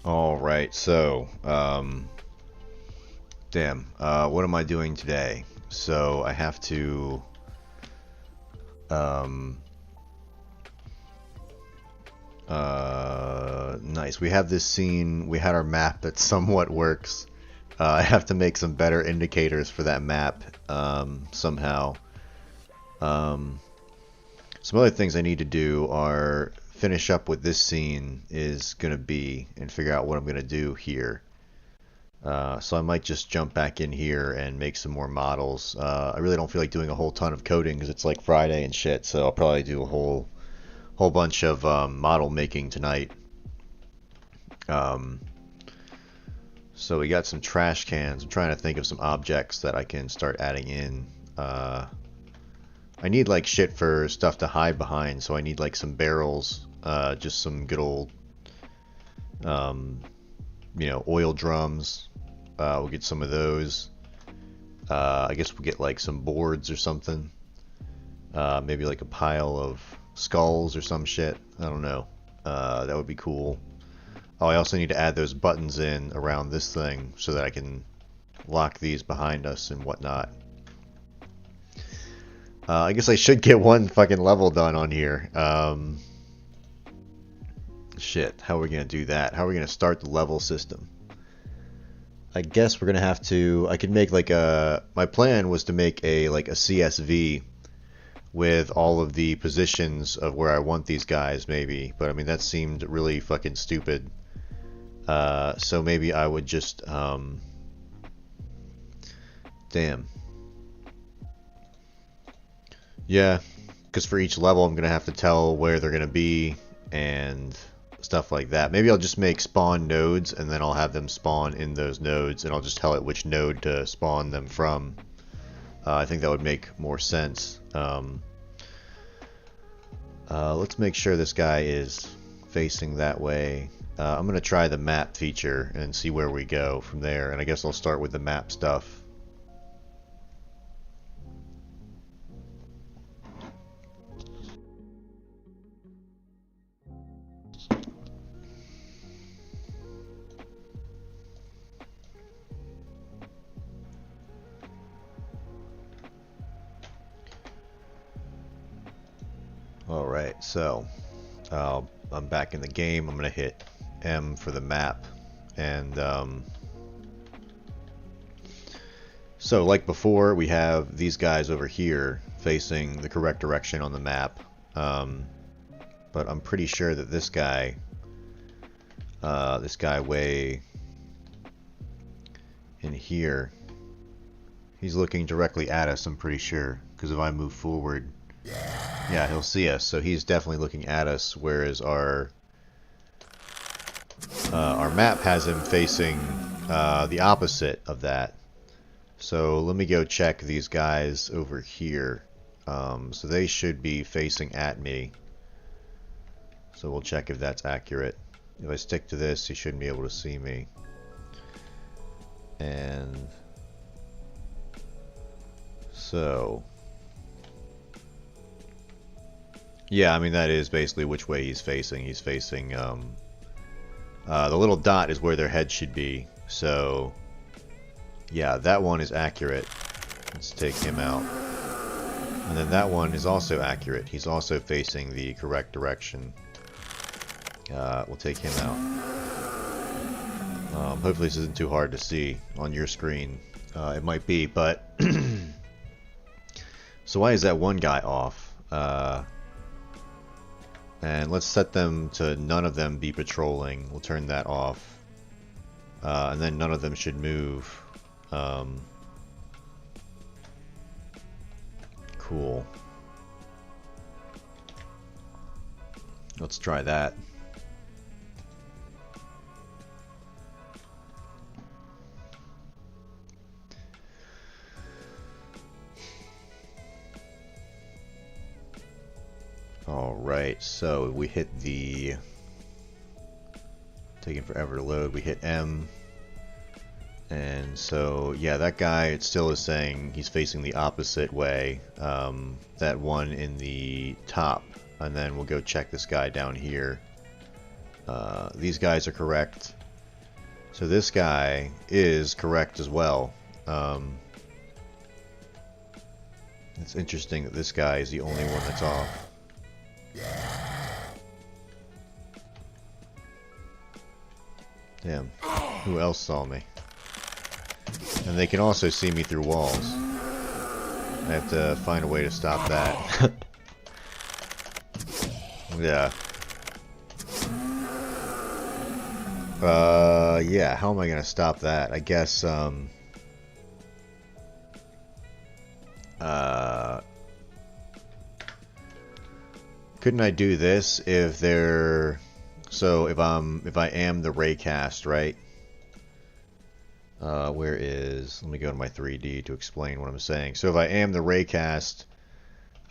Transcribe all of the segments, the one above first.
All right, so, what am I doing today? So I have to, um, nice. We have this scene, we had our map that somewhat works. I have to make some better indicators for that map, somehow. Some other things I need to do are finish up what this scene is going to be and figure out what I'm going to do here. So I might just jump back in here and make some more models. I really don't feel like doing a whole ton of coding because it's like Friday and shit, so I'll probably do a whole bunch of model making tonight. So we got some trash cans. I'm trying to think of some objects that I can start adding in. I need like shit for stuff to hide behind, so I need like some barrels, just some good old, oil drums. We'll get some of those. I guess we'll get like some boards or something. Maybe like a pile of skulls or some shit. I don't know. That would be cool. Oh, I also need to add those buttons in around this thing so that I can lock these behind us and whatnot. I guess I should get one fucking level done on here. Shit, how are we going to do that? How are we going to start the level system? I guess we're going to have to... I could make like a... My plan was to make a CSV with all of the positions of where I want these guys, maybe. But, I mean, that seemed really fucking stupid. So maybe I would just... Damn. Yeah, because for each level I'm going to have to tell where they're going to be and stuff like that. Maybe I'll just make spawn nodes and then I'll have them spawn in those nodes and I'll just tell it which node to spawn them from. I think that would make more sense. Let's make sure this guy is facing that way. I'm going to try the map feature and see where we go from there. And I guess I'll start with the map stuff. Alright, so I'm back in the game. I'm going to hit M for the map. And so like before, we have these guys over here facing the correct direction on the map. But I'm pretty sure that this guy way in here, he's looking directly at us, I'm pretty sure. Because if I move forward... Yeah, he'll see us, so he's definitely looking at us, whereas our map has him facing the opposite of that. So let me go check these guys over here. So they should be facing at me. So we'll check if that's accurate. If I stick to this, he shouldn't be able to see me. And so, yeah, I mean that is basically which way he's facing. He's facing, the little dot is where their head should be. So, yeah, that one is accurate. Let's take him out. And then that one is also accurate. He's also facing the correct direction. We'll take him out. Hopefully this isn't too hard to see on your screen. It might be, but... So why is that one guy off? And let's set them to none of them be patrolling. We'll turn that off. And then none of them should move. Cool. Let's try that. Alright, so we hit the... Taking forever to load. We hit M. And so, yeah, that guy, it still is saying he's facing the opposite way. That one in the top. And then we'll go check this guy down here. These guys are correct. So this guy is correct as well. It's interesting that this guy is the only one that's off. Damn. Who else saw me? And they can also see me through walls. I have to find a way to stop that. Yeah. Yeah, how am I gonna stop that? I guess, couldn't I do this if they're... So if I am the raycast, right? Where is... Let me go to my 3D to explain what I'm saying. So if I am the raycast,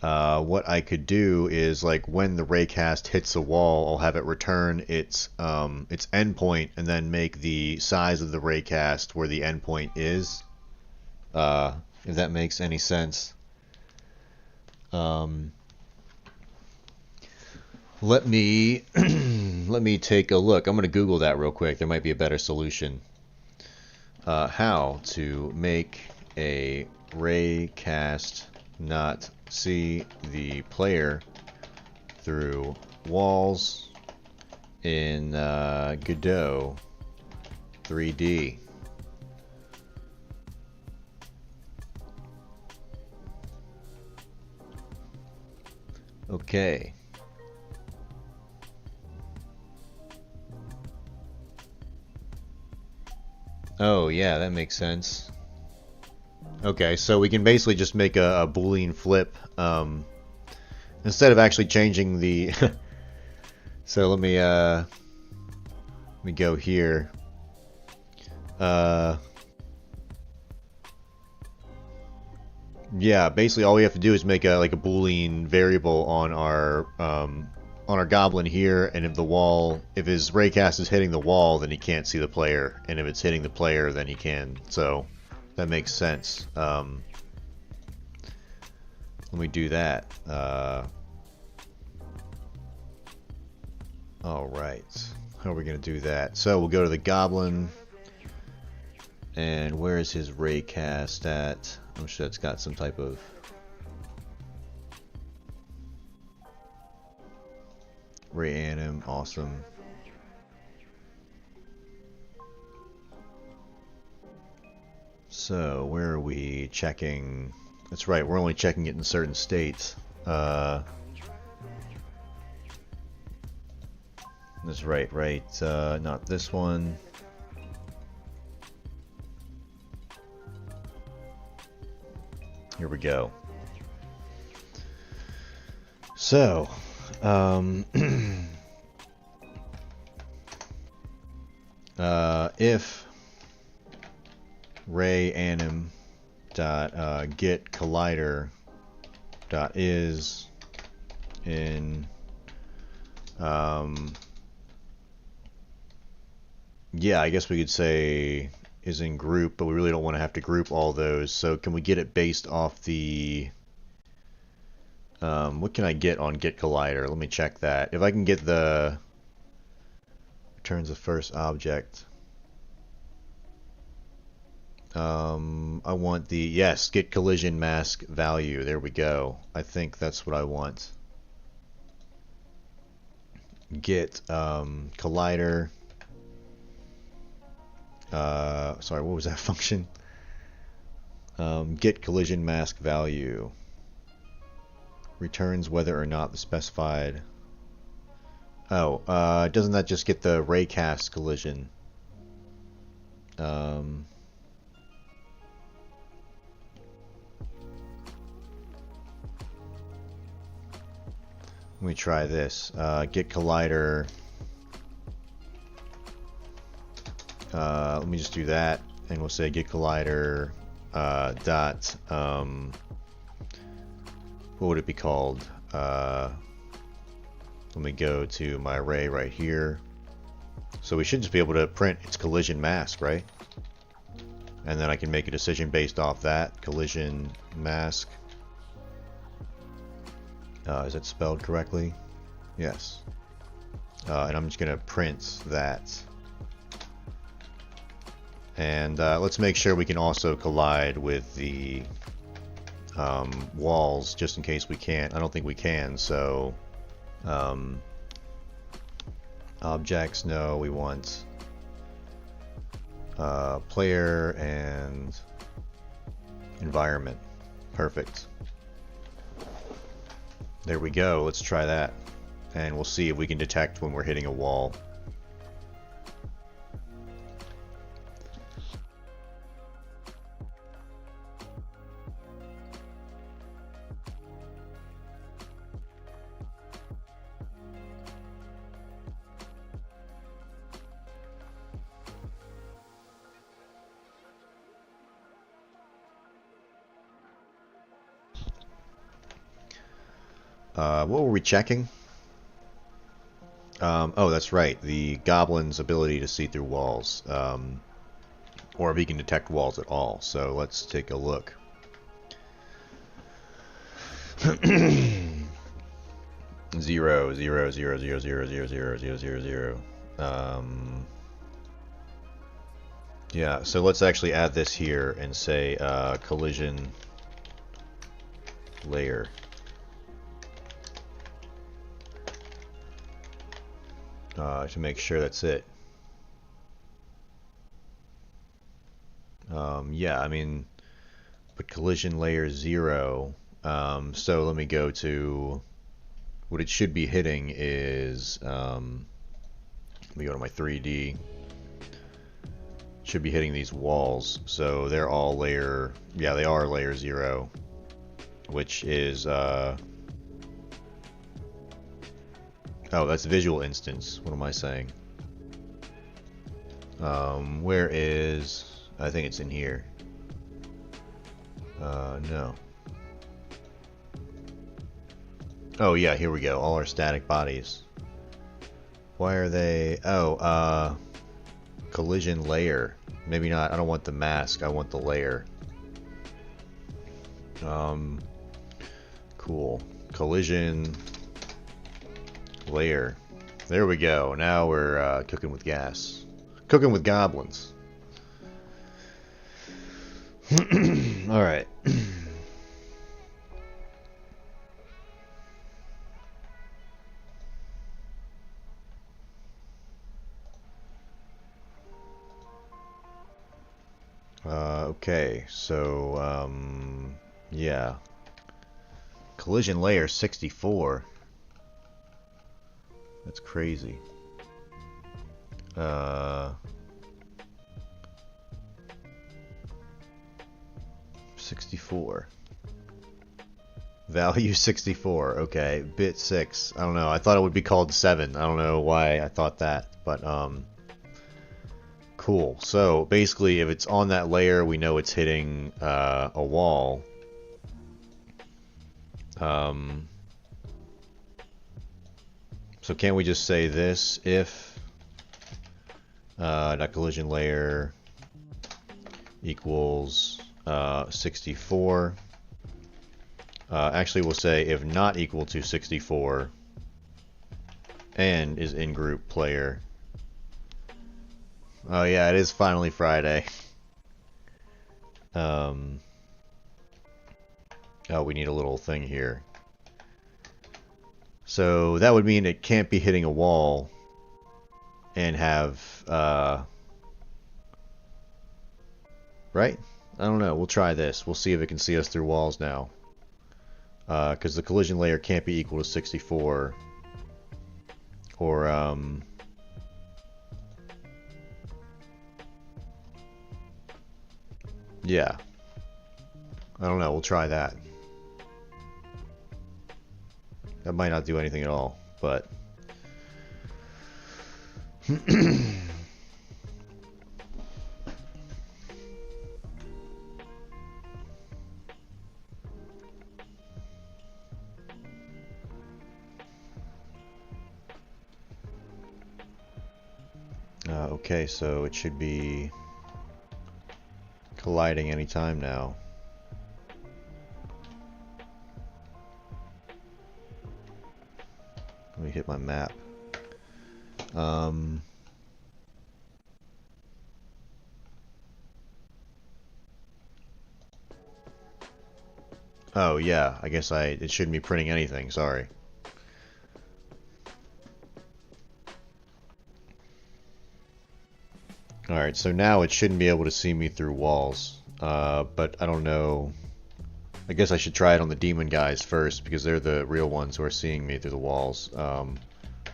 what I could do is, like, when the raycast hits a wall, I'll have it return its endpoint and then make the size of the raycast where the endpoint is. If that makes any sense. Let me let me take a look. I'm going to Google that real quick. There might be a better solution. How to make a raycast not see the player through walls in Godot 3D. Okay. Oh, yeah, that makes sense. Okay, so we can basically just make a Boolean flip. Instead of actually changing the... So let me go here. Yeah, basically all we have to do is make a Boolean variable on our goblin here, and if his raycast is hitting the wall, then he can't see the player, and if it's hitting the player, then he can. So that makes sense. Let me do that. All right, how are we gonna do that? So we'll go to the goblin, and where is his raycast at? I'm sure it's got some type of... Ray anim, awesome. So, where are we checking? That's right, we're only checking it in certain states. That's right, not this one. Here we go. So, if ray anim dot get collider dot is in yeah, I guess we could say is in group, but we really don't want to have to group all those. So can we get it based off the what can I get on get collider? Let me check that. If I can get the returns the first object. I want the, yes, get collision mask value. There we go. I think that's what I want. Get collider. Sorry, what was that function? Get collision mask value. Returns whether or not the specified. Oh, doesn't that just get the raycast collision? Let me try this. Get collider. Let me just do that, and we'll say get collider dot. What would it be called? Let me go to my array right here. So we should just be able to print its collision mask, right? And then I can make a decision based off that collision mask. Is it spelled correctly? Yes. And I'm just going to print that. And let's make sure we can also collide with the walls, just in case we can't. I don't think we can, so objects, no, we want player and environment. Perfect. There we go. Let's try that. And we'll see if we can detect when we're hitting a wall. What were we checking? Oh, that's right. The goblin's ability to see through walls. Or if he can detect walls at all. So let's take a look. Zero, zero, zero, zero, zero, zero, zero, zero, zero, zero. Yeah, so let's actually add this here and say collision layer. To make sure that's it. Yeah, I mean, but collision layer 0. So let me go to what it should be hitting is, let me go to my 3D. Should be hitting these walls. So they're all layer, yeah, they are layer 0, which is, oh, that's visual instance. What am I saying? Where is... I think it's in here. No. Oh, yeah, here we go. All our static bodies. Why are they... Oh, collision layer. Maybe not. I don't want the mask. I want the layer. Cool. Collision... layer. There we go. Now we're cooking with gas. Cooking with goblins. Alright. Okay, so, yeah. Collision layer 64. That's crazy. 64. Value 64. Okay. Bit 6. I don't know. I thought it would be called 7. I don't know why I thought that, but cool. So basically, if it's on that layer, we know it's hitting a wall. So can't we just say this if that collision layer equals 64? Actually, we'll say if not equal to 64 and is in group player. Oh yeah, it is finally Friday. Oh, we need a little thing here. So that would mean it can't be hitting a wall and have, right? I don't know. We'll try this. We'll see if it can see us through walls now. Because the collision layer can't be equal to 64. Or, yeah. I don't know. We'll try that. That might not do anything at all, but... okay, so it should be colliding anytime now. Let me hit my map. Oh yeah, I guess it shouldn't be printing anything, sorry. Alright, so now it shouldn't be able to see me through walls. But I don't know. I guess I should try it on the demon guys first, because they're the real ones who are seeing me through the walls. I'll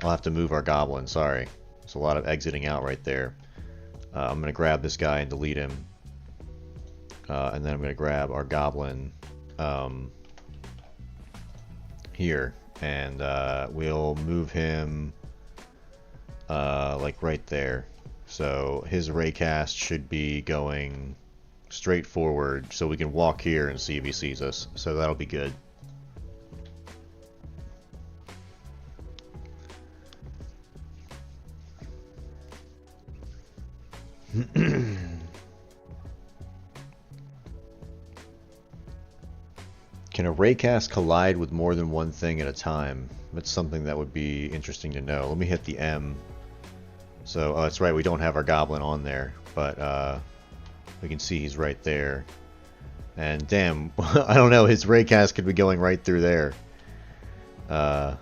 have to move our goblin, sorry. There's a lot of exiting out right there. I'm going to grab this guy and delete him. And then I'm going to grab our goblin here. And we'll move him like right there. So his raycast should be going straight forward, so we can walk here and see if he sees us. So that'll be good. Can a raycast collide with more than one thing at a time? That's something that would be interesting to know. Let me hit the M. So, that's right, we don't have our goblin on there, but we can see he's right there. And damn, I don't know, his raycast could be going right through there. But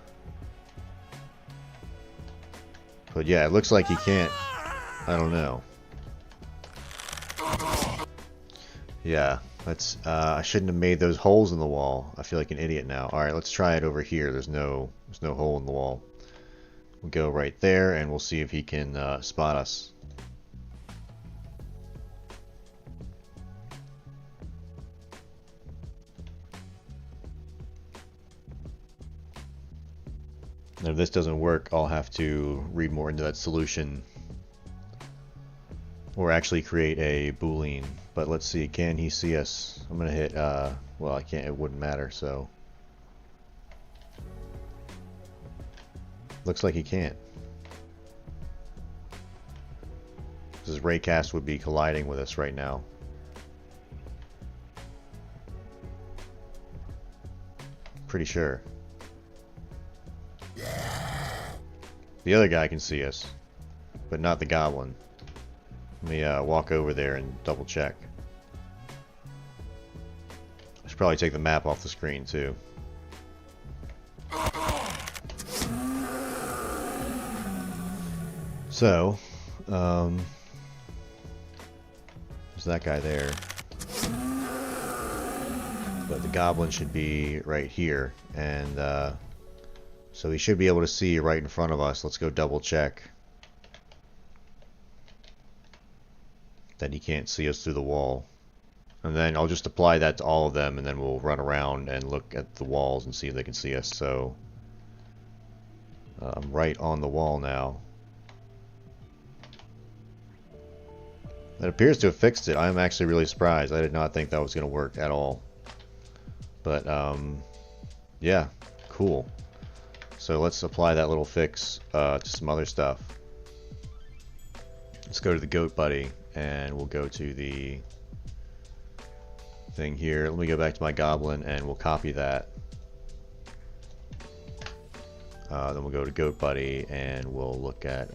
yeah, it looks like he can't. I don't know. Yeah, that's I shouldn't have made those holes in the wall. I feel like an idiot now. All right, let's try it over here. There's no hole in the wall. We'll go right there, and we'll see if he can spot us. And if this doesn't work, I'll have to read more into that solution. Or actually create a Boolean. But let's see, can he see us? I'm going to hit, well, I can't, it wouldn't matter, so. Looks like he can't. His raycast would be colliding with us right now. Pretty sure. The other guy can see us, but not the goblin. Let me walk over there and double check. I should probably take the map off the screen too. So, there's that guy there. But the goblin should be right here, and so he should be able to see right in front of us. Let's go double check that he can't see us through the wall. And then I'll just apply that to all of them, and then we'll run around and look at the walls and see if they can see us. So I'm right on the wall now. That appears to have fixed it. I'm actually really surprised. I did not think that was going to work at all. But Yeah, cool. So let's apply that little fix to some other stuff. Let's go to the goat buddy, and we'll go to the thing here. Let me go back to my goblin, and we'll copy that. Then we'll go to goat buddy, and we'll look at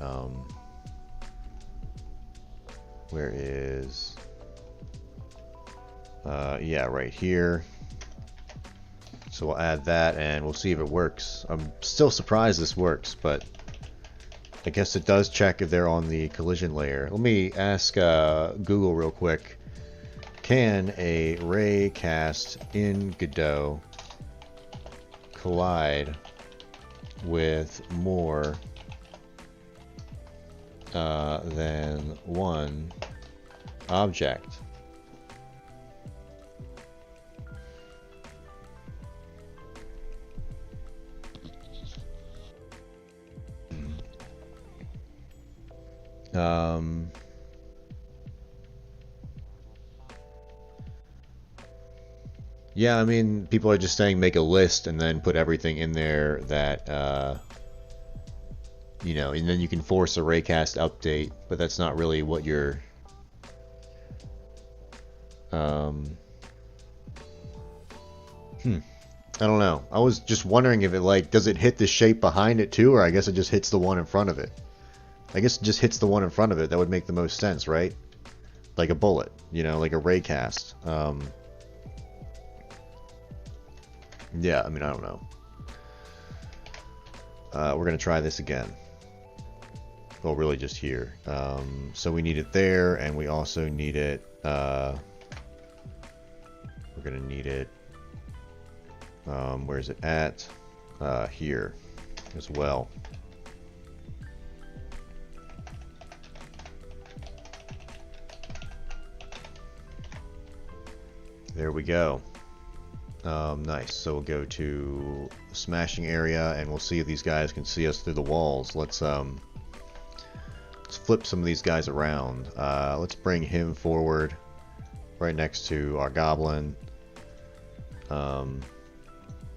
where is yeah, right here. So we'll add that, and we'll see if it works. I'm still surprised this works, but I guess it does check if they're on the collision layer. Let me ask Google real quick. Can a ray cast in Godot collide with more than one object? Yeah, I mean, people are just saying make a list and then put everything in there that, you know, and then you can force a raycast update, but that's not really what you're, I don't know. I was just wondering if it, like, does it hit the shape behind it too, or I guess it just hits the one in front of it? I guess it just hits the one in front of it. That would make the most sense, right? Like a bullet, you know, like a raycast. Yeah, I mean, I don't know. We're going to try this again. Well, really just here. So we need it there, and we also need it... we're going to need it... where is it at? Here as well. There we go. Nice. So we'll go to the smashing area, and we'll see if these guys can see us through the walls. Let's flip some of these guys around. Let's bring him forward, right next to our goblin.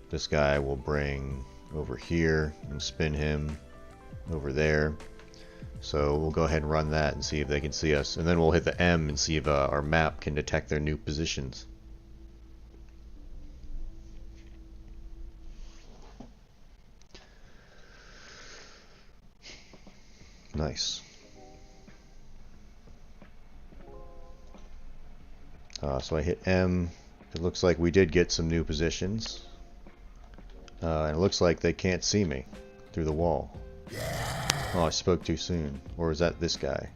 This guy will bring over here and spin him over there. So we'll go ahead and run that and see if they can see us, and then we'll hit the M and see if our map can detect their new positions. Nice. So I hit M. It looks like we did get some new positions. And it looks like they can't see me through the wall. Oh, I spoke too soon. Or is that this guy?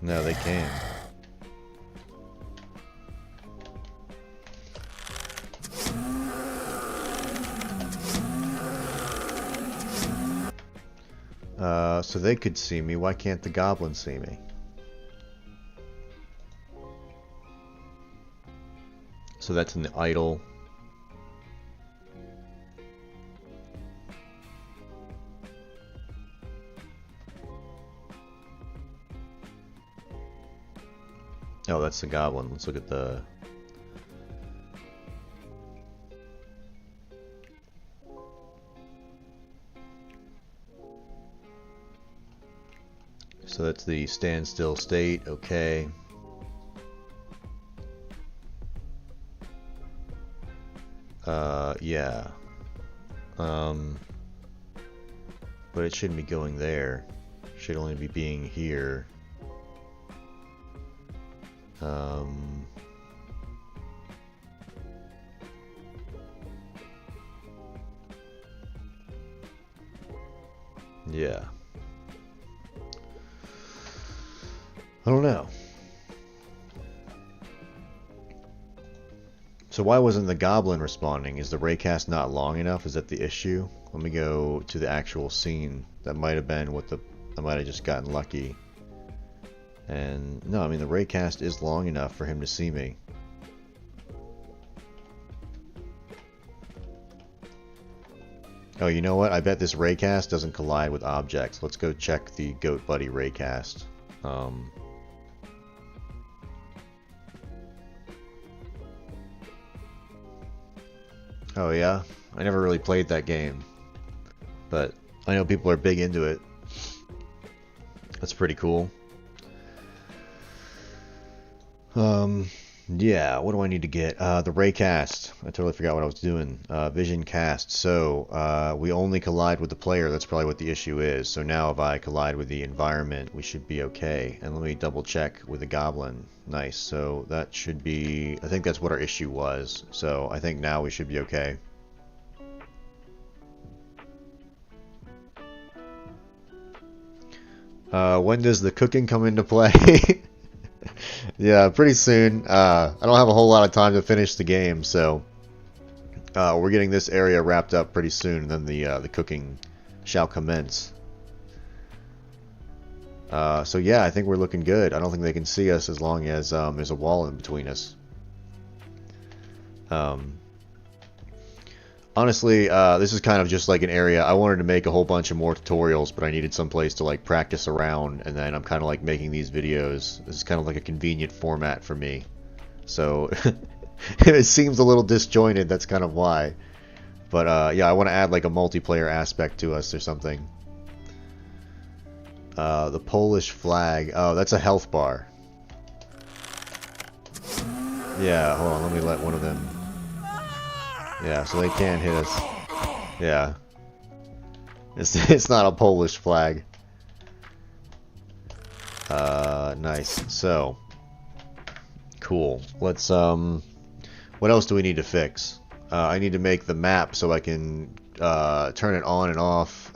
No, they can. So they could see me. Why can't the goblin see me? So that's in the idle. Oh, that's the goblin. Let's look at the... So that's the standstill state, okay. Yeah. But it shouldn't be going there. It should only be being here. Yeah. I don't know. So why wasn't the goblin responding? Is the raycast not long enough? Is that the issue? Let me go to the actual scene. That might have been what the... I might have just gotten lucky. And no, I mean the raycast is long enough for him to see me. Oh, you know what? I bet this raycast doesn't collide with objects. Let's go check the Goat Buddy raycast. Oh yeah? I never really played that game. But I know people are big into it. That's pretty cool. Yeah, what do I need to get? The raycast. I totally forgot what I was doing. Vision cast. So, we only collide with the player. That's probably what the issue is. So now if I collide with the environment, we should be okay. And let me double check with the goblin. Nice. So that should be... I think that's what our issue was. So I think now we should be okay. When does the cooking come into play? Yeah, pretty soon. I don't have a whole lot of time to finish the game, so we're getting this area wrapped up pretty soon, and then the cooking shall commence. So yeah, I think we're looking good. I don't think they can see us as long as there's a wall in between us. Honestly, this is kind of just like an area. I wanted to make a whole bunch of more tutorials, but I needed some place to like practice around, and then I'm kind of like making these videos. This is kind of like a convenient format for me. So it seems a little disjointed, that's kind of why. But yeah, I want to add like a multiplayer aspect to us or something. The Polish flag. Oh, that's a health bar. Yeah, hold on, let me let one of them... Yeah, so they can't hit us. Yeah. It's not a Polish flag. Nice. So, cool. Let's, what else do we need to fix? I need to make the map so I can, turn it on and off.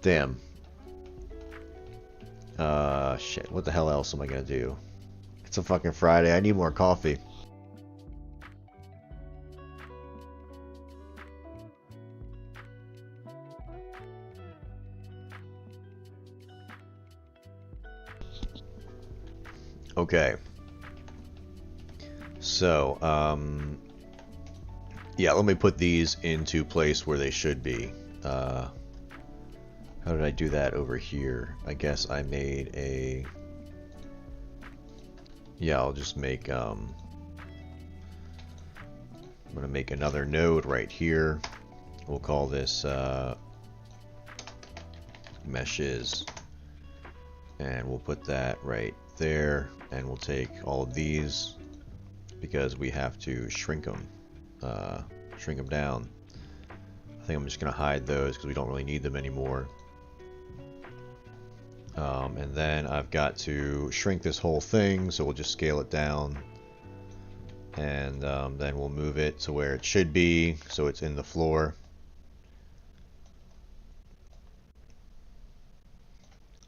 Damn. Shit. What the hell else am I gonna do? It's a fucking Friday. I need more coffee. Okay. So, yeah, let me put these into place where they should be. How did I do that over here? I guess I made a... Yeah, I'll just make, I'm gonna make another node right here. We'll call this, meshes. And we'll put that right there. And we'll take all of these, because we have to shrink them down. I think I'm just gonna hide those, because we don't really need them anymore. And then I've got to shrink this whole thing, so we'll just scale it down. And then we'll move it to where it should be, so it's in the floor.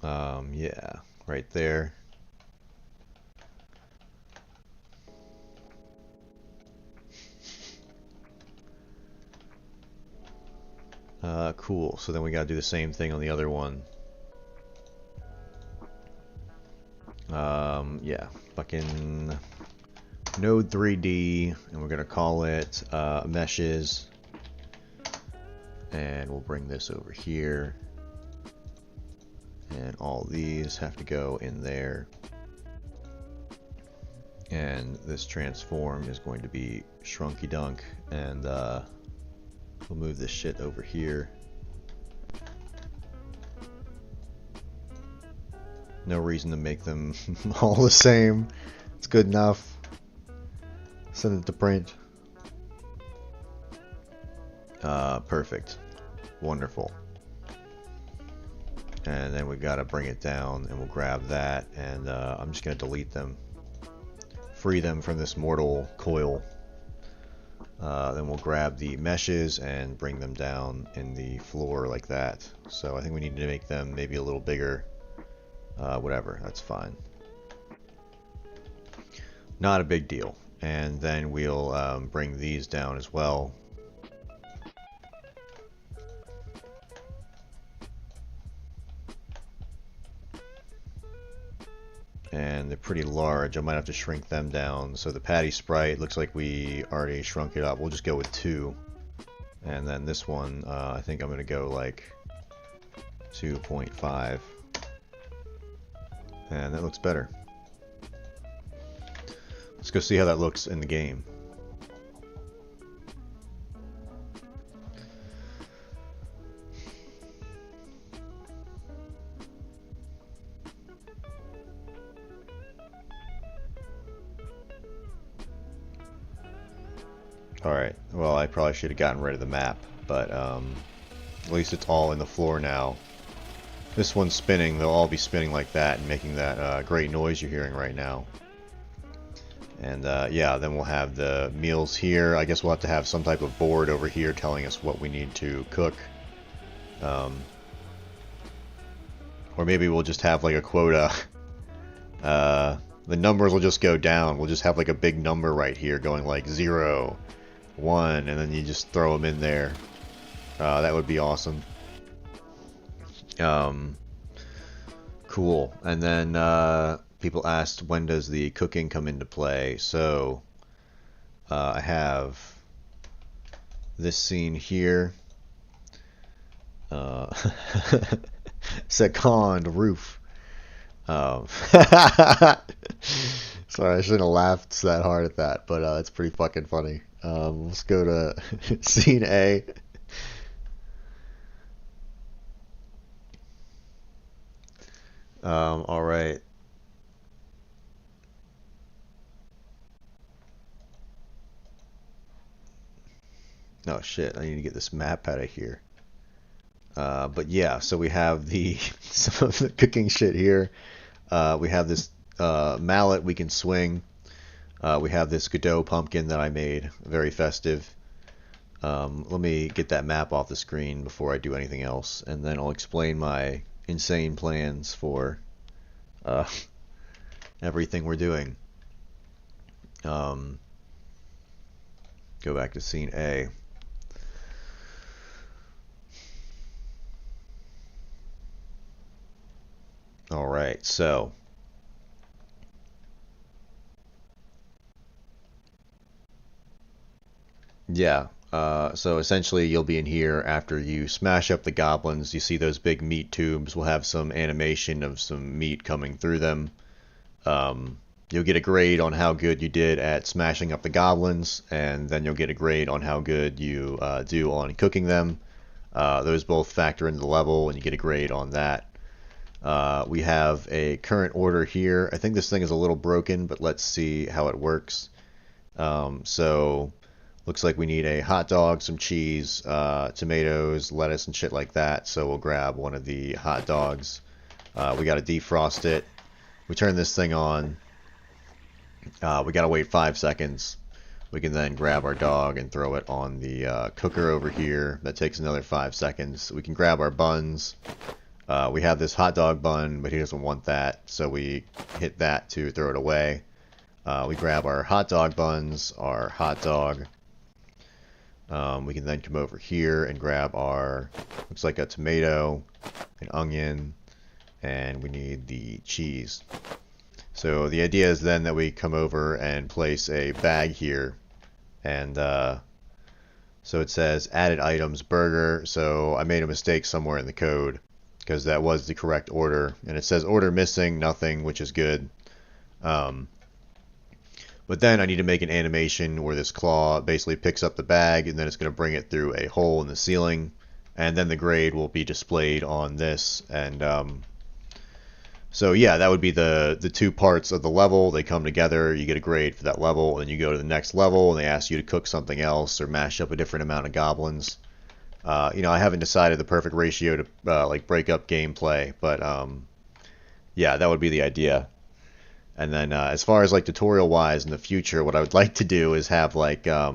Yeah, right there. Cool, so then we gotta do the same thing on the other one. Yeah, fucking node 3D, and we're gonna call it meshes, and we'll bring this over here, and all these have to go in there, and this transform is going to be shrunky dunk, and we'll move this shit over here. No reason to make them all the same. It's good enough. Send it to print. Perfect. Wonderful. And then we gotta bring it down, and we'll grab that, and I'm just gonna delete them. Free them from this mortal coil. Then we'll grab the meshes and bring them down in the floor like that. So I think we need to make them maybe a little bigger. Whatever, that's fine. Not a big deal. And then we'll bring these down as well. And they're pretty large. I might have to shrink them down. So the patty sprite looks like we already shrunk it up. We'll just go with 2. And then this one, I think I'm going to go like 2.5. And that looks better. Let's go see how that looks in the game. Alright, well I probably should have gotten rid of the map, but at least it's all in the floor now. This one's spinning, they'll all be spinning like that and making that great noise you're hearing right now. And yeah, then we'll have the meals here. I guess we'll have to have some type of board over here telling us what we need to cook. Or maybe we'll just have like a quota. The numbers will just go down. We'll just have like a big number right here going like 0, 1, and then you just throw them in there. That would be awesome. Cool. And then people asked, when does the cooking come into play? So I have this scene here. Second roof. Sorry, I shouldn't have laughed that hard at that, but it's pretty fucking funny. Let's go to scene A. All right. Oh shit, I need to get this map out of here. But yeah, so we have some of the cooking shit here. We have this mallet we can swing. We have this Godot pumpkin that I made, very festive. Let me get that map off the screen before I do anything else, and then I'll explain my insane plans for everything we're doing. Go back to scene A. Alright, so yeah, so essentially you'll be in here after you smash up the goblins. You see those big meat tubes will have some animation of some meat coming through them. You'll get a grade on how good you did at smashing up the goblins, and then you'll get a grade on how good you do on cooking them. Those both factor into the level, and you get a grade on that. We have a current order here. I think this thing is a little broken, but let's see how it works. So looks like we need a hot dog, some cheese, tomatoes, lettuce, and shit like that. So we'll grab one of the hot dogs. We got to defrost it. We turn this thing on. We got to wait 5 seconds. We can then grab our dog and throw it on the cooker over here. That takes another 5 seconds. We can grab our buns. We have this hot dog bun, but he doesn't want that, so we hit that to throw it away. We grab our hot dog buns, our hot dog. We can then come over here and grab our, looks like a tomato, an onion, and we need the cheese. So the idea is then that we come over and place a bag here, and so it says added items burger. So I made a mistake somewhere in the code, because that was the correct order, and it says order missing nothing, which is good. But then I need to make an animation where this claw basically picks up the bag, and then it's going to bring it through a hole in the ceiling, and then the grade will be displayed on this. And so yeah, that would be the two parts of the level. They come together, you get a grade for that level, and you go to the next level, and they ask you to cook something else or mash up a different amount of goblins. You know, I haven't decided the perfect ratio to like break up gameplay, but yeah, that would be the idea. And then as far as like tutorial wise in the future, what I would like to do is have like a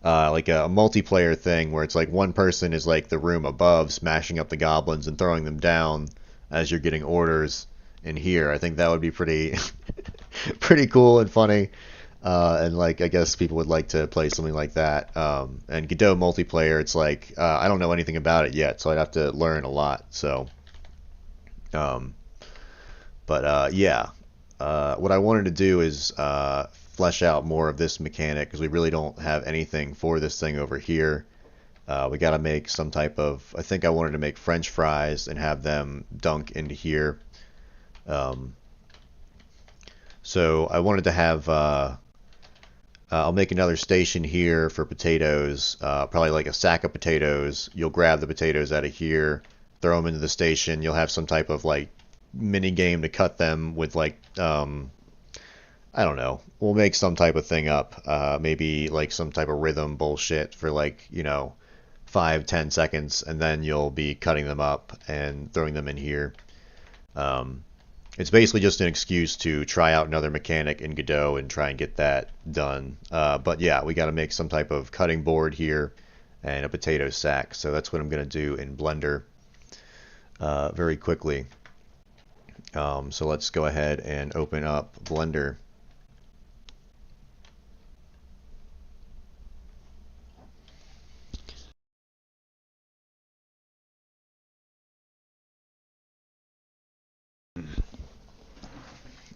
multiplayer thing where it's like one person is like the room above smashing up the goblins and throwing them down as you're getting orders in here. I think that would be pretty pretty cool and funny. And like, I guess people would like to play something like that. And Godot multiplayer, it's like, I don't know anything about it yet, so I'd have to learn a lot. So, yeah, what I wanted to do is flesh out more of this mechanic, because we really don't have anything for this thing over here. We got to make some type of, I think I wanted to make French fries and have them dunk into here. So I wanted to have I'll make another station here for potatoes, probably like a sack of potatoes. You'll grab the potatoes out of here, throw them into the station. You'll have some type of like mini game to cut them with like, I don't know. We'll make some type of thing up. Maybe like some type of rhythm bullshit for like, 5-10 seconds, and then you'll be cutting them up and throwing them in here. It's basically just an excuse to try out another mechanic in Godot and try and get that done. But yeah, we got to make some type of cutting board here and a potato sack. So that's what I'm going to do in Blender very quickly. So let's go ahead and open up Blender.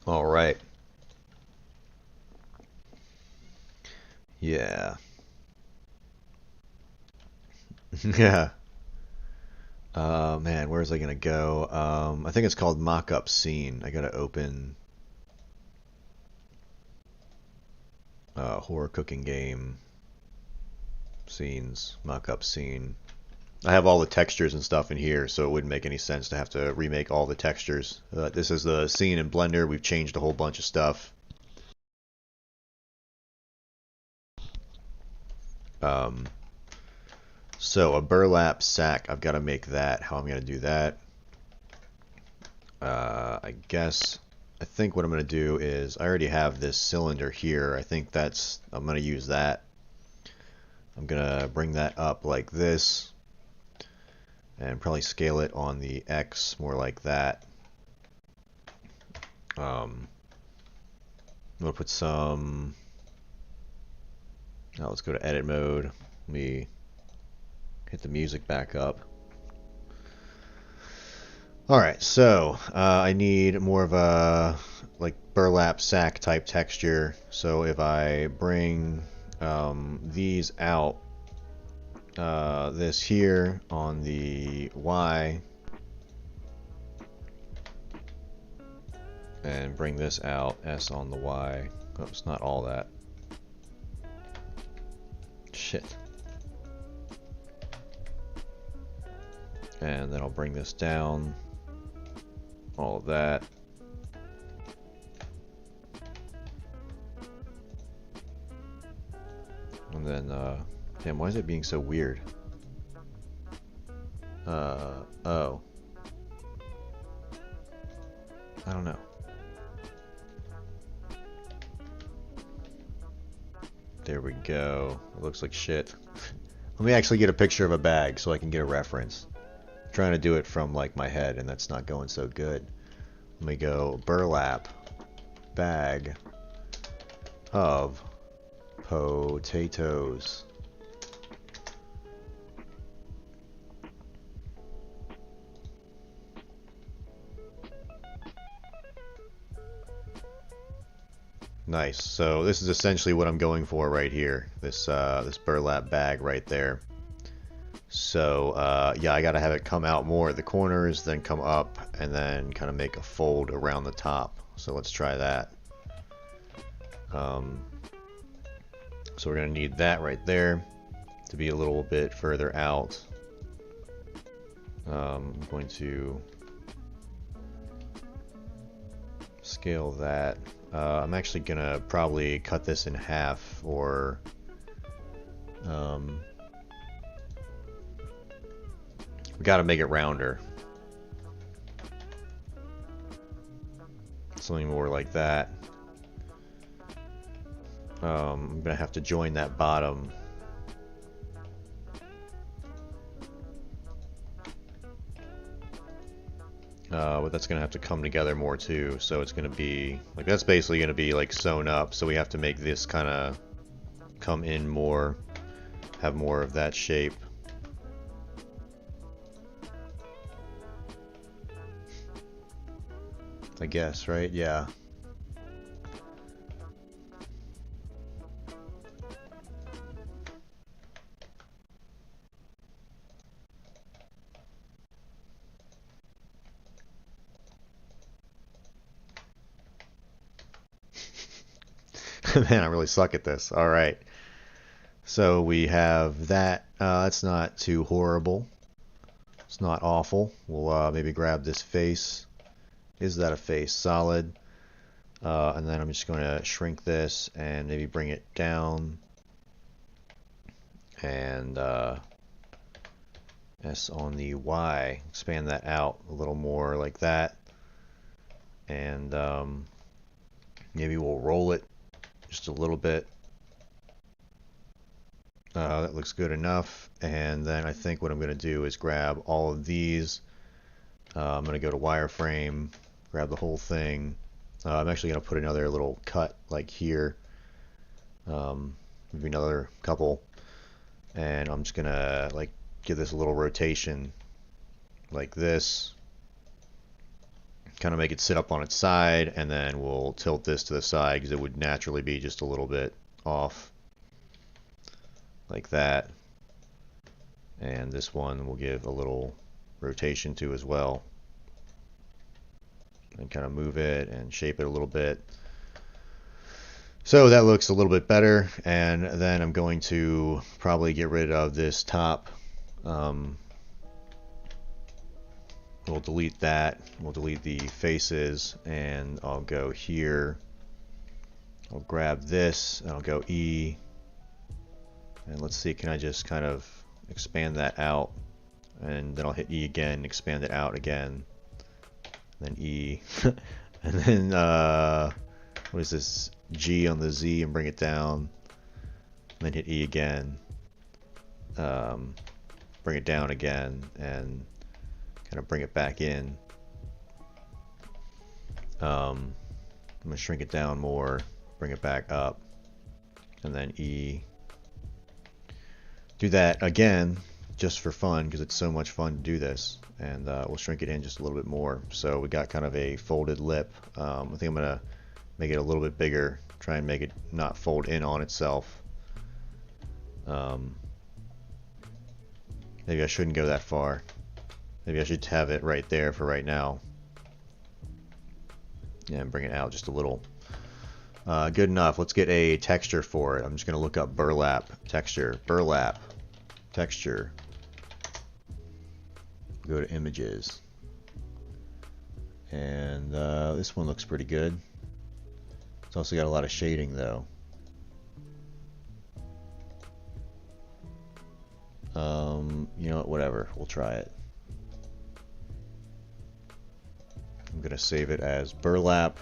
All right. Yeah. Yeah. Man, where's I gonna go? I think it's called mock-up scene. I gotta open horror cooking game scenes, mock-up scene. I have all the textures and stuff in here, so it wouldn't make any sense to have to remake all the textures. This is the scene in Blender. We've changed a whole bunch of stuff. So a burlap sack, I've got to make that. How I'm going to do that? I think what I'm going to do is, I already have this cylinder here. I'm going to use that. I'm going to bring that up like this. And probably scale it on the X more like that. I'm going to put some... Now let's go to edit mode. Let me hit the music back up. Alright, so I need more of a like burlap sack type texture. So if I bring these out, this here on the Y, and bring this out, S on the Y. Oh, it's not all that. Shit. And then I'll bring this down, all of that. And then, damn, why is it being so weird? Oh. I don't know. There we go. It looks like shit. Let me actually get a picture of a bag so I can get a reference. I'm trying to do it from like my head and that's not going so good. Let me go burlap bag of potatoes. Nice. So this is essentially what I'm going for right here. This this burlap bag right there. So yeah, I gotta have it come out more at the corners, then come up, and then kind of make a fold around the top. So let's try that. So we're gonna need that right there to be a little bit further out. I'm going to scale that. I'm actually gonna probably cut this in half, or we gotta make it rounder. Something more like that. I'm gonna have to join that bottom. But that's gonna have to come together more too, so it's gonna be like, that's basically gonna be like sewn up, so we have to make this kind of come in more, have more of that shape. I guess, right? Yeah. Man, I really suck at this. All right. So we have that. That's not too horrible. It's not awful. We'll maybe grab this face. Is that a face? Solid. And then I'm just going to shrink this and maybe bring it down. And S on the Y. Expand that out a little more like that. And maybe we'll roll it just a little bit. That looks good enough. And then I think what I'm going to do is grab all of these. I'm going to go to wireframe, grab the whole thing. I'm actually going to put another little cut like here. Maybe another couple. And I'm just going to like give this a little rotation like this. Kind of make it sit up on its side, and then we'll tilt this to the side because it would naturally be just a little bit off. Like that. And this one we'll give a little rotation to as well. And kind of move it and shape it a little bit. So that looks a little bit better. And then I'm going to probably get rid of this top. We'll delete that. We'll delete the faces, and I'll go here. I'll grab this, and I'll go E. And let's see, can I just kind of expand that out? And then I'll hit E again, expand it out again. Then E. And then, what is this? G on the Z and bring it down. And then hit E again. Bring it down again, and kind of bring it back in. I'm going to shrink it down more, bring it back up, and then E. Do that again just for fun because it's so much fun to do this, and we'll shrink it in just a little bit more. So we got kind of a folded lip. I think I'm going to make it a little bit bigger, try and make it not fold in on itself. Maybe I shouldn't go that far. Maybe I should have it right there for right now. Yeah, and bring it out just a little. Good enough. Let's get a texture for it. I'm just going to look up burlap texture. Burlap texture. Go to images. And this one looks pretty good. It's also got a lot of shading though. You know what, whatever. We'll try it. I'm going to save it as burlap.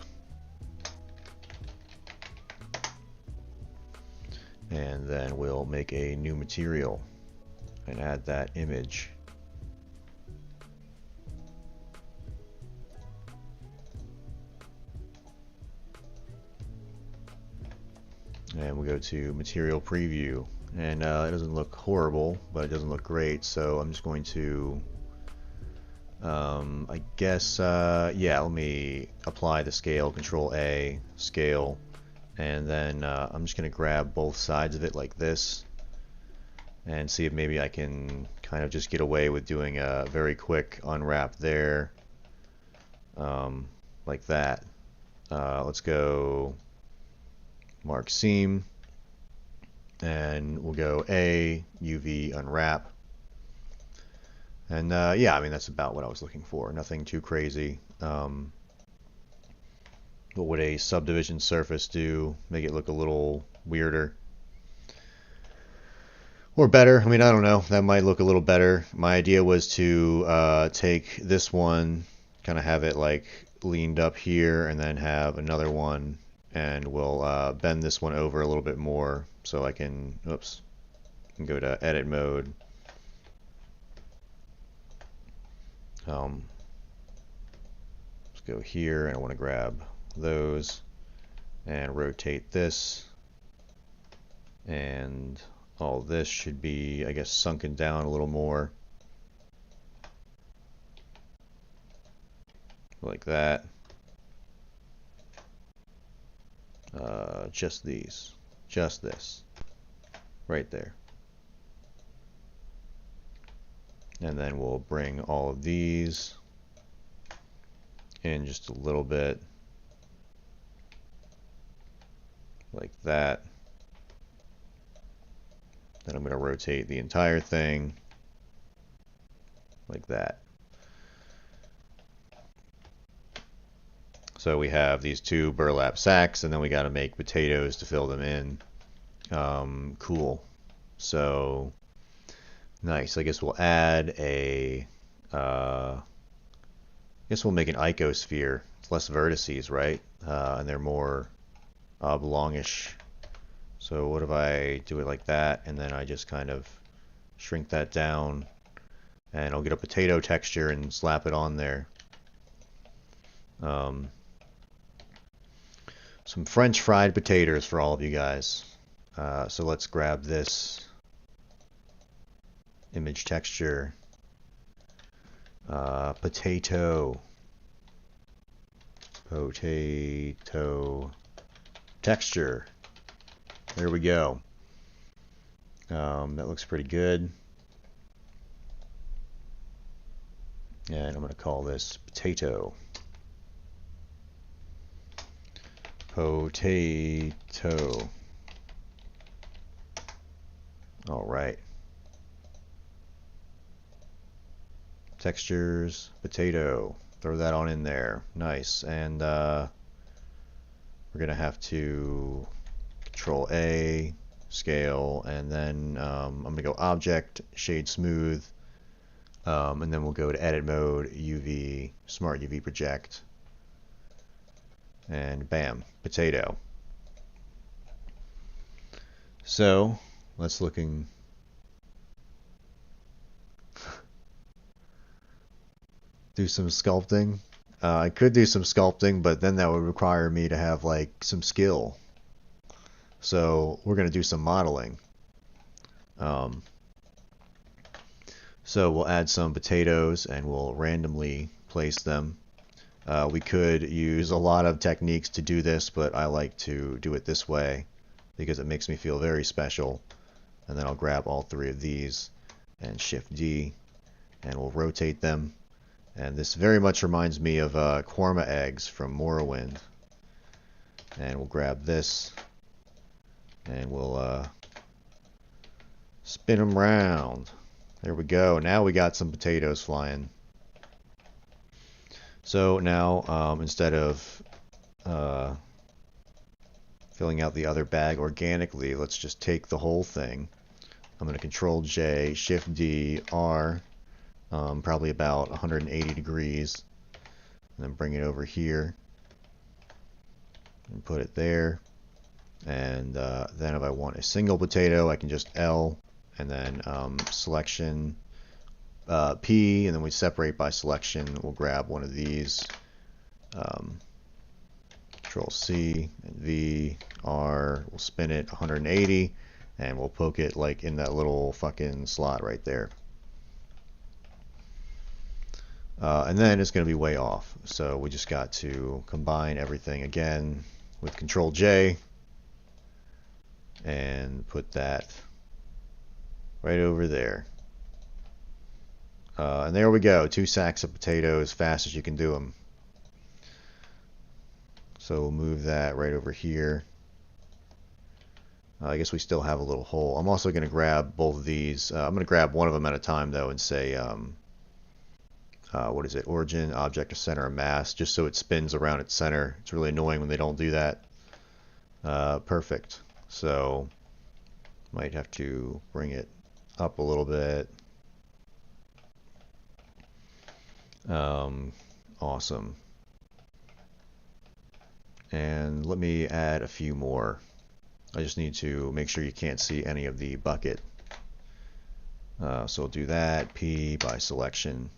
And then we'll make a new material and add that image. And we'll go to material preview. And it doesn't look horrible, but it doesn't look great. So I'm just going to, I guess, yeah, let me apply the scale, Control A, scale. And then I'm just going to grab both sides of it like this and see if maybe I can kind of just get away with doing a very quick unwrap there, like that. Let's go mark seam, and we'll go A, UV, unwrap. And yeah, I mean, that's about what I was looking for. Nothing too crazy. What would a subdivision surface do? Make it look a little weirder. Or better. I mean, I don't know. That might look a little better. My idea was to take this one, kind of have it like leaned up here, and then have another one, and we'll bend this one over a little bit more so I can, oops, can go to edit mode. Let's go here, and I want to grab those and rotate this, and all this should be, I guess, sunken down a little more like that. Just these, just this right there, and then we'll bring all of these in just a little bit like that. Then I'm going to rotate the entire thing like that. So we have these two burlap sacks, and then we got to make potatoes to fill them in. Cool. So nice. I guess we'll add a. I guess we'll make an icosphere. It's less vertices, right? And they're more oblongish. So what if I do it like that, and then I just kind of shrink that down, and I'll get a potato texture and slap it on there. Some French fried potatoes for all of you guys. So let's grab this image texture. Potato texture. There we go. That looks pretty good. And I'm going to call this potato. Potato. All right. Textures, potato. Throw that on in there. Nice. And we're going to have to Control A, scale, and then I'm going to go Object, Shade Smooth, and then we'll go to Edit Mode, UV, Smart UV Project, and bam, potato. So let's looking. Do some sculpting. I could do some sculpting, but then that would require me to have like some skill. So we're going to do some modeling. So we'll add some potatoes and we'll randomly place them. We could use a lot of techniques to do this, but I like to do it this way because it makes me feel very special. And then I'll grab all three of these and Shift D, and we'll rotate them. And this very much reminds me of korma eggs from Morrowind. And we'll grab this and we'll spin them round. There we go. Now we got some potatoes flying. So now instead of filling out the other bag organically, let's just take the whole thing. I'm going to Control J, Shift D, R, probably about 180 degrees, and then bring it over here and put it there. And then if I want a single potato, I can just L and then selection P, and then we separate by selection. We'll grab one of these, Control C and V, R, we'll spin it 180, and we'll poke it like in that little fucking slot right there. And then it's going to be way off. So we just got to combine everything again with Control J and put that right over there. And there we go, 2 sacks of potatoes, fast as you can do them. So we'll move that right over here. I guess we still have a little hole. I'm also going to grab both of these. I'm going to grab one of them at a time though and say, what is it? Origin, object to center of mass, just so it spins around its center. It's really annoying when they don't do that. Perfect. So might have to bring it up a little bit. Awesome. And let me add a few more. I just need to make sure you can't see any of the bucket. So we'll do that, P by selection.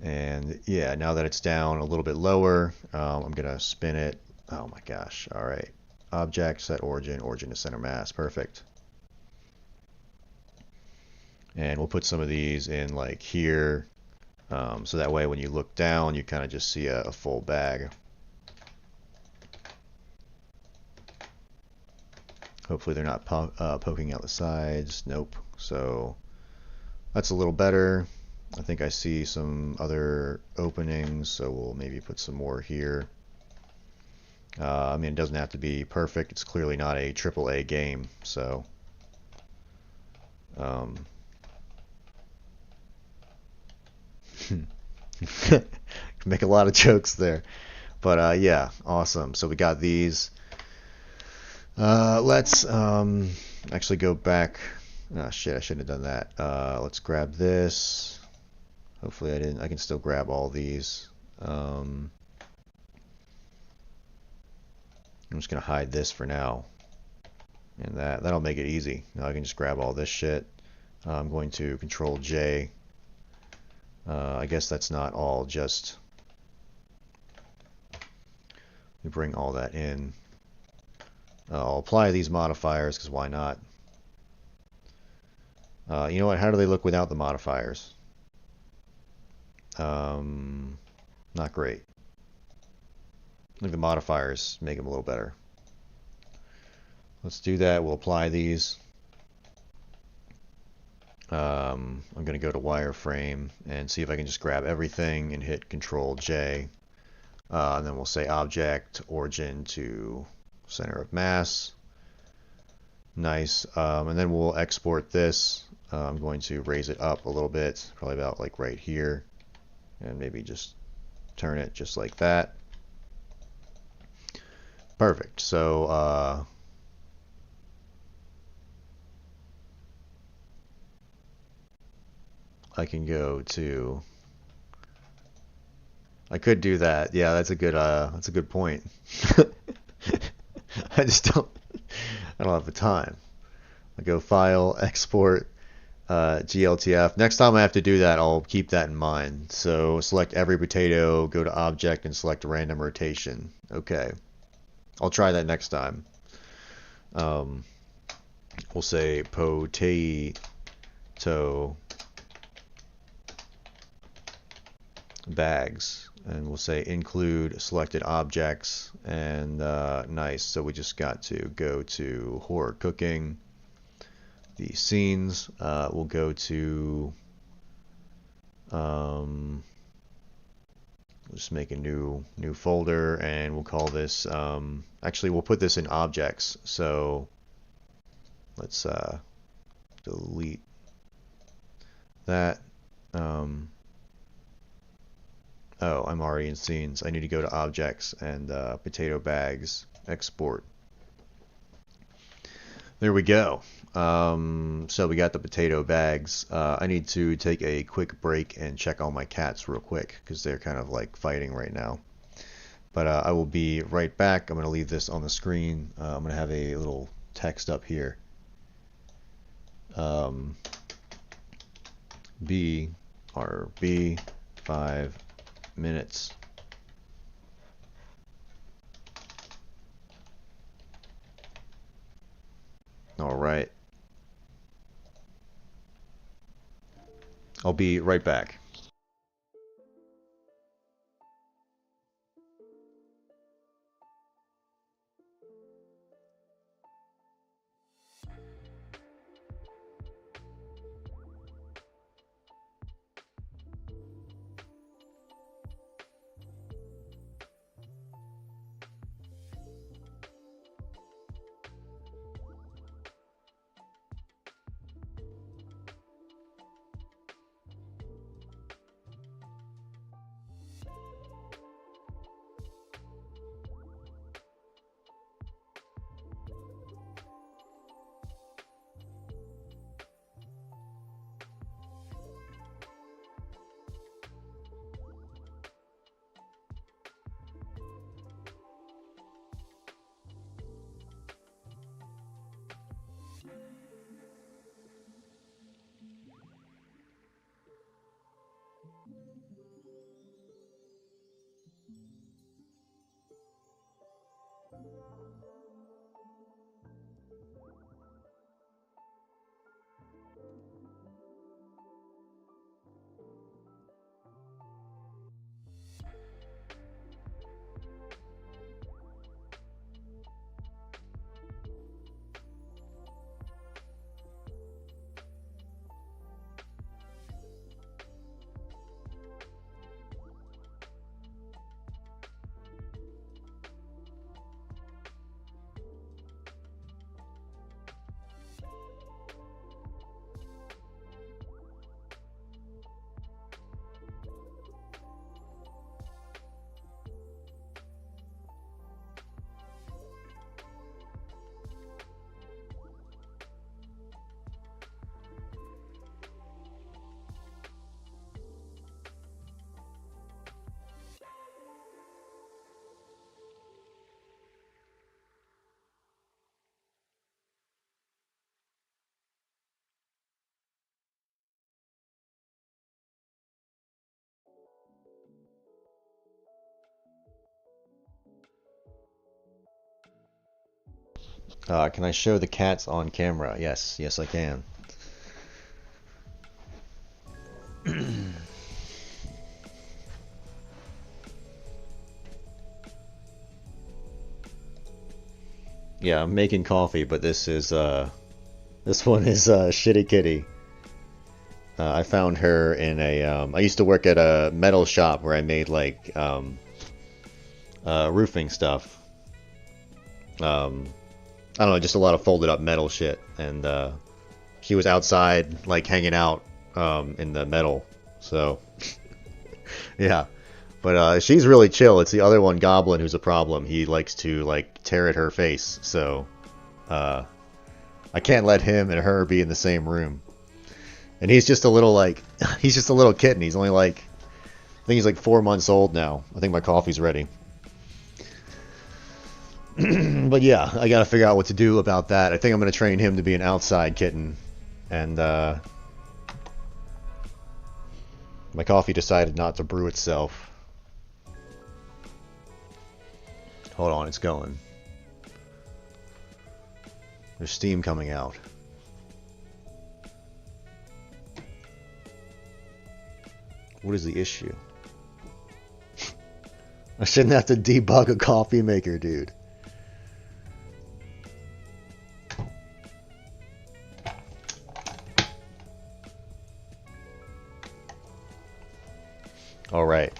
And yeah, now that it's down a little bit lower, I'm going to spin it. Oh my gosh. All right. Object, set origin, origin to center mass. Perfect. And we'll put some of these in like here. So that way when you look down, you kind of just see a full bag. Hopefully they're not poking out the sides. Nope. So that's a little better. I think I see some other openings, so we'll maybe put some more here. I mean, it doesn't have to be perfect. It's clearly not a AAA game, so um, make a lot of jokes there. But yeah, awesome. So we got these. Let's actually go back. Oh shit, I shouldn't have done that. Let's grab this. Hopefully I didn't. I can still grab all these. I'm just gonna hide this for now, and that'll make it easy. Now I can just grab all this shit. I'm going to Control J. I guess that's not all. Just we bring all that in. I'll apply these modifiers because why not? You know what? How do they look without the modifiers? Not great. I think the modifiers make them a little better. Let's do that. We'll apply these. I'm going to go to wireframe and see if I can just grab everything and hit Control J. And then we'll say Object, Origin to Center of Mass. Nice. And then we'll export this. I'm going to raise it up a little bit, probably about like right here. And maybe just turn it just like that. Perfect. So I can go to. I could do that. Yeah, that's a good point. I just don't. I don't have the time. I go File, Export, GLTF. Next time I have to do that, I'll keep that in mind. So select every potato, go to Object, and select Random Rotation. Okay. I'll try that next time. We'll say potato bags, and we'll say include selected objects, and nice. So we just got to go to horror cooking, the scenes. We'll go to just make a new folder, and we'll call this actually we'll put this in objects. So let's delete that. Oh, I'm already in scenes. I need to go to objects and potato bags, export. There we go. So we got the potato bags. I need to take a quick break and check on my cats real quick because they're kind of like fighting right now. But I will be right back. I'm going to leave this on the screen. I'm going to have a little text up here. B 5 minutes. All right. I'll be right back. Can I show the cats on camera? Yes, yes I can. Yeah, I'm making coffee, but this one is Shitty Kitty. I found her in a I used to work at a metal shop where I made like roofing stuff. I don't know, just a lot of folded up metal shit, and she was outside like hanging out in the metal. So yeah. But she's really chill. It's the other one, Goblin, who's a problem. He likes to like tear at her face. So I can't let him and her be in the same room. And he's just a little like he's just a little kitten. He's only like I think he's like 4 months old now. I think my coffee's ready. But yeah, I gotta figure out what to do about that. I think I'm gonna train him to be an outside kitten. And my coffee decided not to brew itself. Hold on, it's going. There's steam coming out. What is the issue? I shouldn't have to debug a coffee maker, dude. All right.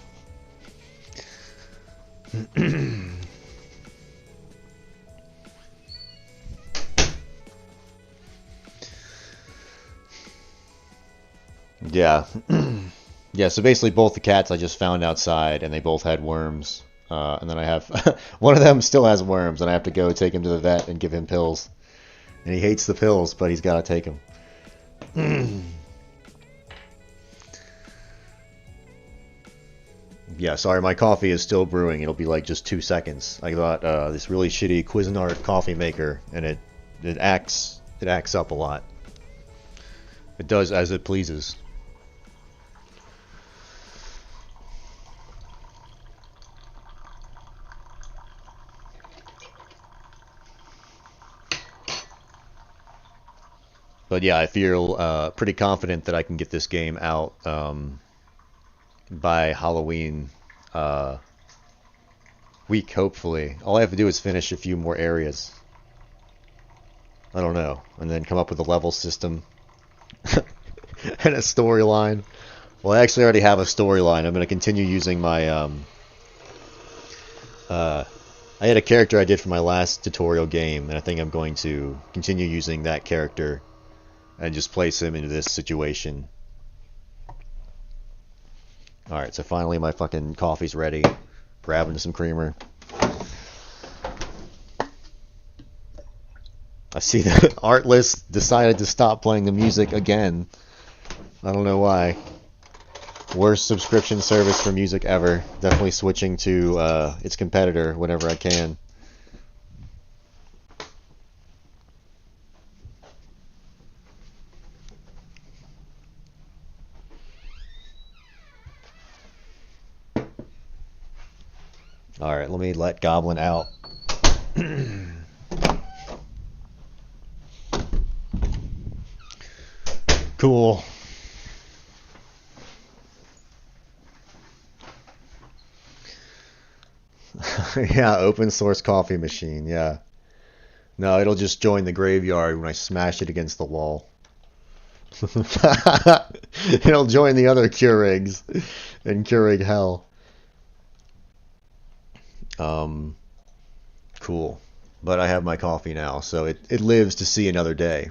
Yeah. Yeah, so basically both the cats I just found outside, and they both had worms. And then I have... one of them still has worms, and I have to go take him to the vet and give him pills. And he hates the pills, but he's got to take them. Yeah, sorry, my coffee is still brewing. It'll be like just 2 seconds. I got this really shitty Cuisinart coffee maker, and it acts up a lot. It does as it pleases. But yeah, I feel pretty confident that I can get this game out by Halloween week, hopefully. All I have to do is finish a few more areas. I don't know. And then come up with a level system and a storyline. Well, I actually already have a storyline. I'm going to continue using my... I had a character I did for my last tutorial game, and I think I'm going to continue using that character and just place him into this situation. Alright, so finally my fucking coffee's ready. Grabbing some creamer. I see that Artless decided to stop playing the music again. I don't know why. Worst subscription service for music ever. Definitely switching to its competitor whenever I can. Alright, let me let Goblin out. Cool. Yeah, open source coffee machine, yeah. No, it'll just join the graveyard when I smash it against the wall. It'll join the other Keurigs in Keurig hell. Cool. But I have my coffee now, so it lives to see another day.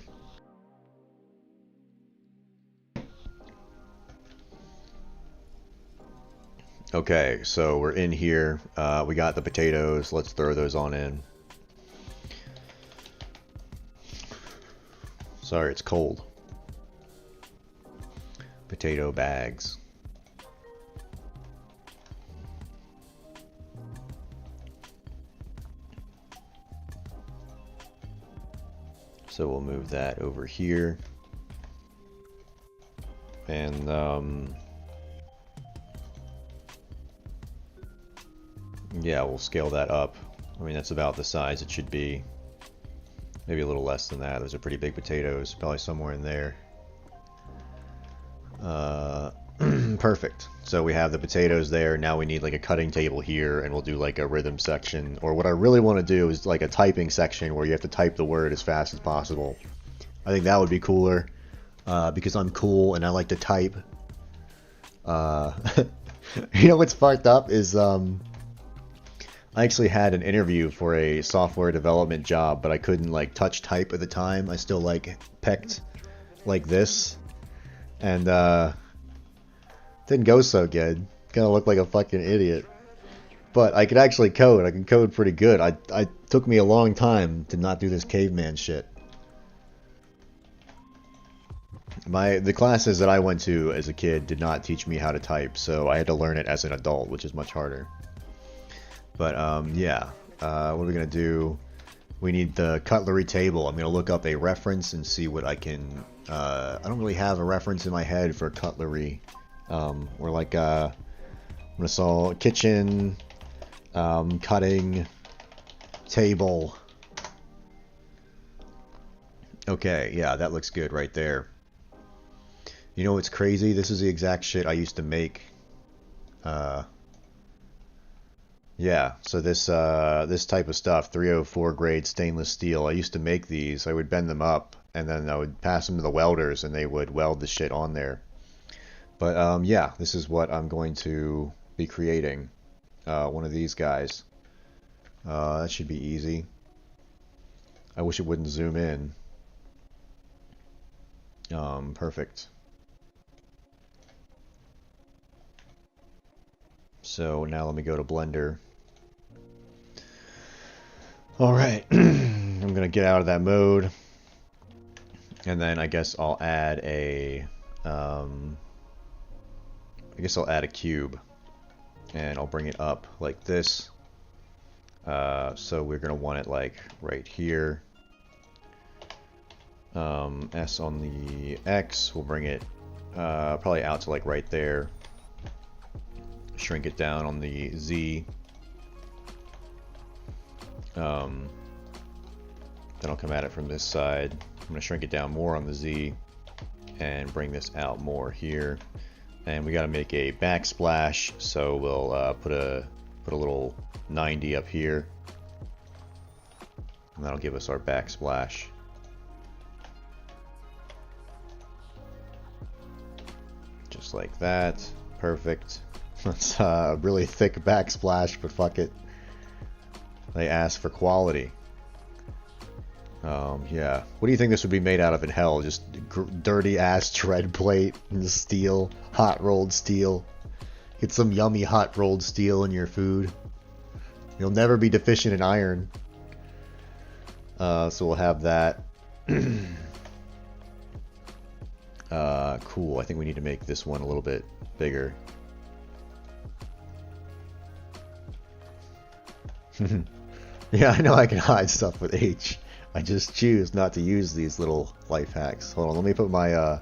Okay, so we're in here. We got the potatoes. Let's throw those on in. Sorry, it's cold. Potato bags. So we'll move that over here. And, yeah, we'll scale that up. I mean, that's about the size it should be. Maybe a little less than that. Those are pretty big potatoes, probably somewhere in there. Perfect. So we have the potatoes there. Now we need like a cutting table here, and we'll do like a rhythm section. Or what I really want to do is like a typing section where you have to type the word as fast as possible. I think that would be cooler because I'm cool and I like to type. You know what's fucked up is I actually had an interview for a software development job, but I couldn't like touch type at the time. I still like pecked like this, and didn't go so good. Kind of looked like a fucking idiot. But I could actually code. I can code pretty good. I took me a long time to not do this caveman shit. The classes that I went to as a kid did not teach me how to type, so I had to learn it as an adult, which is much harder. But yeah, what are we gonna do? We need the cutlery table. I'm gonna look up a reference and see what I can. I don't really have a reference in my head for cutlery. Or like I'm gonna saw kitchen, cutting table. Okay, yeah, that looks good right there. You know what's crazy? This is the exact shit I used to make. Yeah, so this type of stuff, 304 grade stainless steel, I used to make these. I would bend them up, and then I would pass them to the welders, and they would weld the shit on there. But yeah, this is what I'm going to be creating. One of these guys. That should be easy. I wish it wouldn't zoom in. Perfect. So now let me go to Blender. Alright, I'm gonna get out of that mode. And then I guess I'll add a cube. And I'll bring it up like this. So we're gonna want it like right here. S on the X, we'll bring it probably out to like right there. Shrink it down on the Z. Then I'll come at it from this side. I'm going to shrink it down more on the Z and bring this out more here. And we got to make a backsplash, so we'll put a little 90 up here. And that'll give us our backsplash. Just like that. Perfect. That's a really thick backsplash, but fuck it. They asked for quality. Yeah. What do you think this would be made out of in hell? Just dirty ass tread plate and steel, hot rolled steel. Get some yummy hot rolled steel in your food. You'll never be deficient in iron. So we'll have that. Cool. I think we need to make this one a little bit bigger. Yeah, I know I can hide stuff with H. I just choose not to use these little life hacks. Hold on, let me put my I'll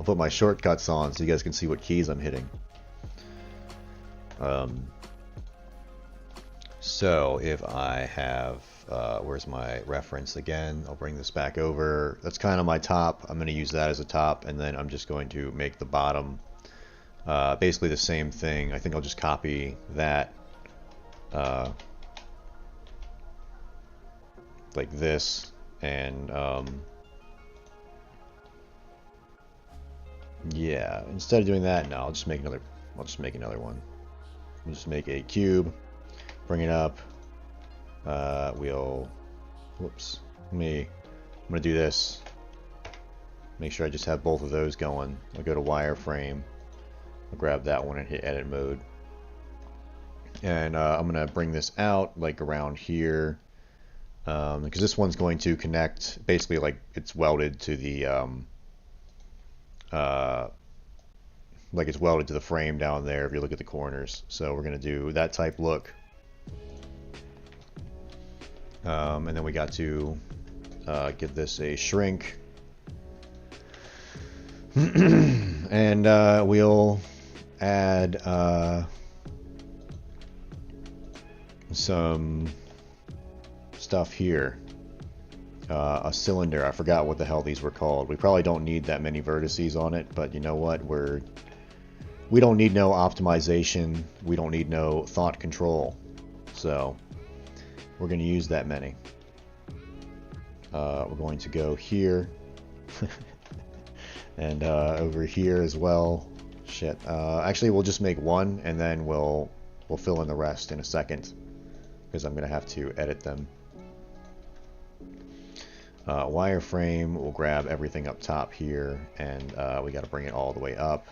put my shortcuts on so you guys can see what keys I'm hitting. So if I have where's my reference again? I'll bring this back over. That's kind of my top. I'm going to use that as a top, and then I'm just going to make the bottom basically the same thing. I think I'll just copy that like this, and yeah, instead of doing that, no, I'll just make another one. I'll just make a cube, bring it up. Whoops, I'm gonna do this. Make sure I just have both of those going. I'll go to wireframe. I'll grab that one and hit edit mode. And I'm gonna bring this out like around here. Because this one's going to connect, basically like it's welded to the like it's welded to the frame down there if you look at the corners. So we're going to do that type look. And then we got to give this a shrink. And we'll add some stuff here. a cylinder. I forgot what the hell these were called. We probably don't need that many vertices on it, but you know what? We don't need no optimization. We don't need no thought control. So we're going to use that many. We're going to go here and over here as well. Shit. Actually, we'll just make one, and then we'll fill in the rest in a second, because I'm going to have to edit them. Wireframe, we'll grab everything up top here, and we got to bring it all the way up.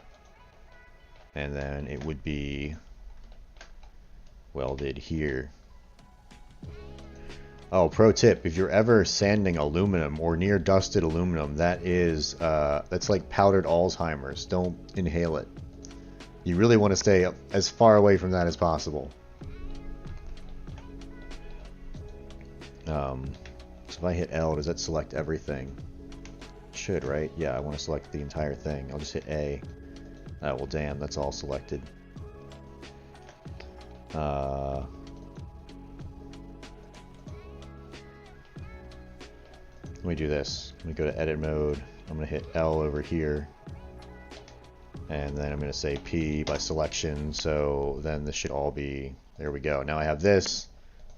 And then it would be welded here. Oh, pro tip, if you're ever sanding aluminum or near dusted aluminum, that's like powdered Alzheimer's. Don't inhale it. You really want to stay as far away from that as possible. So if I hit L, does that select everything? It should, right? Yeah, I want to select the entire thing. I'll just hit A. Oh, well, damn, that's all selected. Let me do this. Let me go to edit mode. I'm going to hit L over here. And then I'm going to say P by selection. So then this should all be... There we go. Now I have this.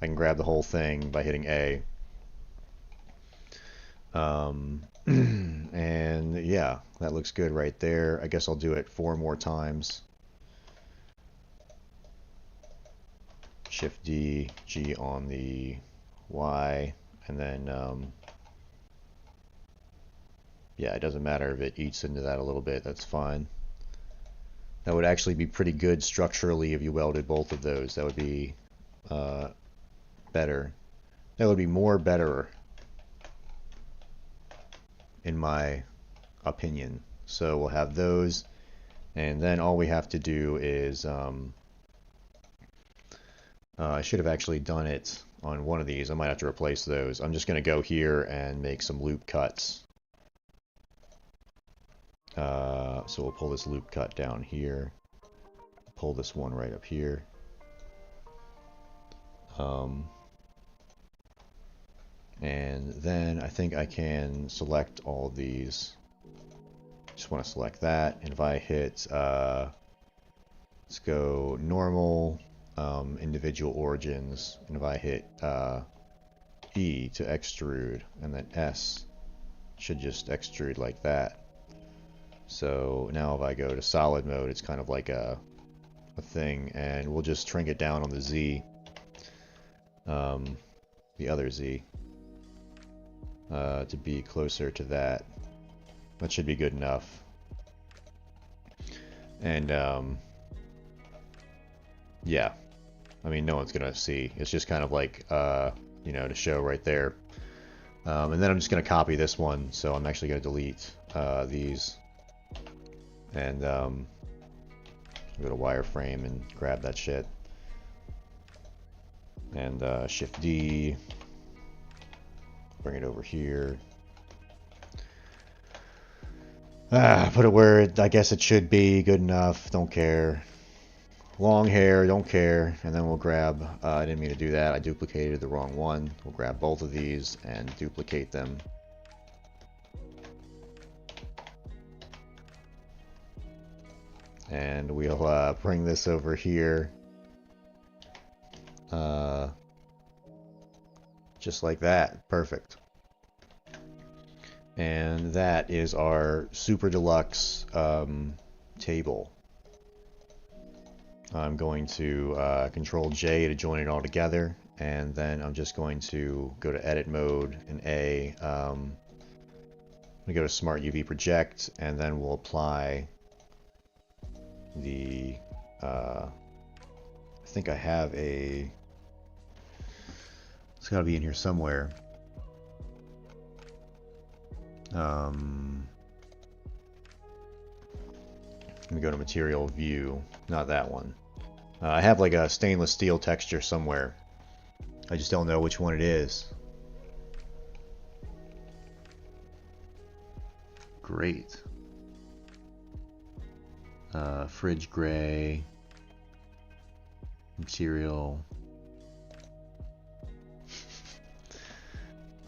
I can grab the whole thing by hitting A. And yeah, that looks good right there. I guess I'll do it 4 more times. Shift D, G on the Y, and then yeah, it doesn't matter if it eats into that a little bit, that's fine. That would actually be pretty good structurally if you welded both of those. That would be better. That would be more better, in my opinion. So we'll have those, and then all we have to do is I should have actually done it on one of these. I might have to replace those. I'm just going to go here and make some loop cuts. So we'll pull this loop cut down here, pull this one right up here. And then I think I can select all of these. Just want to select that, and if I hit, let's go normal, individual origins, and if I hit E to extrude, and then S, should just extrude like that. So now if I go to solid mode, it's kind of like a thing, and we'll just shrink it down on the Z, the other Z, to be closer to that. That should be good enough. And yeah, I mean, no one's gonna see. It's just kind of like you know, to show right there. And then I'm just gonna copy this one, so I'm actually gonna delete these, and go to wireframe and grab that shit, and Shift D, bring it over here. Put it where I guess it should be. Good enough. Don't care. Long hair, don't care. And then we'll grab, I didn't mean to do that. I duplicated the wrong one. We'll grab both of these and duplicate them. And we'll bring this over here. Just like that. Perfect. And that is our super deluxe table. I'm going to Control J to join it all together, and then I'm just going to go to edit mode and A. I'm going to go to Smart UV Project, and then we'll apply the I think I have a, it's got to be in here somewhere. Let me go to material view, not that one. I have like a stainless steel texture somewhere. I just don't know which one it is. Great. Fridge gray. Material.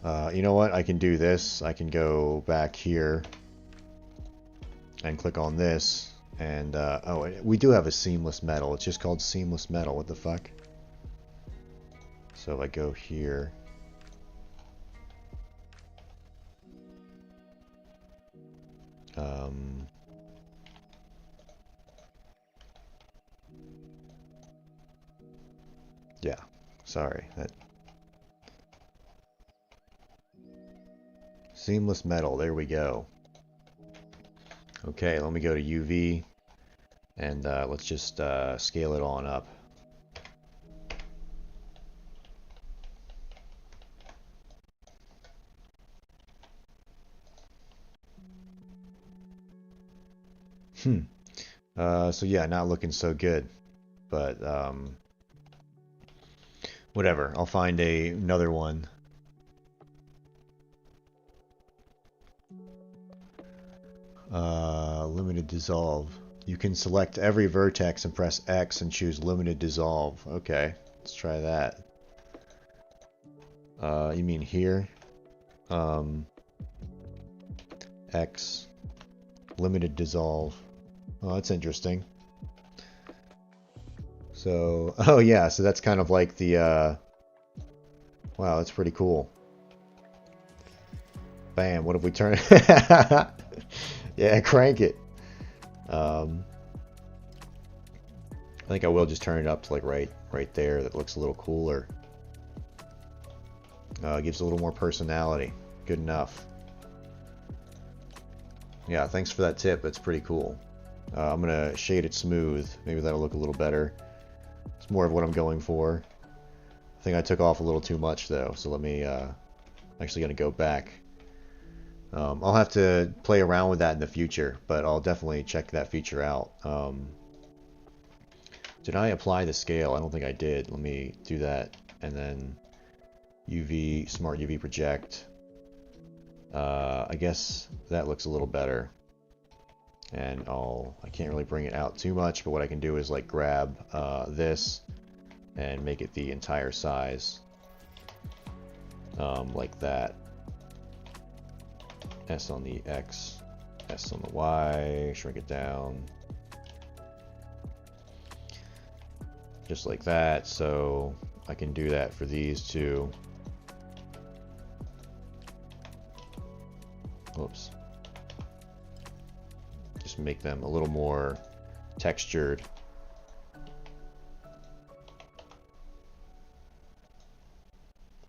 You know what? I can do this. I can go back here and click on this. And, oh, we do have a seamless metal. It's just called seamless metal. What the fuck? So if I go here. Yeah, sorry. That seamless metal, there we go. Okay, let me go to UV and let's just scale it on up. So yeah, not looking so good, but whatever. I'll find another one. Limited dissolve. You can select every vertex and press X and choose limited dissolve. Okay, let's try that. You mean here? X, limited dissolve. Oh, that's interesting. So, oh yeah, so that's kind of like the, wow, that's pretty cool. Bam, what if we turn it? Yeah, crank it. I think I will just turn it up to like right there. That looks a little cooler. Gives a little more personality. Good enough. Yeah, thanks for that tip. That's pretty cool. I'm gonna shade it smooth. Maybe that'll look a little better. It's more of what I'm going for. I think I took off a little too much though, so let me, I'm actually gonna go back. I'll have to play around with that in the future, but I'll definitely check that feature out. Did I apply the scale? I don't think I did. Let me do that, and then UV, Smart UV Project. I guess that looks a little better. And I can't really bring it out too much, but what I can do is like grab this and make it the entire size, like that. S on the X, S on the Y, shrink it down. Just like that, so I can do that for these two. Whoops. Just make them a little more textured.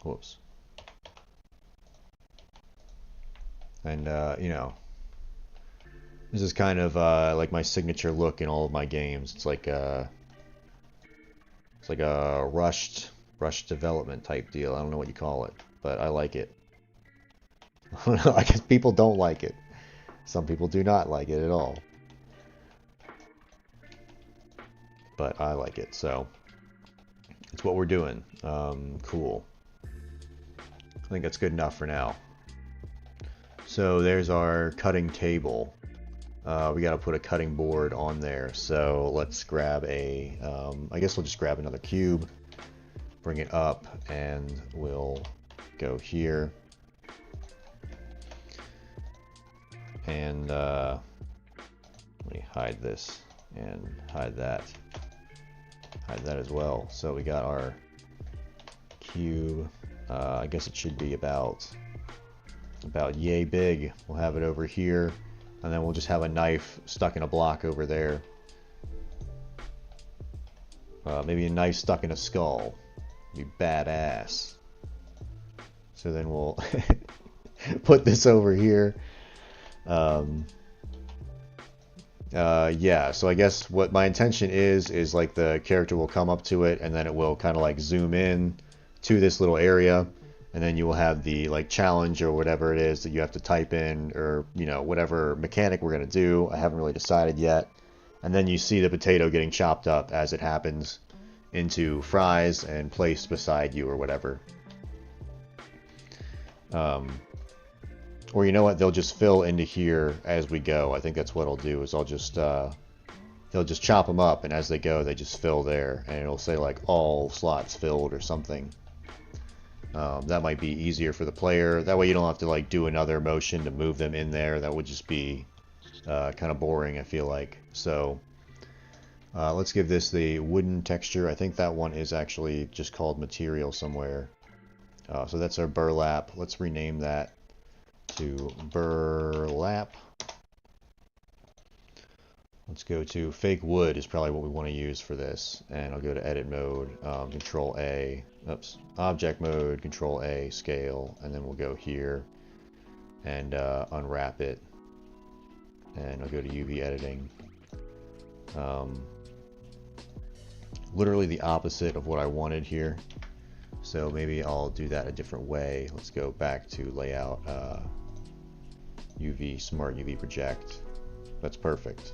Whoops. And, you know, this is kind of like my signature look in all of my games. It's like a rushed development type deal. I don't know what you call it, but I like it. I guess people don't like it. Some people do not like it at all. But I like it, so it's what we're doing. Cool. I think that's good enough for now. So there's our cutting table. We got to put a cutting board on there. So let's grab a, I guess we'll just grab another cube, bring it up, and we'll go here. And let me hide this and hide that as well. So we got our cube. I guess it should be about yay big. We'll have it over here, and then we'll just have a knife stuck in a block over there. Maybe a knife stuck in a skull. Be badass. So then we'll put this over here. Yeah, so I guess what my intention is like the character will come up to it, and then it will kind of like zoom in to this little area. And then you will have the like challenge or whatever it is that you have to type in, or you know, whatever mechanic we're gonna do. I haven't really decided yet. And then you see the potato getting chopped up as it happens into fries and placed beside you or whatever. Or you know what? They'll just fill into here as we go. I think that's what I'll do. Is I'll just they'll just chop them up, and as they go, they just fill there, and it'll say like all slots filled or something. That might be easier for the player. That way you don't have to like do another motion to move them in there. That would just be kind of boring, I feel like. So let's give this the wooden texture. I think that one is actually just called material somewhere. So that's our burlap. Let's rename that to burlap. Let's go to fake wood is probably what we want to use for this. And I'll go to edit mode, control A, oops, object mode, control A, scale, and then we'll go here and unwrap it. And I'll go to UV editing. Literally the opposite of what I wanted here. So maybe I'll do that a different way. Let's go back to layout, UV, smart UV project. That's perfect.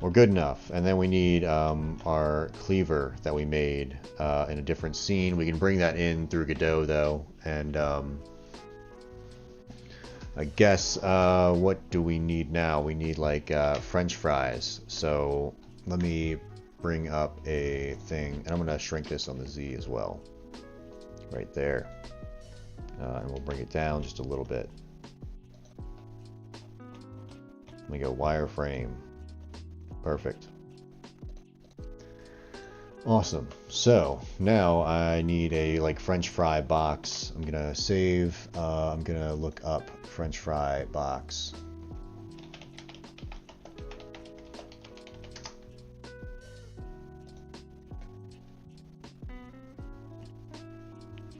We're good enough. And then we need our cleaver that we made in a different scene. We can bring that in through Godot though. And I guess what do we need now? We need like French fries. So let me bring up a thing, and I'm going to shrink this on the Z as well. Right there. And we'll bring it down just a little bit. Let me go wireframe. Perfect. Awesome. So now I need a like French fry box. I'm gonna save. I'm gonna look up French fry box.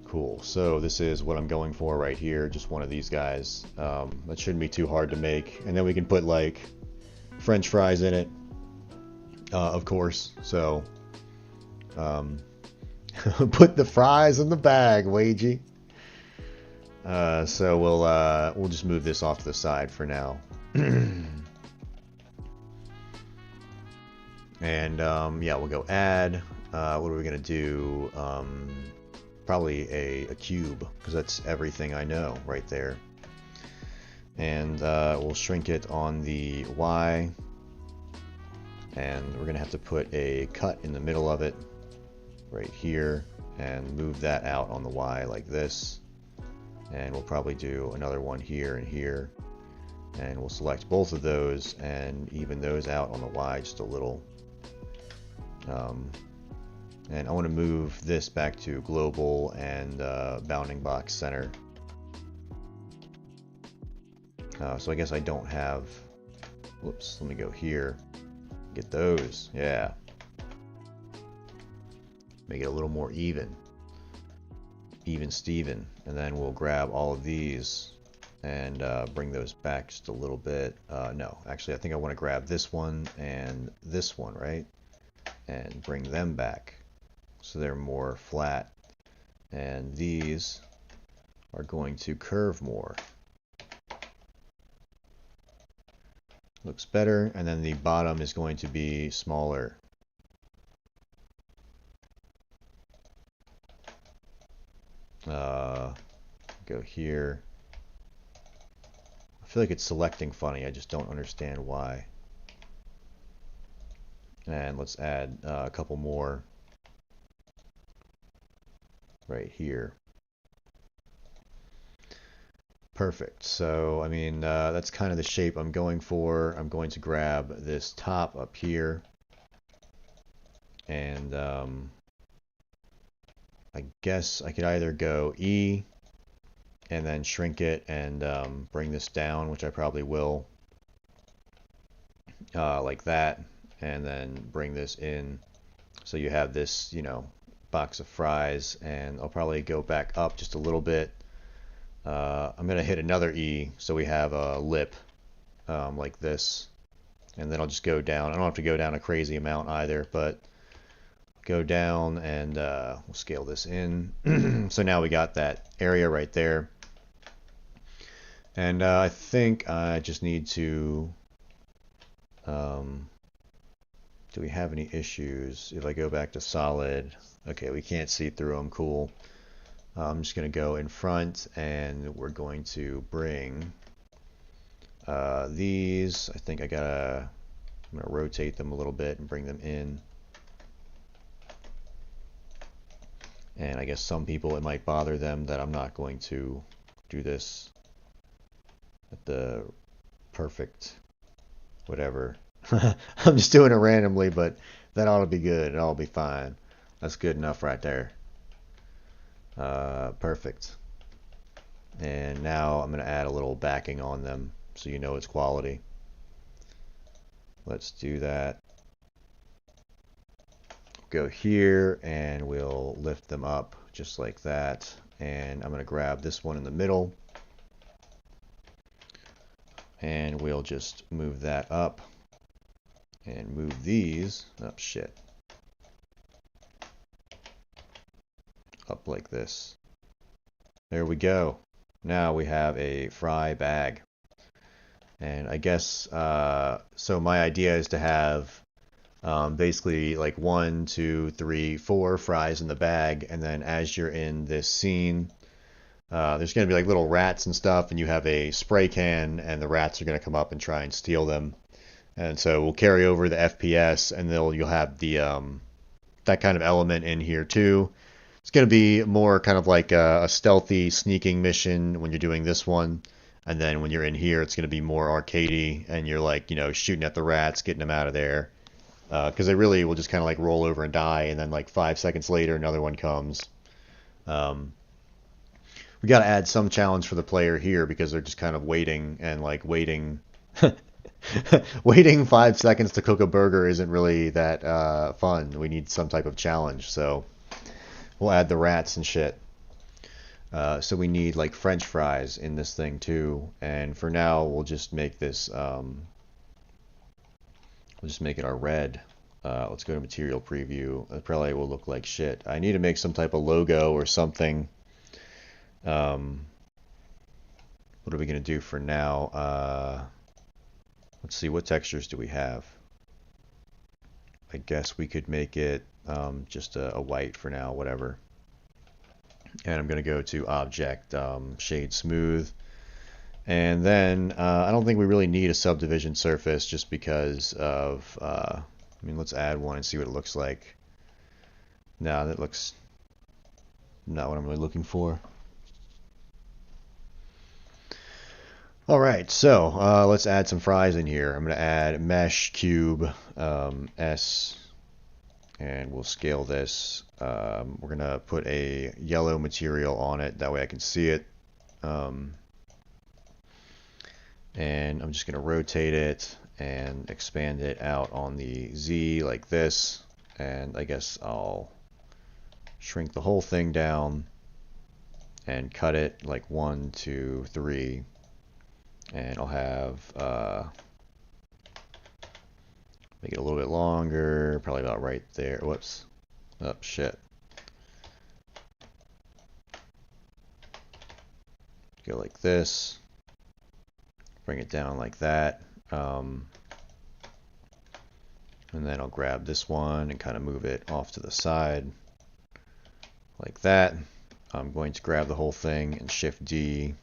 Cool. So this is what I'm going for right here. Just one of these guys. That shouldn't be too hard to make. And then we can put like French fries in it. Of course. So put the fries in the bag, Wagey. So we'll just move this off to the side for now. And yeah, we'll go add. What are we gonna do? Probably a cube, because that's everything I know right there. And we'll shrink it on the Y. And we're gonna have to put a cut in the middle of it right here and move that out on the Y like this. And we'll probably do another one here and here. And we'll select both of those and even those out on the Y just a little. And I want to move this back to global and bounding box center. So I guess I don't have, whoops, let me go here. Get those, yeah. Make it a little more even. Even Steven. And then we'll grab all of these and bring those back just a little bit. No, actually I think I want to grab this one and this one, right? And bring them back so they're more flat. And these are going to curve more. Looks better. And then the bottom is going to be smaller. Go here. I feel like it's selecting funny. I just don't understand why. And let's add a couple more right here. Perfect. So, I mean, that's kind of the shape I'm going for. I'm going to grab this top up here. And I guess I could either go E and then shrink it and bring this down, which I probably will, like that. And then bring this in. So you have this, you know, box of fries. And I'll probably go back up just a little bit. I'm going to hit another E so we have a lip like this. And then I'll just go down. I don't have to go down a crazy amount either, but go down and we'll scale this in. So now we got that area right there. And I think I just need to... do we have any issues? If I go back to solid, okay, we can't see through them, cool. I'm just going to go in front and we're going to bring these. I think I'm going to rotate them a little bit and bring them in. And I guess some people it might bother them that I'm not going to do this at the perfect whatever. I'm just doing it randomly, but that ought to be good. It ought to be fine. That's good enough right there. Perfect. And now I'm going to add a little backing on them so you know it's quality. Let's do that. Go here and we'll lift them up just like that. And I'm going to grab this one in the middle. And we'll just move that up. And move these. Oh, shit. Up like this. There we go. Now we have a fry bag. And I guess, so my idea is to have basically like 1, 2, 3, 4 fries in the bag. And then as you're in this scene, there's going to be like little rats and stuff. And you have a spray can and the rats are going to come up and try and steal them. And so we'll carry over the FPS and you'll have the that kind of element in here too. It's going to be more kind of like a stealthy sneaking mission when you're doing this one. And then when you're in here, it's going to be more arcadey and you're like, you know, shooting at the rats, getting them out of there. Because they really will just kind of like roll over and die. And then like 5 seconds later, another one comes. We got to add some challenge for the player here because they're just kind of waiting and like waiting. Waiting 5 seconds to cook a burger isn't really that fun. We need some type of challenge, so we'll add the rats and shit. So we need like French fries in this thing too. And for now, we'll just make this. We'll just make it our red. Let's go to material preview. It probably will look like shit. I need to make some type of logo or something. What are we gonna do for now? Let's see, what textures do we have? I guess we could make it just a white for now, whatever. And I'm going to go to Object, Shade Smooth. And then I don't think we really need a subdivision surface just because of, I mean, let's add one and see what it looks like. No, that looks not what I'm really looking for. Alright, so let's add some fries in here. I'm going to add mesh cube S, and we'll scale this. We're going to put a yellow material on it, that way I can see it. And I'm just going to rotate it and expand it out on the Z like this. And I guess I'll shrink the whole thing down and cut it like 1, 2, 3. And I'll have, make it a little bit longer, probably about right there. Whoops. Oh, shit. Go like this. Bring it down like that. And then I'll grab this one and kind of move it off to the side. Like that. I'm going to grab the whole thing and Shift D.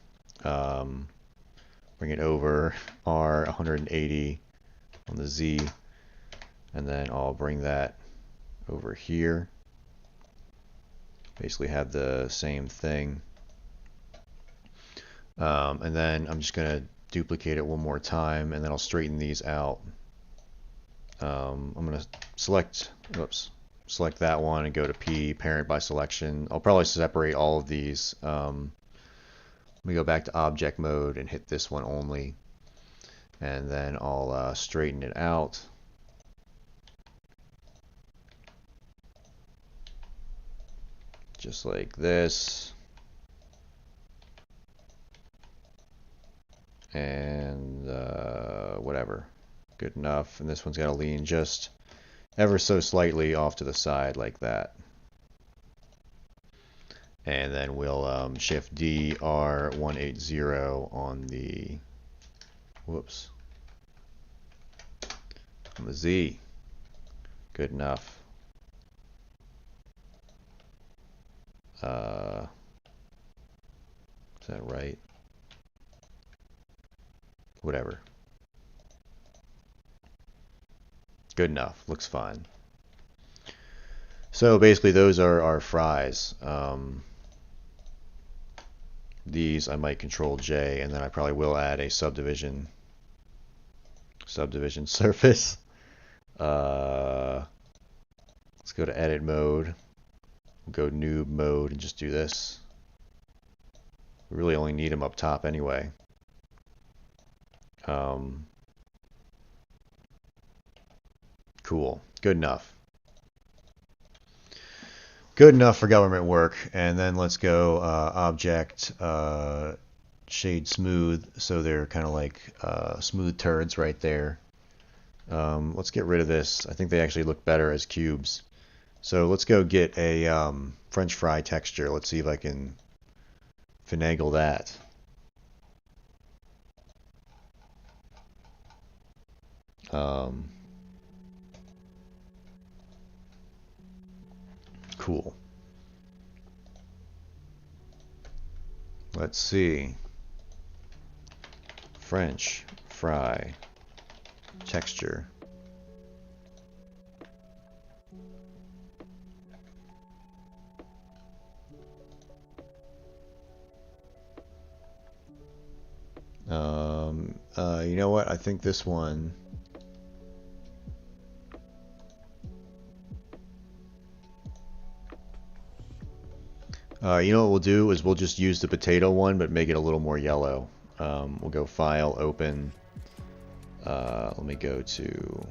Bring it over R 180 on the Z, and then I'll bring that over here. Basically have the same thing. And then I'm just going to duplicate it one more time, and then I'll straighten these out. I'm going to select that one and go to P, parent by selection. I'll probably separate all of these. Let me go back to object mode and hit this one only, and then I'll straighten it out. Just like this. And whatever. Good enough. And this one's got to lean just ever so slightly off to the side like that. And then we'll Shift D R 180 on the, whoops, on the Z. Good enough. Is that right? Whatever. Good enough. Looks fine. So basically those are our fries. These I might control J, and then I probably will add a subdivision surface. Let's go to edit mode. We'll go noob mode and just do this. We really only need them up top anyway. Cool. Good enough. Good enough for government work. And then let's go object shade smooth, so they're kind of like smooth turds right there. Let's get rid of this. I think they actually look better as cubes. So let's go get a French fry texture. Let's see if I can finagle that. Cool. Let's see. French fry texture. You know what? I think this one. You know what we'll do is we'll just use the potato one, but make it a little more yellow. We'll go File, Open. Let me go to,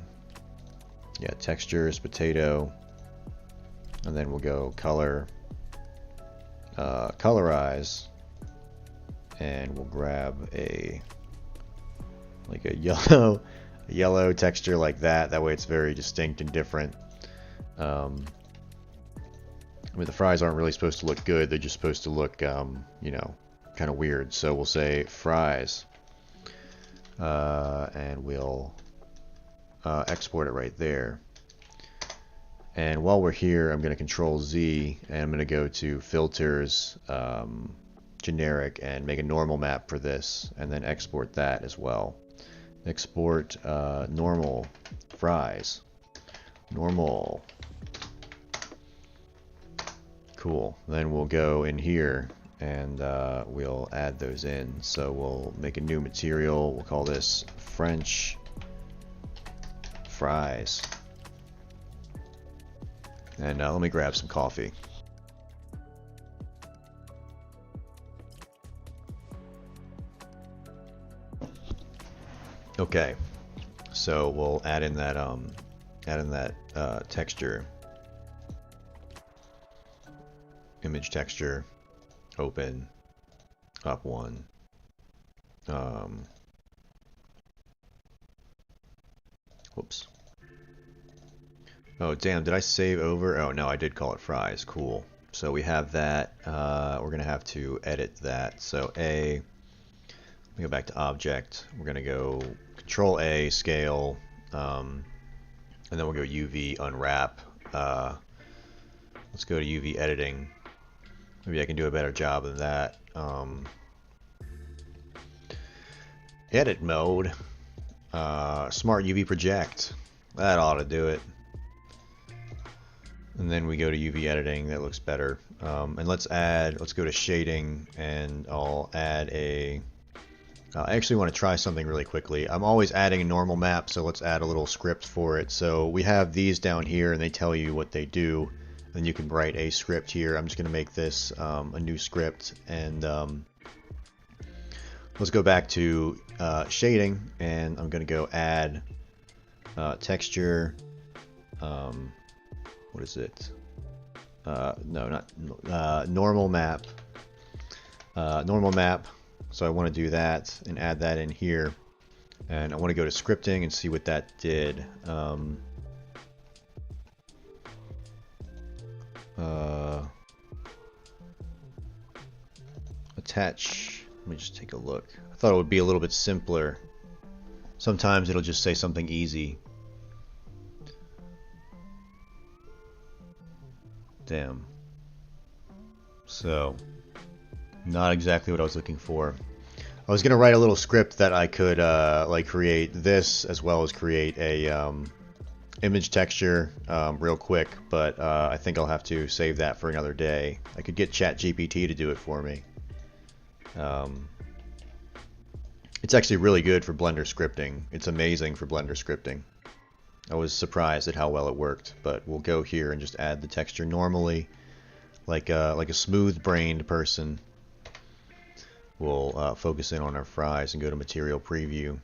Textures, Potato. And then we'll go Color, Colorize. And we'll grab a yellow texture like that. That way it's very distinct and different. I mean, the fries aren't really supposed to look good. They're just supposed to look, kind of weird. So we'll say fries. And we'll export it right there. And while we're here, I'm going to Control Z, and I'm going to go to Filters, Generic, and make a normal map for this, and then export that as well. Export normal fries. Normal. Cool. Then we'll go in here and we'll add those in. So we'll make a new material. We'll call this French fries. And let me grab some coffee. Okay, so we'll add in that texture, image texture, open, up one. Whoops. Oh damn! Did I save over? Oh no, I did call it fries. Cool. So we have that. We're gonna have to edit that. So A. Let me go back to object. We're gonna go Control A, scale, and then we'll go UV unwrap. Let's go to UV editing. Maybe I can do a better job than that. Edit mode. Smart UV project. That ought to do it. And then we go to UV editing. That looks better. And let's go to shading, and I'll add a. I actually want to try something really quickly. I'm always adding a normal map, so let's add a little script for it. So we have these down here, and they tell you what they do. Then you can write a script here. I'm just going to make this a new script, and let's go back to shading, and I'm going to go add texture. What is it? No, not normal map. Normal map. So I want to do that and add that in here, and I want to go to scripting and see what that did. Attach. Let me just take a look. I thought it would be a little bit simpler. Sometimes it'll just say something easy. Damn. So, not exactly what I was looking for. I was gonna write a little script that I could like create this, as well as create a image texture real quick, but I think I'll have to save that for another day. I could get ChatGPT to do it for me. It's actually really good for Blender scripting. It's amazing for Blender scripting. I was surprised at how well it worked, but we'll go here and just add the texture normally, like a smooth-brained person. We'll focus in on our fries and go to Material Preview.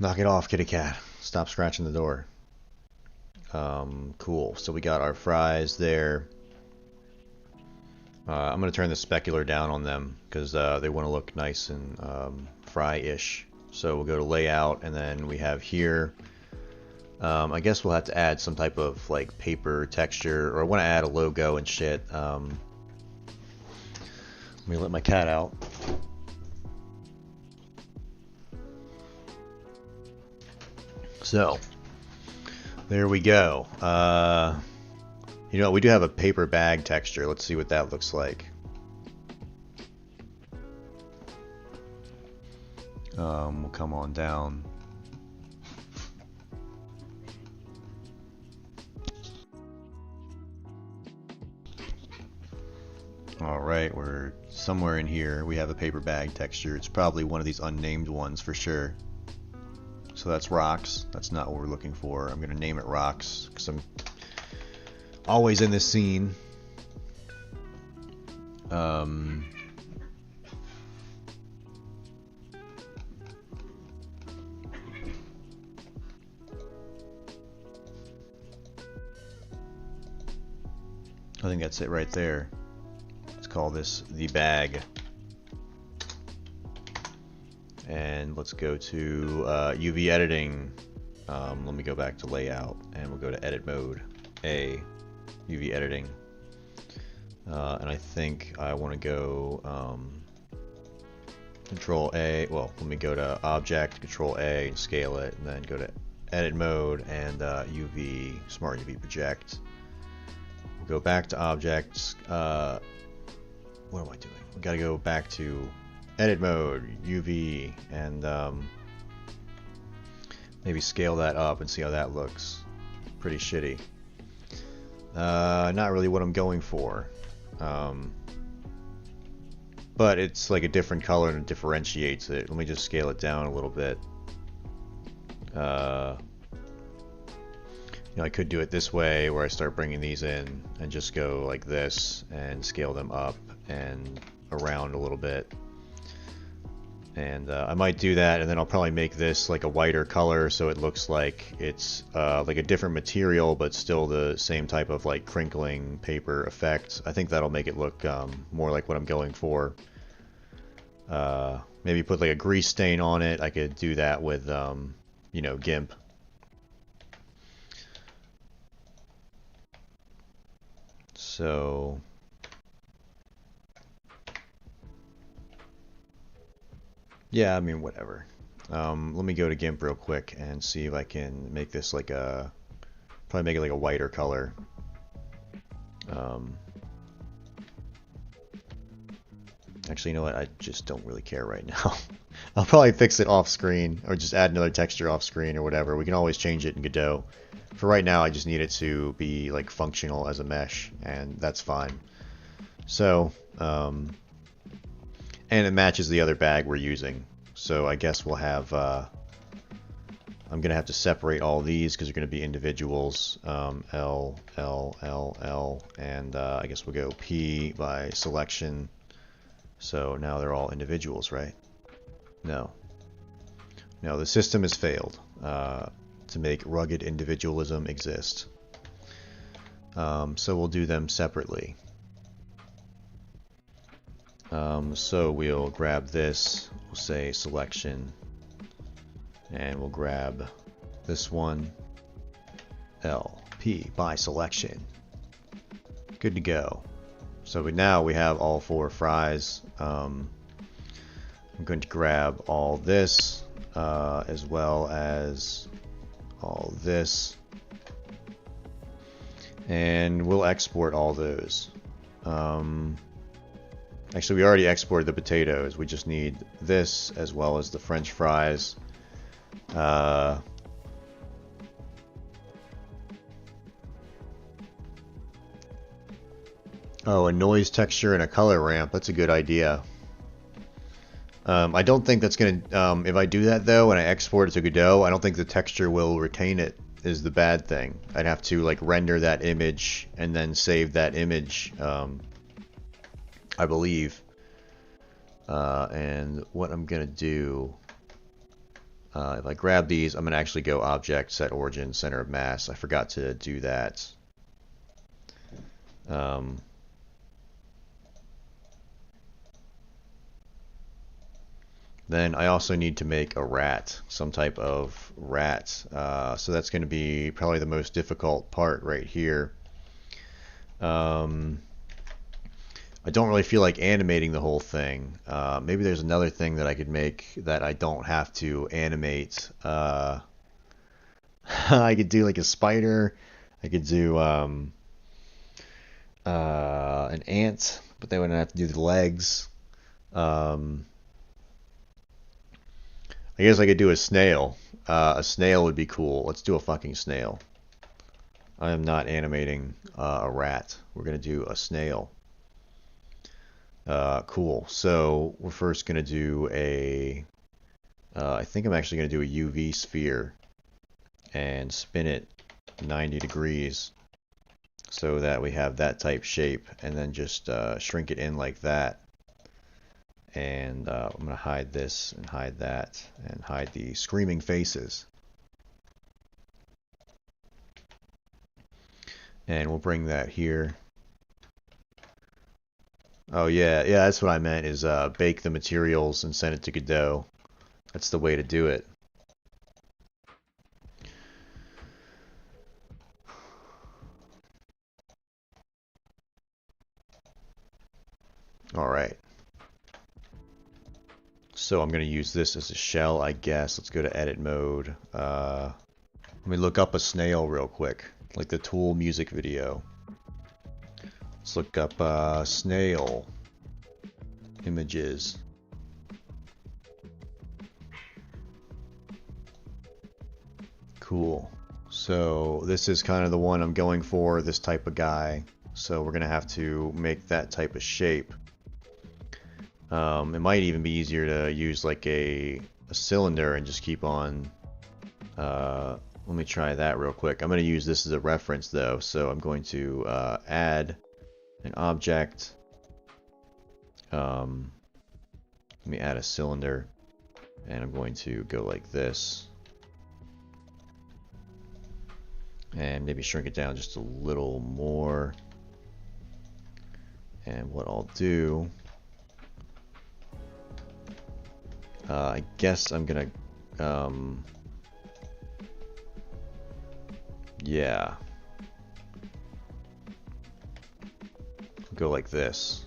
Knock it off, kitty cat. Stop scratching the door. Cool. So we got our fries there. I'm going to turn the specular down on them because they want to look nice and fry-ish. So we'll go to Layout, and then we have here. I guess we'll have to add some type of like paper texture, or I want to add a logo and shit. Let me let my cat out. So, there we go. You know, we do have a paper bag texture. Let's see what that looks like. We'll come on down. Alright, we're somewhere in here. We have a paper bag texture. It's probably one of these unnamed ones for sure. So that's rocks. That's not what we're looking for. I'm going to name it rocks because I'm always in this scene. I think that's it right there. Let's call this the bag. And let's go to UV editing. Let me go back to layout and we'll go to edit mode A, UV editing. And I think I want to go Control A. Well, let me go to object, Control A, and scale it, and then go to edit mode and UV, smart UV project. We'll go back to objects. What am I doing? We got to go back to edit mode, UV, and maybe scale that up and see how that looks. Pretty shitty. Not really what I'm going for. But it's like a different color and it differentiates it. Let me just scale it down a little bit. You know, I could do it this way where I start bringing these in and just go like this and scale them up and around a little bit. And I might do that, and then I'll probably make this like a whiter color so it looks like it's like a different material but still the same type of like crinkling paper effect. I think that'll make it look more like what I'm going for. Maybe put like a grease stain on it. I could do that with you know, GIMP. So yeah, I mean, whatever. Let me go to GIMP real quick and see if I can make this like a, probably make it like a whiter color. Actually, you know what? I just don't really care right now. I'll probably fix it off screen or just add another texture off screen or whatever. We can always change it in Godot. For right now, I just need it to be like functional as a mesh, and that's fine. So, and it matches the other bag we're using. So I guess we'll have, I'm going to have to separate all these because they're going to be individuals. L, L, L, L, and I guess we'll go P by selection. So now they're all individuals, right? No. No, the system has failed to make rugged individualism exist. So we'll do them separately. So we'll grab this, we'll say selection, and we'll grab this one, L, P by selection. Good to go. So now we have all four fries. I'm going to grab all this, as well as all this, and we'll export all those. Actually, we already exported the potatoes. We just need this as well as the French fries. Uh, oh, a noise texture and a color ramp. That's a good idea. I don't think that's gonna. If I do that though, and I export it to Godot, I don't think the texture will retain it. Is the bad thing. I'd have to like render that image and then save that image. I believe. And what I'm gonna do, if I grab these, I'm gonna actually go Object, Set Origin, Center of Mass. I forgot to do that. Then I also need to make a rat, some type of rat. So that's going to be probably the most difficult part right here. I don't really feel like animating the whole thing. Maybe there's another thing that I could make that I don't have to animate. I could do like a spider. I could do an ant, but then I wouldn't have to do the legs. I guess I could do a snail. A snail would be cool. Let's do a fucking snail. I am not animating a rat. We're going to do a snail. Cool. So we're first going to do a... I think I'm actually going to do a UV sphere and spin it 90 degrees so that we have that type shape, and then just shrink it in like that. And I'm going to hide this and hide that and hide the screaming faces. And we'll bring that here. Oh yeah, that's what I meant, is bake the materials and send it to Godot. That's the way to do it. Alright. So I'm going to use this as a shell, I guess. Let's go to edit mode. Let me look up a snail real quick, like the Tool music video. Let's look up snail images. Cool. So this is kind of the one I'm going for, this type of guy. So we're going to have to make that type of shape. It might even be easier to use like a cylinder and just keep on. Let me try that real quick. I'm going to use this as a reference though, so I'm going to add an object. Let me add a cylinder, and I'm going to go like this, and maybe shrink it down just a little more. And what I'll do, I guess I'm gonna, yeah, go like this.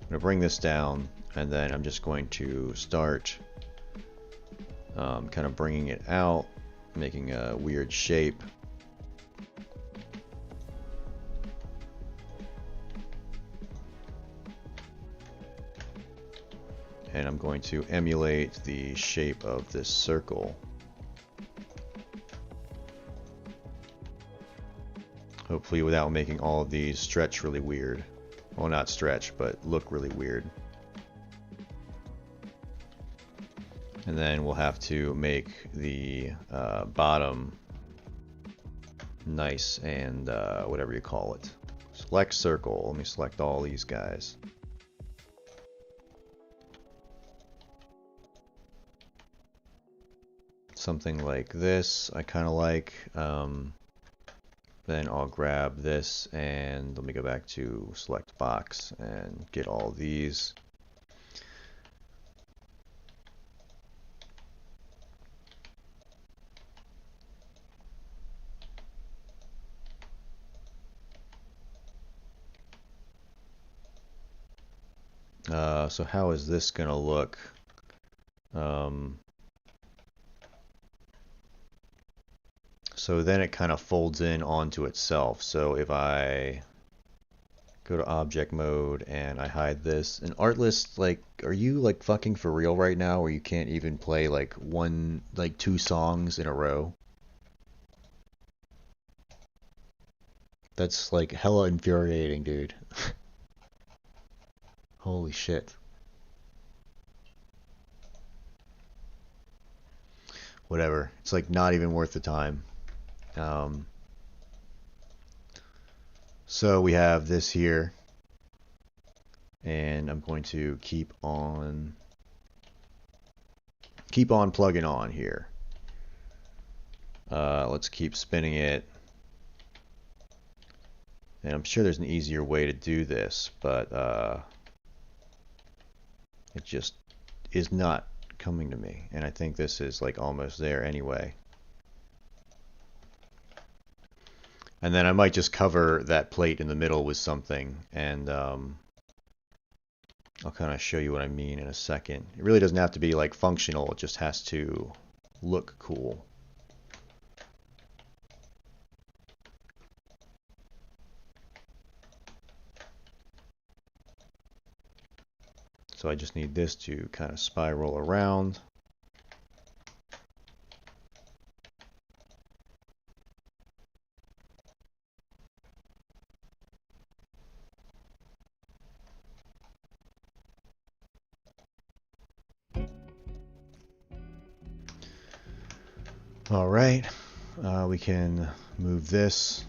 I'm gonna bring this down, and then I'm just going to start kind of bringing it out, making a weird shape. And I'm going to emulate the shape of this circle. Hopefully without making all of these stretch really weird. Well, not stretch, but look really weird. And then we'll have to make the bottom nice and whatever you call it. Select circle. Let me select all these guys. Something like this I kind of like. Then I'll grab this and let me go back to select box and get all these. So how is this gonna look? So then it kind of folds in onto itself. So if I go to object mode, and I hide this. And Artlist, like, are you like fucking for real right now, where you can't even play like two songs in a row? That's like hella infuriating, dude. Holy shit. Whatever. It's like not even worth the time. So we have this here, and I'm going to keep on plugging on here. Let's keep spinning it. And I'm sure there's an easier way to do this, but it just is not coming to me. And I think this is like almost there anyway. And then I might just cover that plate in the middle with something, and I'll kind of show you what I mean in a second. It really doesn't have to be like functional, it just has to look cool. So I just need this to kind of spiral around. All right, we can move this.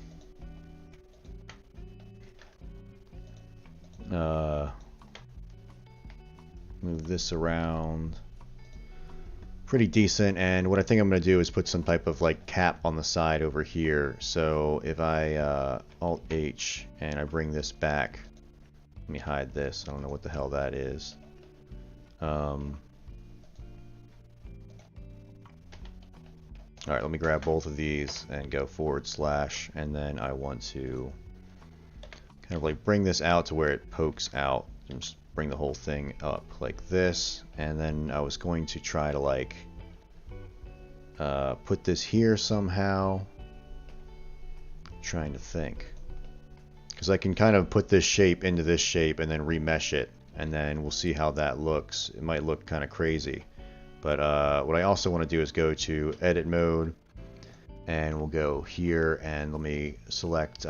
Move this around pretty decent, and what I think I'm going to do is put some type of like cap on the side over here. So if I Alt H and I bring this back, let me hide this, I don't know what the hell that is. Alright, let me grab both of these and go /, and then I want to kind of like bring this out to where it pokes out, and just bring the whole thing up like this. And then I was going to try to like put this here somehow. I'm trying to think, because I can kind of put this shape into this shape and then remesh it, and then we'll see how that looks. It might look kind of crazy. But what I also want to do is go to edit mode, and we'll go here, and let me select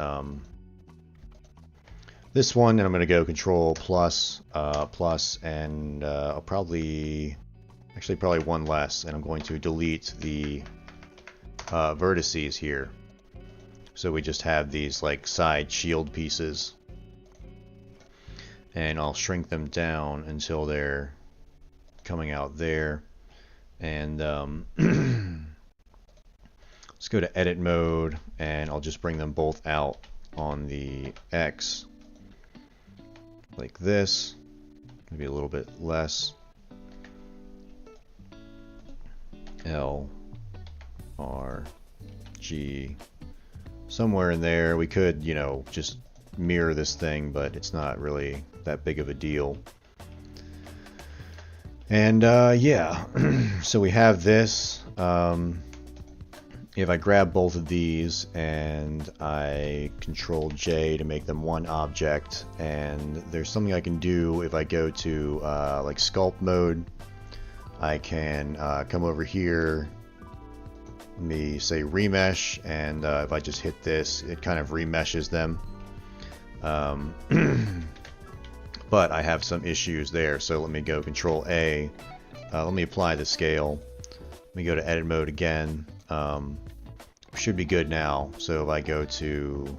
this one, and I'm going to go Control plus, and I'll probably one less, and I'm going to delete the vertices here. So we just have these like side shield pieces, and I'll shrink them down until they're coming out there. And let's go to edit mode, and I'll just bring them both out on the X like this, maybe a little bit less. L, R, G, somewhere in there. We could, you know, just mirror this thing, but it's not really that big of a deal. And yeah, so we have this. If I grab both of these and I Control J to make them one object, and there's something I can do if I go to like sculpt mode. I can come over here, let me say remesh, and if I just hit this, it kind of remeshes them. But I have some issues there, so let me go Control A. Let me apply the scale. Let me go to edit mode again. Should be good now. So if I go to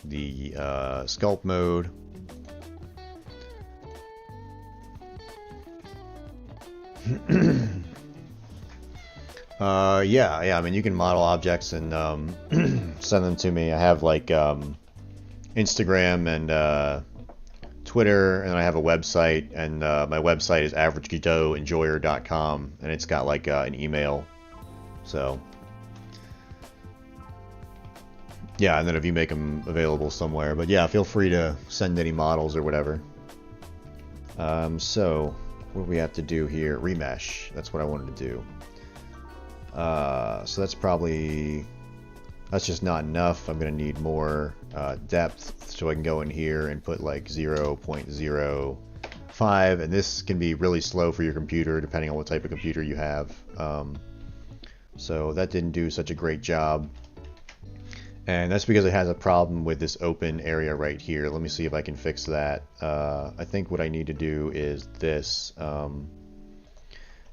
the sculpt mode, yeah, I mean, you can model objects and send them to me. I have like Instagram and Twitter, and I have a website, and my website is averagegodotenjoyer.com, and it's got like an email. So yeah, and then if you make them available somewhere, but yeah, feel free to send any models or whatever. So what do we have to do here? Remesh. That's what I wanted to do. So that's probably That's just not enough. I'm going to need more depth, so I can go in here and put like 0.05, and this can be really slow for your computer depending on what type of computer you have. So that didn't do such a great job. And that's because it has a problem with this open area right here. Let me see if I can fix that. I think what I need to do is this.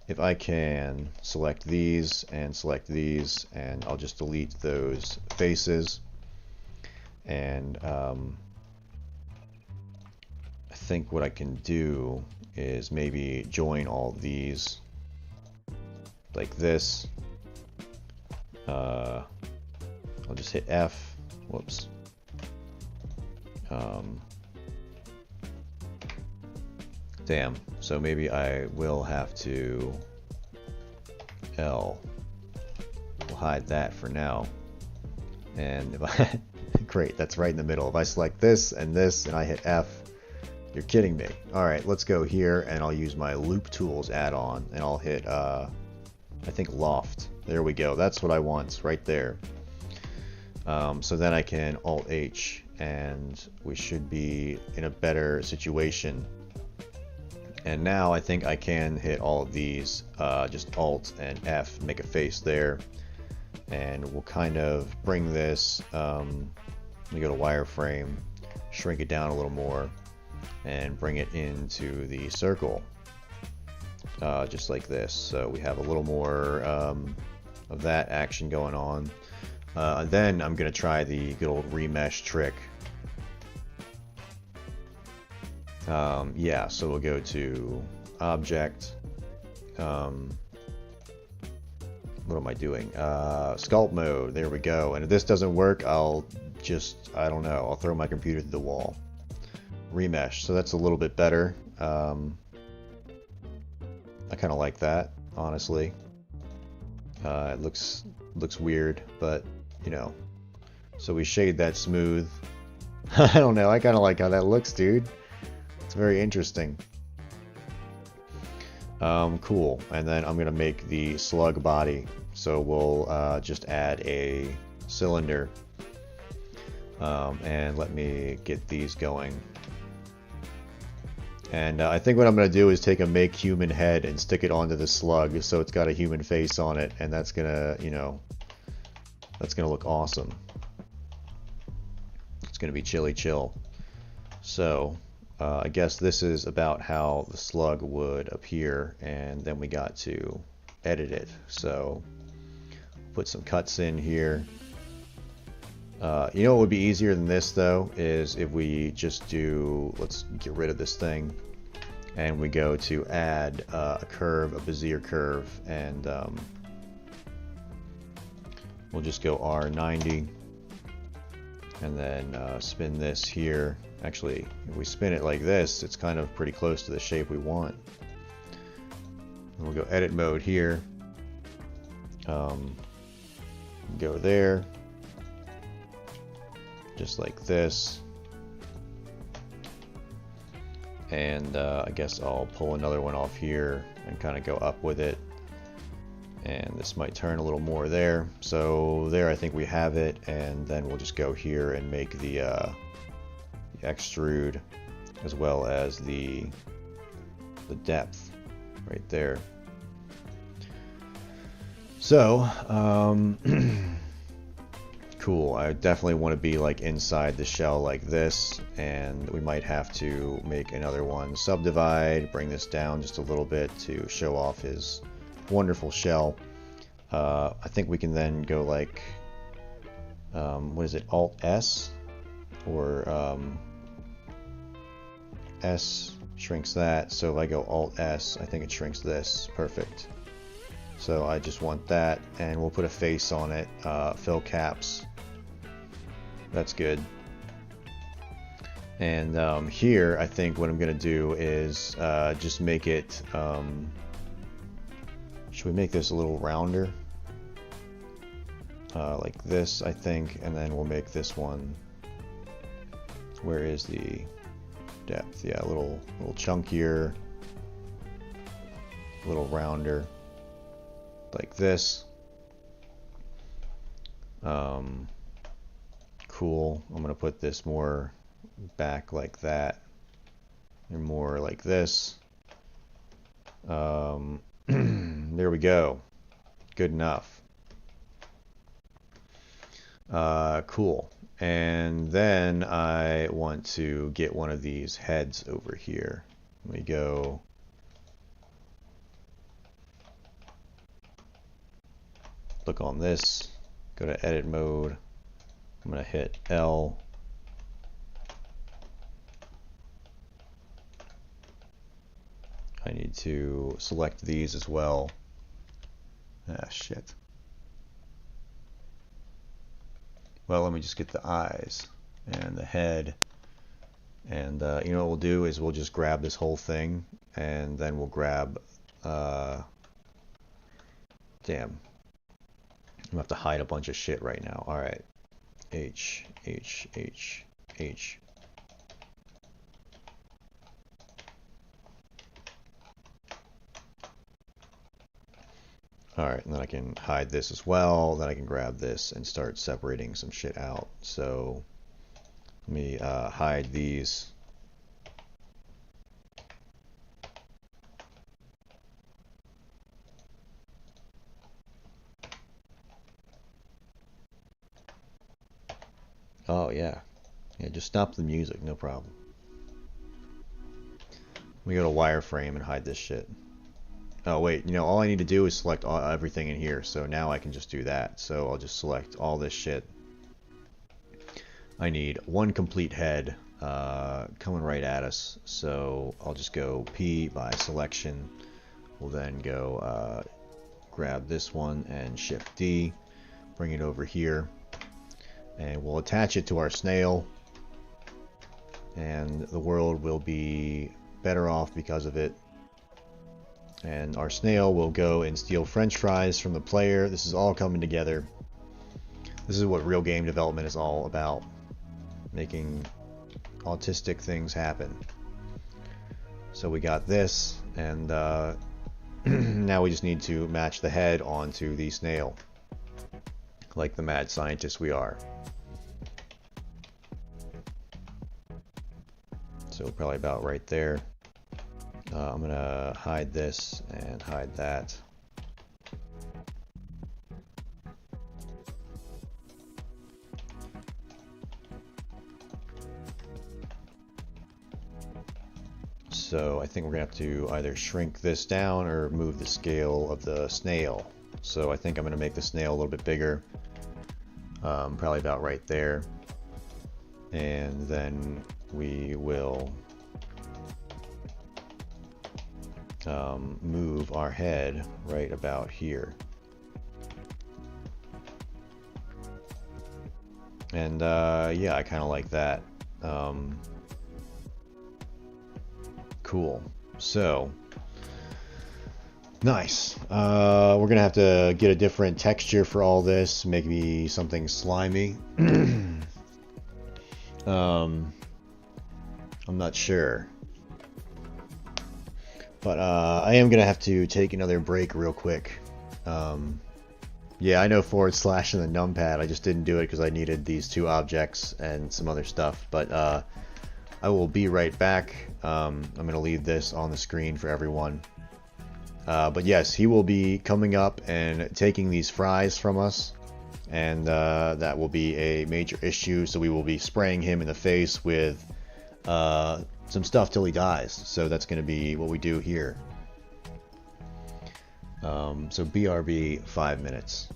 If I can select these, and I'll just delete those faces. And I think what I can do is maybe join all these like this. I'll just hit F. Whoops. Damn. So maybe I will have to L. We'll hide that for now. And if I great, that's right in the middle. If I select this and I hit F, you're kidding me. All right, let's go here, and I'll use my Loop Tools add-on, and I'll hit I think Loft. There we go. That's what I want right there. So then I can Alt H, and we should be in a better situation. And now I think I can hit all of these, just Alt and F, make a face there. And we'll kind of bring this, let me go to wireframe, shrink it down a little more, and bring it into the circle, just like this. So we have a little more of that action going on. Then I'm going to try the good old remesh trick. Yeah, so we'll go to Object. What am I doing? Sculpt mode. There we go. And if this doesn't work, I'll just, I don't know, I'll throw my computer through the wall. Remesh. So that's a little bit better. I kind of like that, honestly. It looks weird, but you know. So we shade that smooth. I don't know. I kind of like how that looks, dude. It's very interesting. Cool. And then I'm gonna make the slug body. So we'll just add a cylinder. And let me get these going. And I think what I'm going to do is take a make human head and stick it onto the slug so it's got a human face on it, and that's going to, you know, that's going to look awesome. It's going to be chilly chill. So I guess this is about how the slug would appear, and then we got to edit it. So put some cuts in here. You know what would be easier than this though is if we just do, let's get rid of this thing, and we go to add a curve, a Bezier curve, and we'll just go R90 and then spin this here. Actually, if we spin it like this, it's kind of pretty close to the shape we want. And we'll go edit mode here, go there, just like this, and I guess I'll pull another one off here and kind of go up with it, and this might turn a little more there. So there, I think we have it, and then we'll just go here and make the extrude as well as the depth right there. So cool. I definitely want to be like inside the shell like this, and we might have to make another one. Subdivide, bring this down just a little bit to show off his wonderful shell. I think we can then go like, what is it, Alt S, or S shrinks that. So if I go Alt S, I think it shrinks this. Perfect. So I just want that, and we'll put a face on it. Fill caps. That's good. And here, I think what I'm going to do is just make it, should we make this a little rounder? Like this, I think, and then we'll make this one, where is the depth? Yeah, a little chunkier, a little rounder, like this. Cool. I'm gonna put this more back like that, and more like this. There we go. Good enough. Cool. And then I want to get one of these heads over here. Let me go. Click on this. Go to edit mode. I'm going to hit L. I need to select these as well. Ah, shit. Well, let me just get the eyes and the head. And you know what we'll do is we'll just grab this whole thing, and then we'll grab, damn. I'm gonna have to hide a bunch of shit right now. All right. H, H, H, H. Alright, and then I can hide this as well. Then I can grab this and start separating some shit out. So let me hide these. Oh yeah. Yeah, just stop the music, no problem. We go to wireframe and hide this shit. Oh wait, you know, all I need to do is select everything in here, so now I can just do that. So I'll just select all this shit. I need one complete head coming right at us, so I'll just go P by selection. We'll then go grab this one and Shift D, bring it over here, and we'll attach it to our snail, and the world will be better off because of it. And our snail will go and steal French fries from the player. This is all coming together. This is what real game development is all about. Making autistic things happen. So we got this, and now we just need to match the head onto the snail. Like the mad scientists we are. So probably about right there. I'm gonna hide this and hide that. So I think we're gonna have to either shrink this down or move the scale of the snail. So I think I'm gonna make the snail a little bit bigger, probably about right there, and then we will move our head right about here. And yeah, I kind of like that. Cool. So nice. We're gonna have to get a different texture for all this, maybe something slimy. I'm not sure. But I am going to have to take another break real quick. Yeah, I know / and the numpad. I just didn't do it because I needed these two objects and some other stuff. But I will be right back. I'm going to leave this on the screen for everyone. But yes, he will be coming up and taking these fries from us. And that will be a major issue. So we will be spraying him in the face with some stuff till he dies. So that's going to be what we do here. So BRB 5 minutes.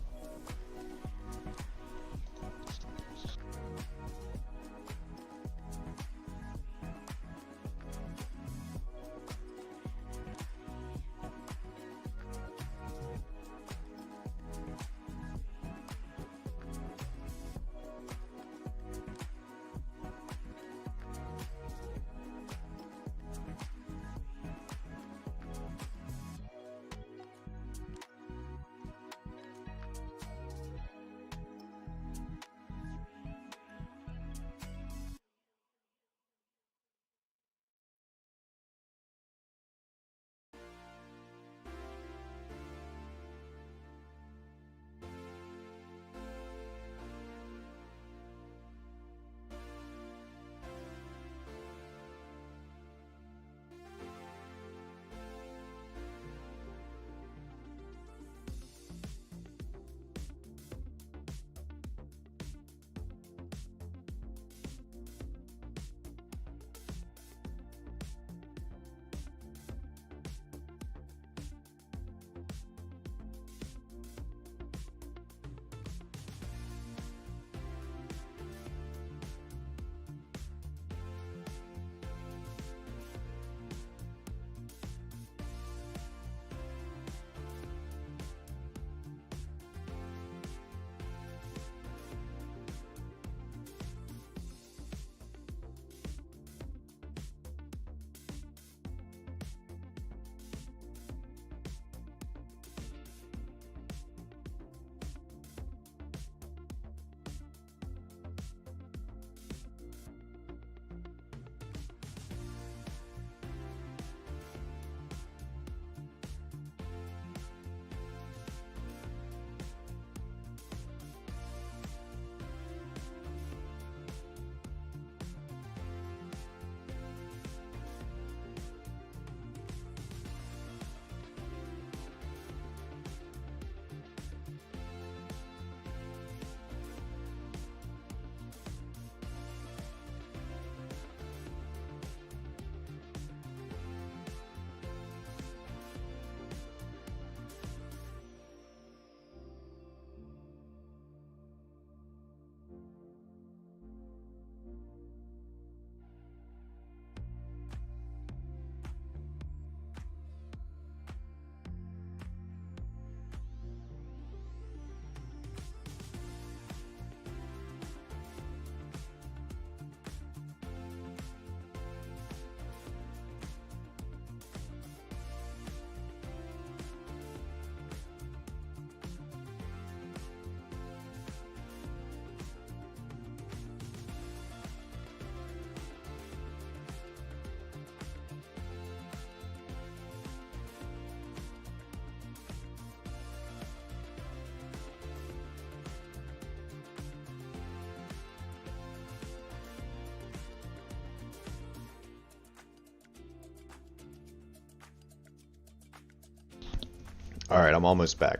Alright, I'm almost back.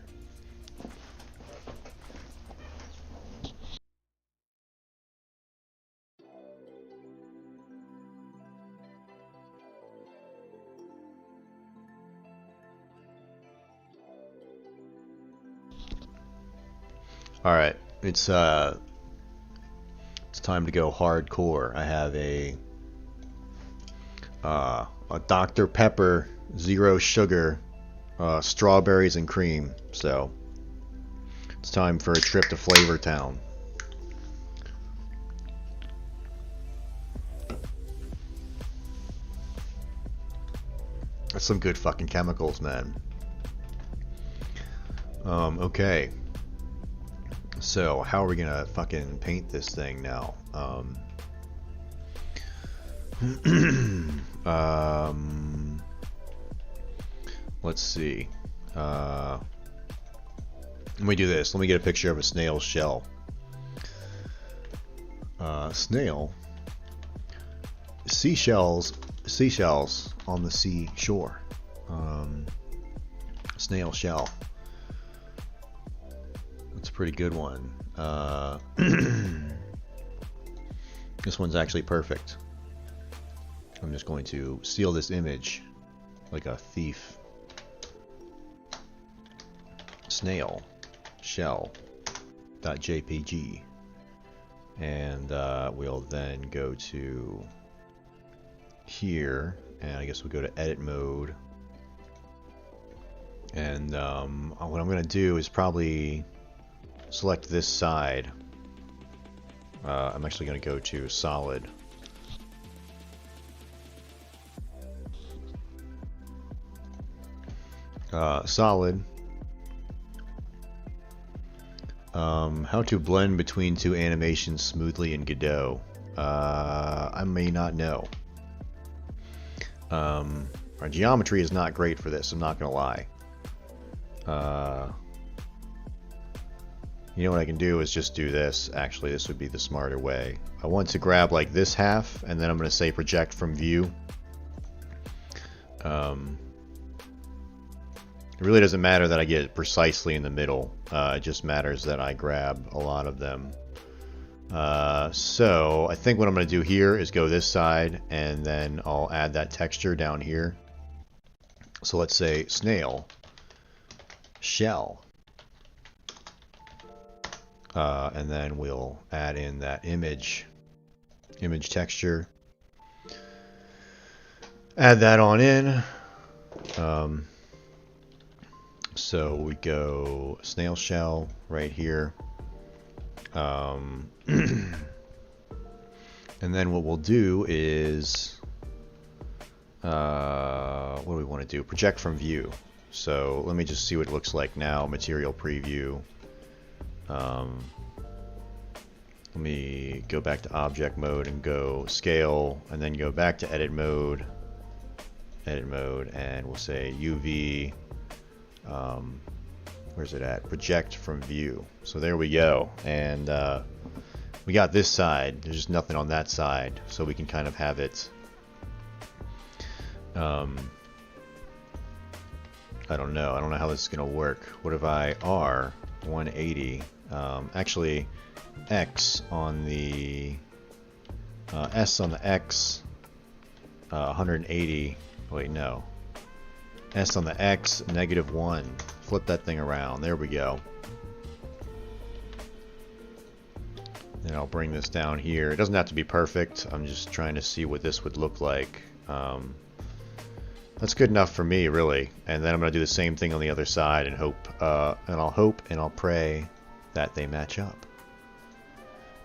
Alright, it's time to go hardcore. I have a Dr. Pepper, zero sugar, strawberries and cream. So it's time for a trip to Flavor Town. That's some good fucking chemicals, man. Okay. So, how are we gonna fucking paint this thing now? Let's see. Let me do this. Let me get a picture of a snail shell. Snail. Seashells on the seashore. Snail shell. That's a pretty good one. This one's actually perfect. I'm just going to steal this image like a thief. Snail shell.jpg, and we'll then go to here, and I guess we'll go to edit mode, and what I'm gonna do is probably select this side. I'm actually gonna go to solid. Solid. How to blend between two animations smoothly in Godot. I may not know. Our geometry is not great for this, I'm not gonna lie. You know what I can do is just do this. Actually, this would be the smarter way. I want to grab like this half, and then I'm going to say project from view. It really doesn't matter that I get it precisely in the middle. It just matters that I grab a lot of them. So I think what I'm going to do here is go this side, and then I'll add that texture down here. So let's say snail shell. And then we'll add in that image texture. Add that on in. So we go snail shell right here. And then what we'll do is, what do we want to do? Project from view. So let me just see what it looks like now. Material preview. Let me go back to object mode and go scale, and then go back to edit mode, and we'll say UV, where's it at? Project from view. So there we go, and we got this side. There's just nothing on that side, so we can kind of have it. I don't know how this is gonna work. What if I R 180? Actually, X on the S on the X, 180. Wait, no. S on the X, -1. Flip that thing around. There we go. Then I'll bring this down here. It doesn't have to be perfect. I'm just trying to see what this would look like. That's good enough for me, really. And then I'm going to do the same thing on the other side and hope, and I'll pray that they match up.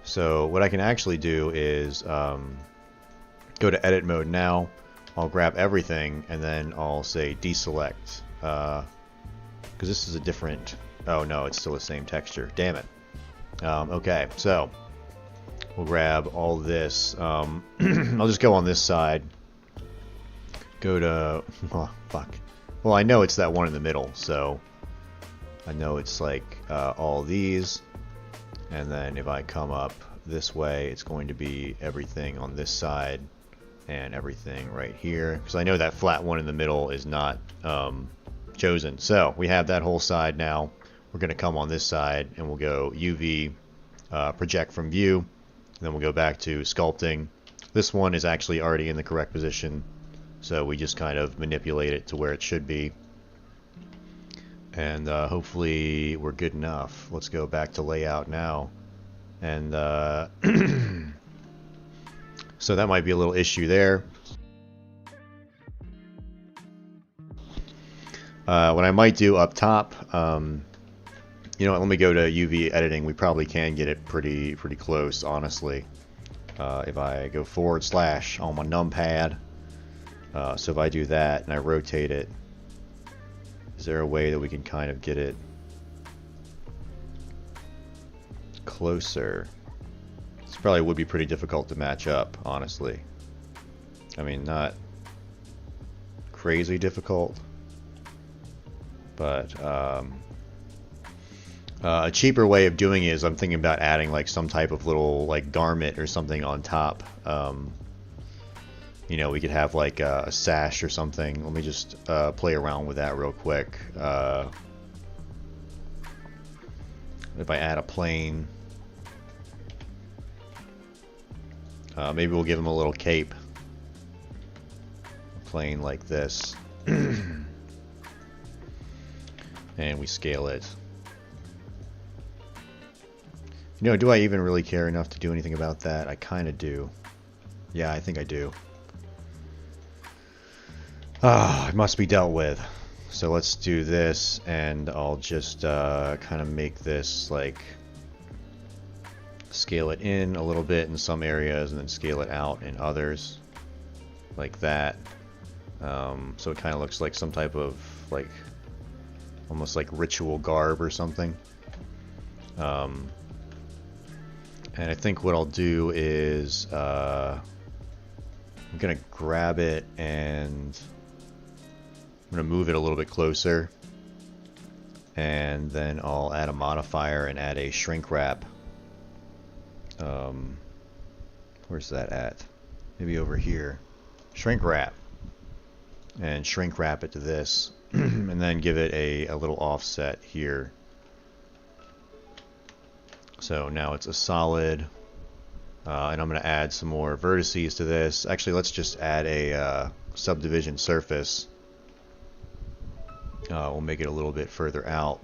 So what I can actually do is go to edit mode now. I'll grab everything and then I'll say deselect, because this is a different. Oh no, it's still the same texture. Damn it. Okay, so we'll grab all this. I'll just go on this side. Go to, oh, fuck. Well, I know it's that one in the middle, so I know it's like all these, and then if I come up this way, it's going to be everything on this side and everything right here, because I know that flat one in the middle is not chosen. So we have that whole side now. We're going to come on this side and we'll go UV, project from view. Then we'll go back to sculpting. This one is actually already in the correct position, so we just kind of manipulate it to where it should be. And hopefully we're good enough. Let's go back to layout now. And so that might be a little issue there. What I might do up top, you know what, let me go to UV editing. We probably can get it pretty close, honestly. If I go / on my numpad, so if I do that and I rotate it, is there a way that we can kind of get it closer? This probably would be pretty difficult to match up, honestly. I mean, not crazy difficult, but a cheaper way of doing it is I'm thinking about adding like some type of little like garment or something on top. You know, we could have like a sash or something. Let me just play around with that real quick. If I add a plane, maybe we'll give him a little cape. A plane like this. And we scale it. You know, do I even really care enough to do anything about that? I kind of do. Yeah, I think I do. Ah, it must be dealt with. So let's do this, and I'll just kind of make this like scale it in a little bit in some areas, and then scale it out in others, like that. So it kind of looks like some type of like almost like ritual garb or something. And I think what I'll do is I'm gonna grab it and I'm going to move it a little bit closer, and then I'll add a modifier and add a shrink wrap. Where's that at? Maybe over here. Shrink wrap. And shrink wrap it to this, and then give it a little offset here. So now it's a solid, and I'm going to add some more vertices to this. Actually, let's just add a subdivision surface. We'll make it a little bit further out.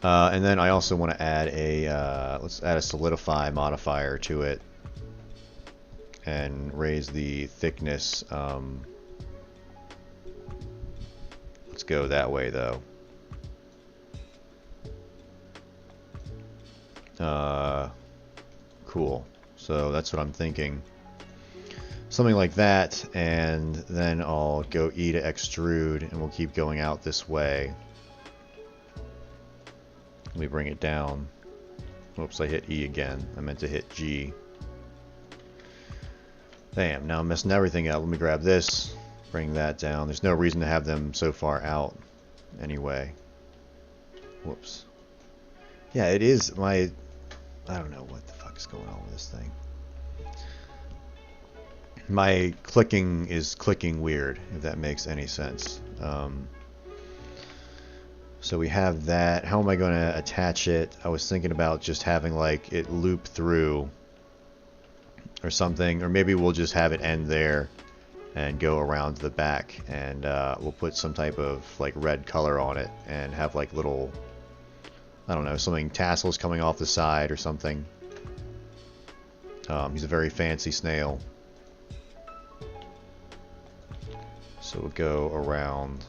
And then I also want to add a, let's add a solidify modifier to it and raise the thickness. Let's go that way though. Cool. So that's what I'm thinking. Something like that, and then I'll go E to extrude, and we'll keep going out this way. Let me bring it down. Whoops, I hit E again. I meant to hit G. Damn, now I'm messing everything up. Let me grab this, bring that down. There's no reason to have them so far out anyway. Whoops. Yeah, it is my... I don't know what the fuck is going on with this thing. My clicking is clicking weird, if that makes any sense. So we have that. How am I going to attach it? I was thinking about just having like it loop through or something, or maybe we'll just have it end there and go around to the back, and we'll put some type of like red color on it and have like little, I don't know, something, tassels coming off the side or something. He's a very fancy snail. So we'll go around.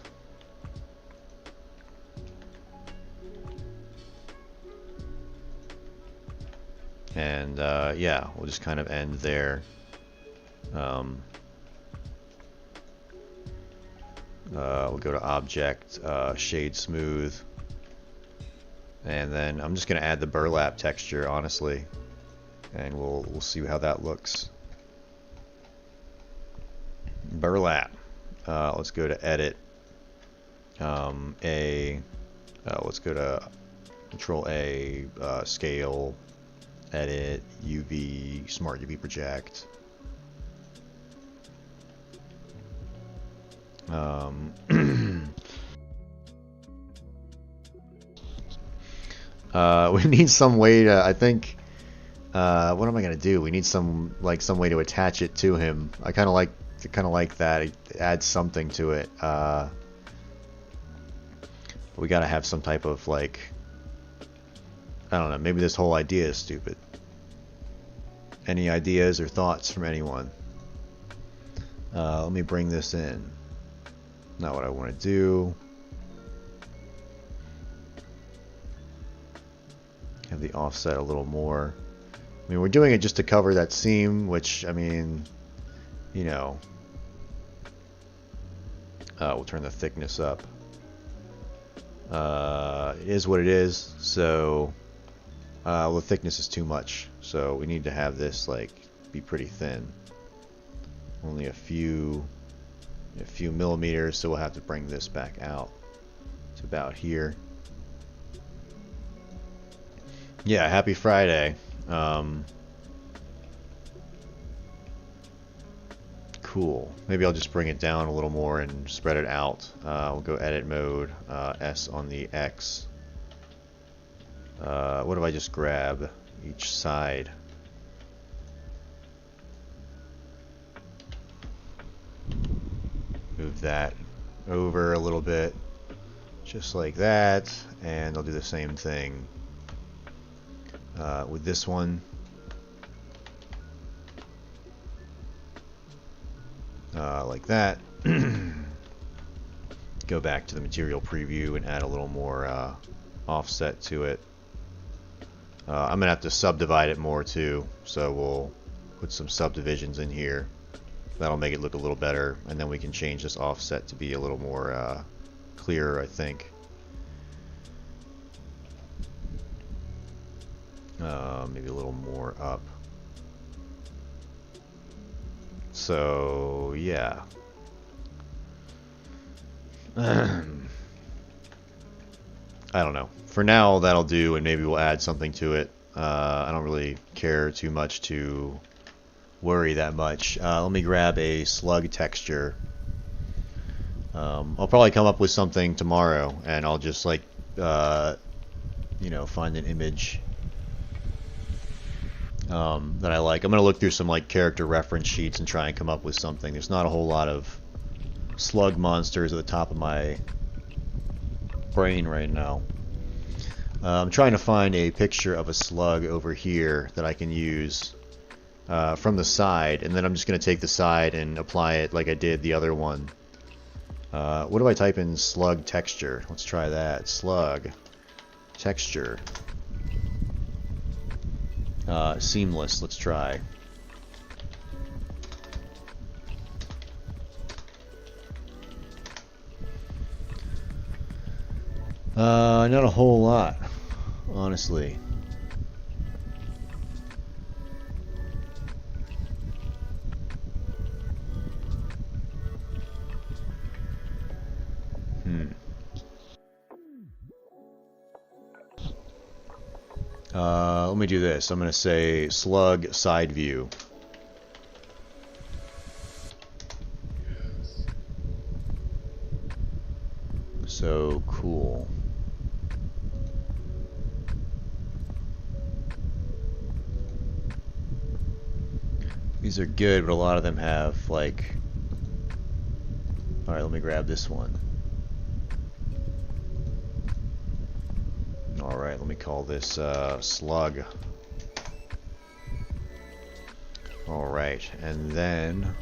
And yeah, we'll just kind of end there. We'll go to object, shade smooth. And then I'm just going to add the burlap texture, honestly. And we'll see how that looks. Burlap. Let's go to edit. Let's go to Control A, scale, edit, UV, smart UV project. We need some way to, I think, what am I gonna do? We need some way to attach it to him. I kind of like that. It adds something to it. We gotta have some type of like, I don't know. Maybe this whole idea is stupid. Any ideas or thoughts from anyone? Let me bring this in. Not what I want to do. Have the offset a little more. I mean, we're doing it just to cover that seam, which, I mean, you know, we'll turn the thickness up. It is what it is, so well, the thickness is too much, so we need to have this like be pretty thin. Only a few millimeters, so we'll have to bring this back out to about here. Yeah, happy Friday. Cool. Maybe I'll just bring it down a little more and spread it out. We'll go edit mode, S on the X. What if I just grab each side? Move that over a little bit, just like that, and I'll do the same thing with this one. Like that. Go back to the material preview and add a little more offset to it. I'm gonna have to subdivide it more too, so we'll put some subdivisions in here. That'll make it look a little better, and then we can change this offset to be a little more clearer, I think. Maybe a little more up. So yeah. I don't know. For now, that'll do, and maybe we'll add something to it. I don't really care too much to worry that much. Let me grab a slug texture. I'll probably come up with something tomorrow, and I'll just like, you know, find an image that I like. I'm gonna look through some like character reference sheets and try and come up with something. There's not a whole lot of slug monsters at the top of my brain right now. I'm trying to find a picture of a slug over here that I can use from the side, and then I'm just going to take the side and apply it like I did the other one. What do I type in? Slug texture. Let's try that. Slug texture. Seamless. Let's try. Not a whole lot, honestly. Let me do this. I'm going to say slug side view. So cool. These are good, but a lot of them have like... Alright, let me grab this one. Alright, let me call this slug. Alright, and then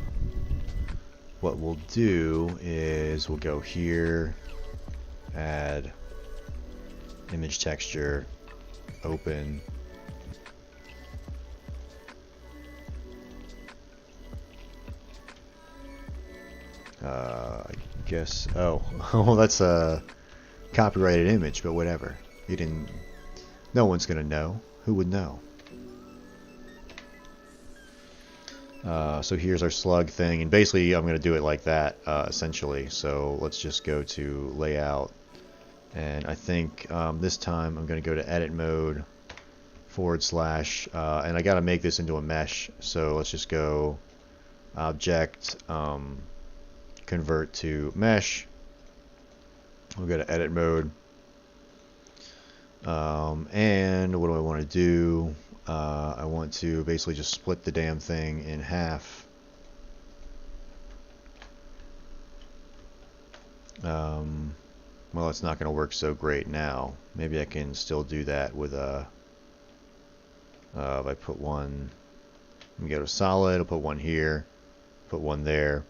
what we'll do is we'll go here, add image texture, open. I guess, oh, well, that's a copyrighted image, but whatever. You didn't, no one's gonna know. Who would know? So here's our slug thing, and basically I'm gonna do it like that, essentially. So let's just go to layout, and I think this time I'm gonna go to edit mode / and I gotta make this into a mesh, so let's just go object, convert to mesh. We'll go to edit mode. And what do I want to do? I want to basically just split the damn thing in half. Well, it's not going to work so great now. Maybe I can still do that with a... if I put one... Let me go to solid, I'll put one here, put one there,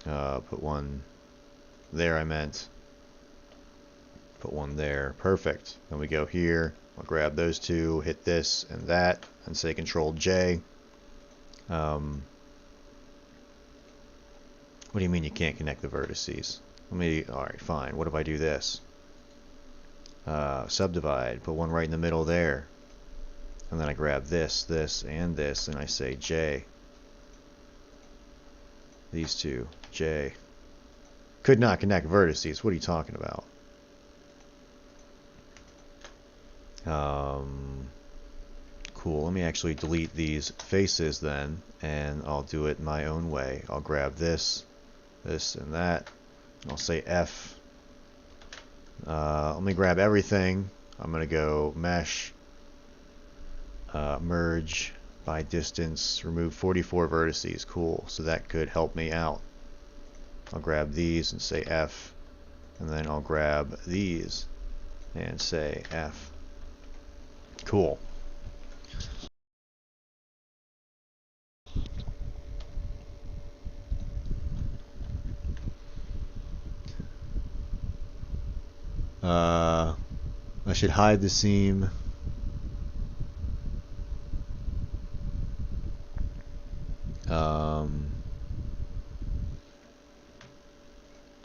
put one there, I meant. Put one there. Perfect. Then we go here. I'll grab those two, hit this and that, and say Control J. What do you mean you can't connect the vertices? Alright, fine. What if I do this? Subdivide. Put one right in the middle there. And then I grab this, this, and this, and I say J. These two. J. Could not connect vertices. What are you talking about? Cool. Let me actually delete these faces then, and I'll do it my own way. I'll grab this, this, and that. I'll say F. Let me grab everything. I'm going to go mesh, merge by distance, remove 44 vertices. Cool. So that could help me out. I'll grab these and say F, and then I'll grab these and say F. Cool. I should hide the seam.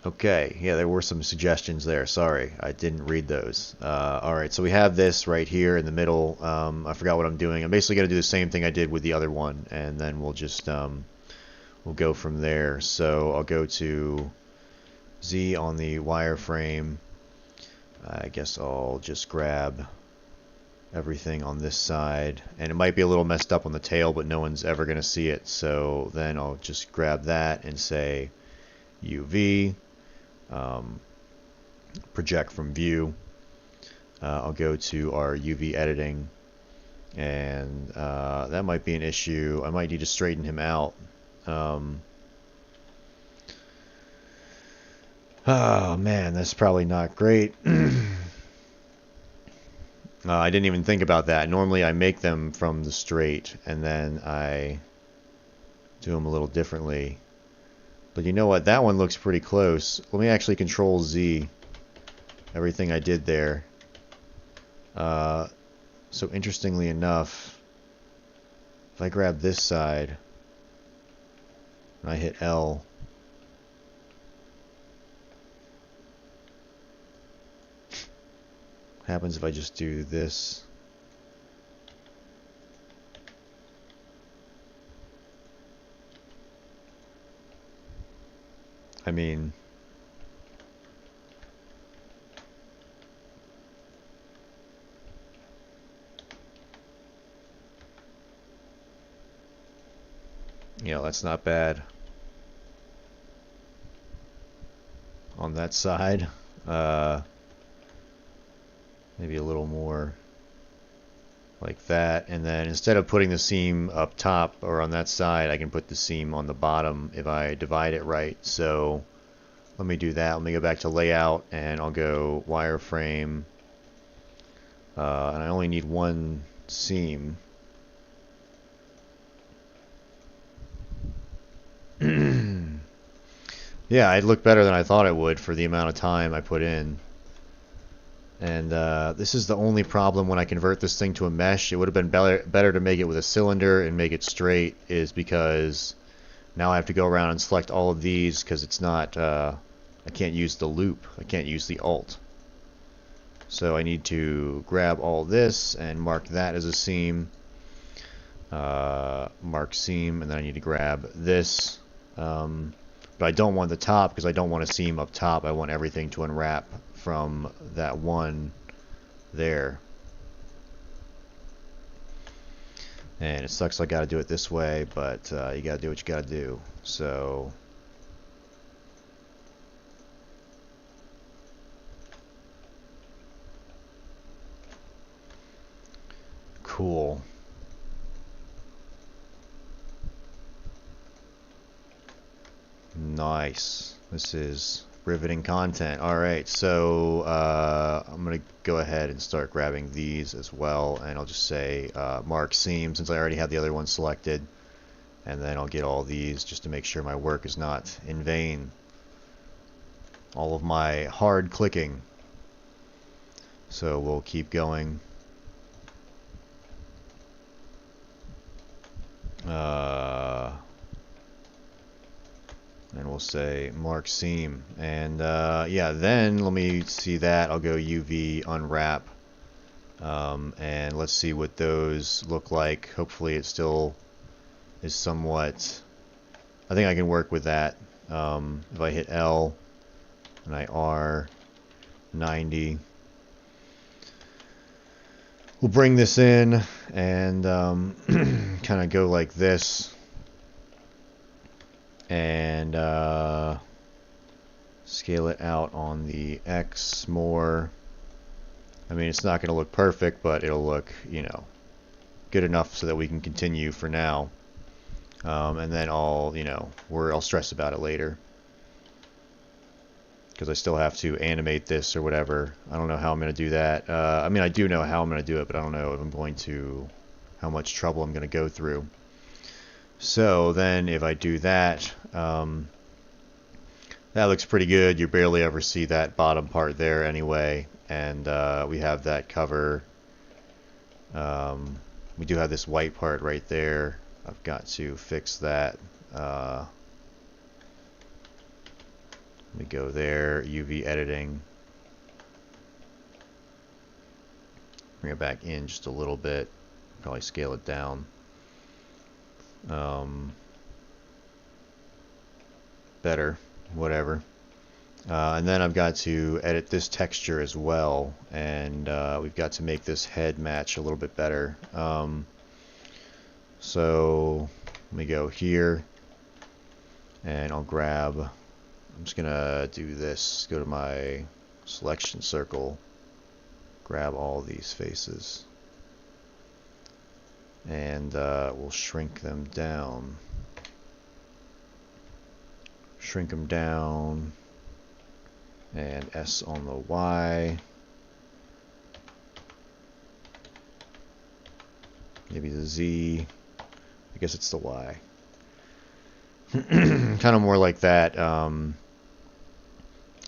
Okay, yeah, there were some suggestions there. Sorry, I didn't read those. Alright, so we have this right here in the middle. I forgot what I'm doing. I'm basically going to do the same thing I did with the other one, and then we'll just we'll go from there. So I'll go to Z on the wireframe. I guess I'll just grab everything on this side, and it might be a little messed up on the tail, but no one's ever going to see it. So then I'll just grab that and say UV. Project from view. I'll go to our UV editing, and that might be an issue. I might need to straighten him out. Oh man, that's probably not great. I didn't even think about that. Normally I make them from the straight and then I do them a little differently. But you know what? That one looks pretty close. Let me actually Control Z everything I did there. So interestingly enough, if I grab this side and I hit L, what happens if I just do this? I mean, you know, that's not bad on that side. Maybe a little more like that, and then instead of putting the seam up top or on that side, I can put the seam on the bottom if I divide it right. So let me do that. Let me go back to layout, and I'll go wireframe, and I only need one seam. Yeah, it looked better than I thought it would for the amount of time I put in. And this is the only problem when I convert this thing to a mesh. It would have been better to make it with a cylinder and make it straight, is because now I have to go around and select all of these because it's not, I can't use the loop. I can't use the alt. So I need to grab all this and mark that as a seam. Mark seam, and then I need to grab this. But I don't want the top because I don't want a seam up top. I want everything to unwrap from that one there. And it sucks I gotta do it this way, but you gotta do what you gotta do. So cool. Nice. This is riveting content. Alright, so I'm going to go ahead and start grabbing these as well, and I'll just say mark seam since I already had the other one selected, and then I'll get all these just to make sure my work is not in vain. All of my hard clicking. So we'll keep going. And we'll say mark seam, and yeah, then let me see that. I'll go UV unwrap, and let's see what those look like. Hopefully it still is somewhat, I think I can work with that. If I hit L and I R 90, we'll bring this in and kind of go like this. And scale it out on the X more. I mean, it's not going to look perfect, but it'll look, you know, good enough so that we can continue for now. And then I'll, you know, I'll stress about it later, because I still have to animate this or whatever. I don't know how I'm going to do that. I mean, I do know how I'm going to do it, but I don't know if I'm going to, how much trouble I'm going to go through. So then if I do that, that looks pretty good. You barely ever see that bottom part there anyway. And we have that cover. We do have this white part right there. I've got to fix that. Let me go there, UV editing. Bring it back in just a little bit. Probably scale it down. Better, whatever. And then I've got to edit this texture as well, and we've got to make this head match a little bit better. So let me go here, and I'll grab, I'm just gonna do this, go to my selection circle, grab all these faces, and we'll shrink them down. Shrink them down, and S on the Y. Maybe the Z. I guess it's the Y. Kind of more like that. I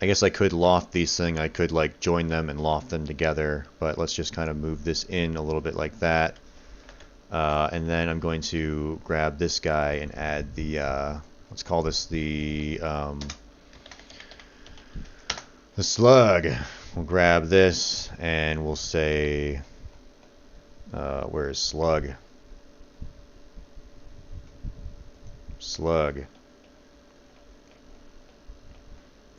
guess I could loft these things. I could like join them and loft them together, but let's just kind of move this in a little bit like that. And then I'm going to grab this guy and add the let's call this the slug. We'll grab this and we'll say, where is slug? Slug.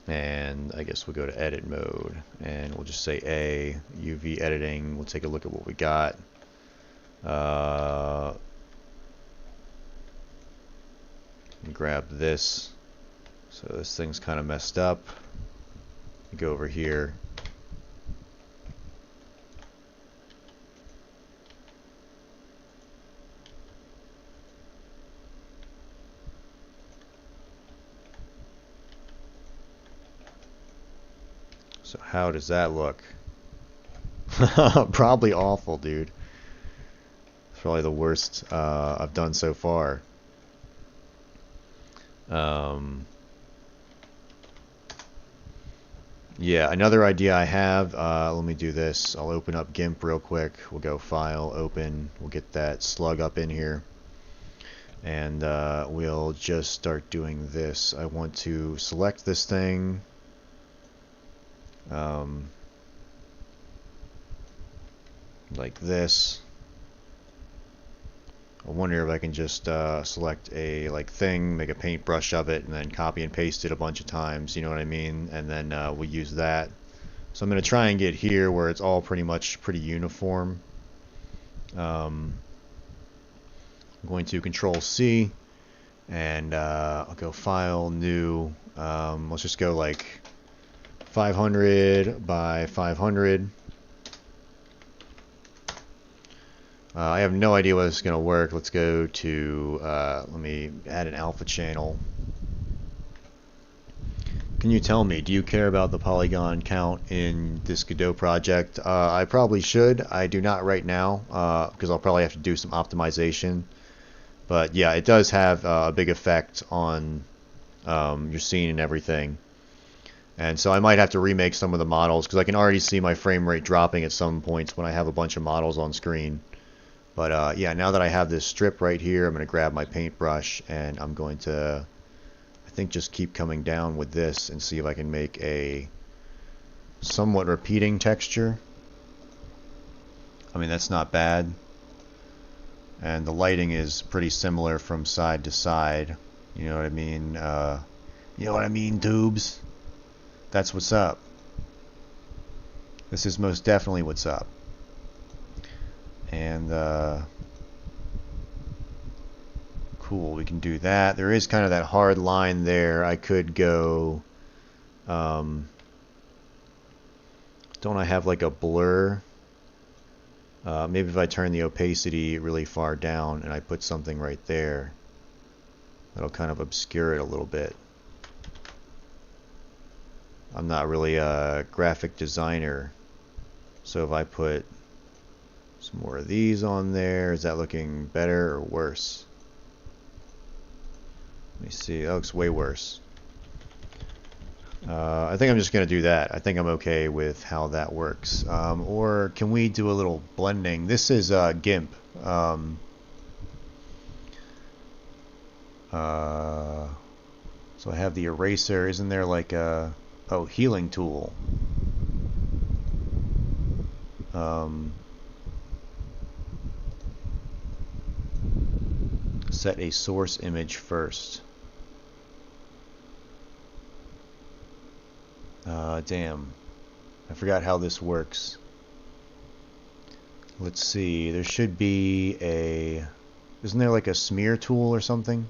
And I guess we'll go to edit mode and we'll just say A, UV editing. We'll take a look at what we got. Grab this. So this thing's kind of messed up. Go over here. So how does that look? Probably awful, dude. It's probably the worst I've done so far. Yeah, another idea I have, let me do this. I'll open up GIMP real quick. We'll go File, Open. We'll get that slug up in here. And we'll just start doing this. I want to select this thing. Like this. I wonder if I can just select a thing, make a paintbrush of it, and then copy and paste it a bunch of times, you know what I mean? And then we'll use that. So I'm going to try and get here where it's all pretty uniform. I'm going to Control C, and I'll go File, New. Let's just go like 500 by 500. I have no idea whether this is going to work. Let's go to, let me add an alpha channel. Can you tell me, do you care about the polygon count in this Godot project? I probably should. I do not right now, because I'll probably have to do some optimization. But yeah, it does have a big effect on your scene and everything. And so I might have to remake some of the models, because I can already see my frame rate dropping at some points when I have a bunch of models on screen. But yeah, now that I have this strip right here, I'm going to grab my paintbrush and I'm going to, I think, just keep coming down with this and see if I can make a somewhat repeating texture. I mean, that's not bad. And the lighting is pretty similar from side to side. You know what I mean? You know what I mean, tubes? That's what's up. This is most definitely what's up. And cool, we can do that. There is kind of that hard line there. I could go, don't I have like a blur? Maybe if I turn the opacity really far down and I put something right there, that'll kind of obscure it a little bit. I'm not really a graphic designer, so if I put some more of these on there, is that looking better or worse? Let me see. That looks way worse. I think I'm just going to do that. I think I'm okay with how that works. Or can we do a little blending? This is GIMP. So I have the eraser. Isn't there like a healing tool? Set a source image first. Damn. I forgot how this works. Let's see. There should be a... Isn't there like a smear tool or something?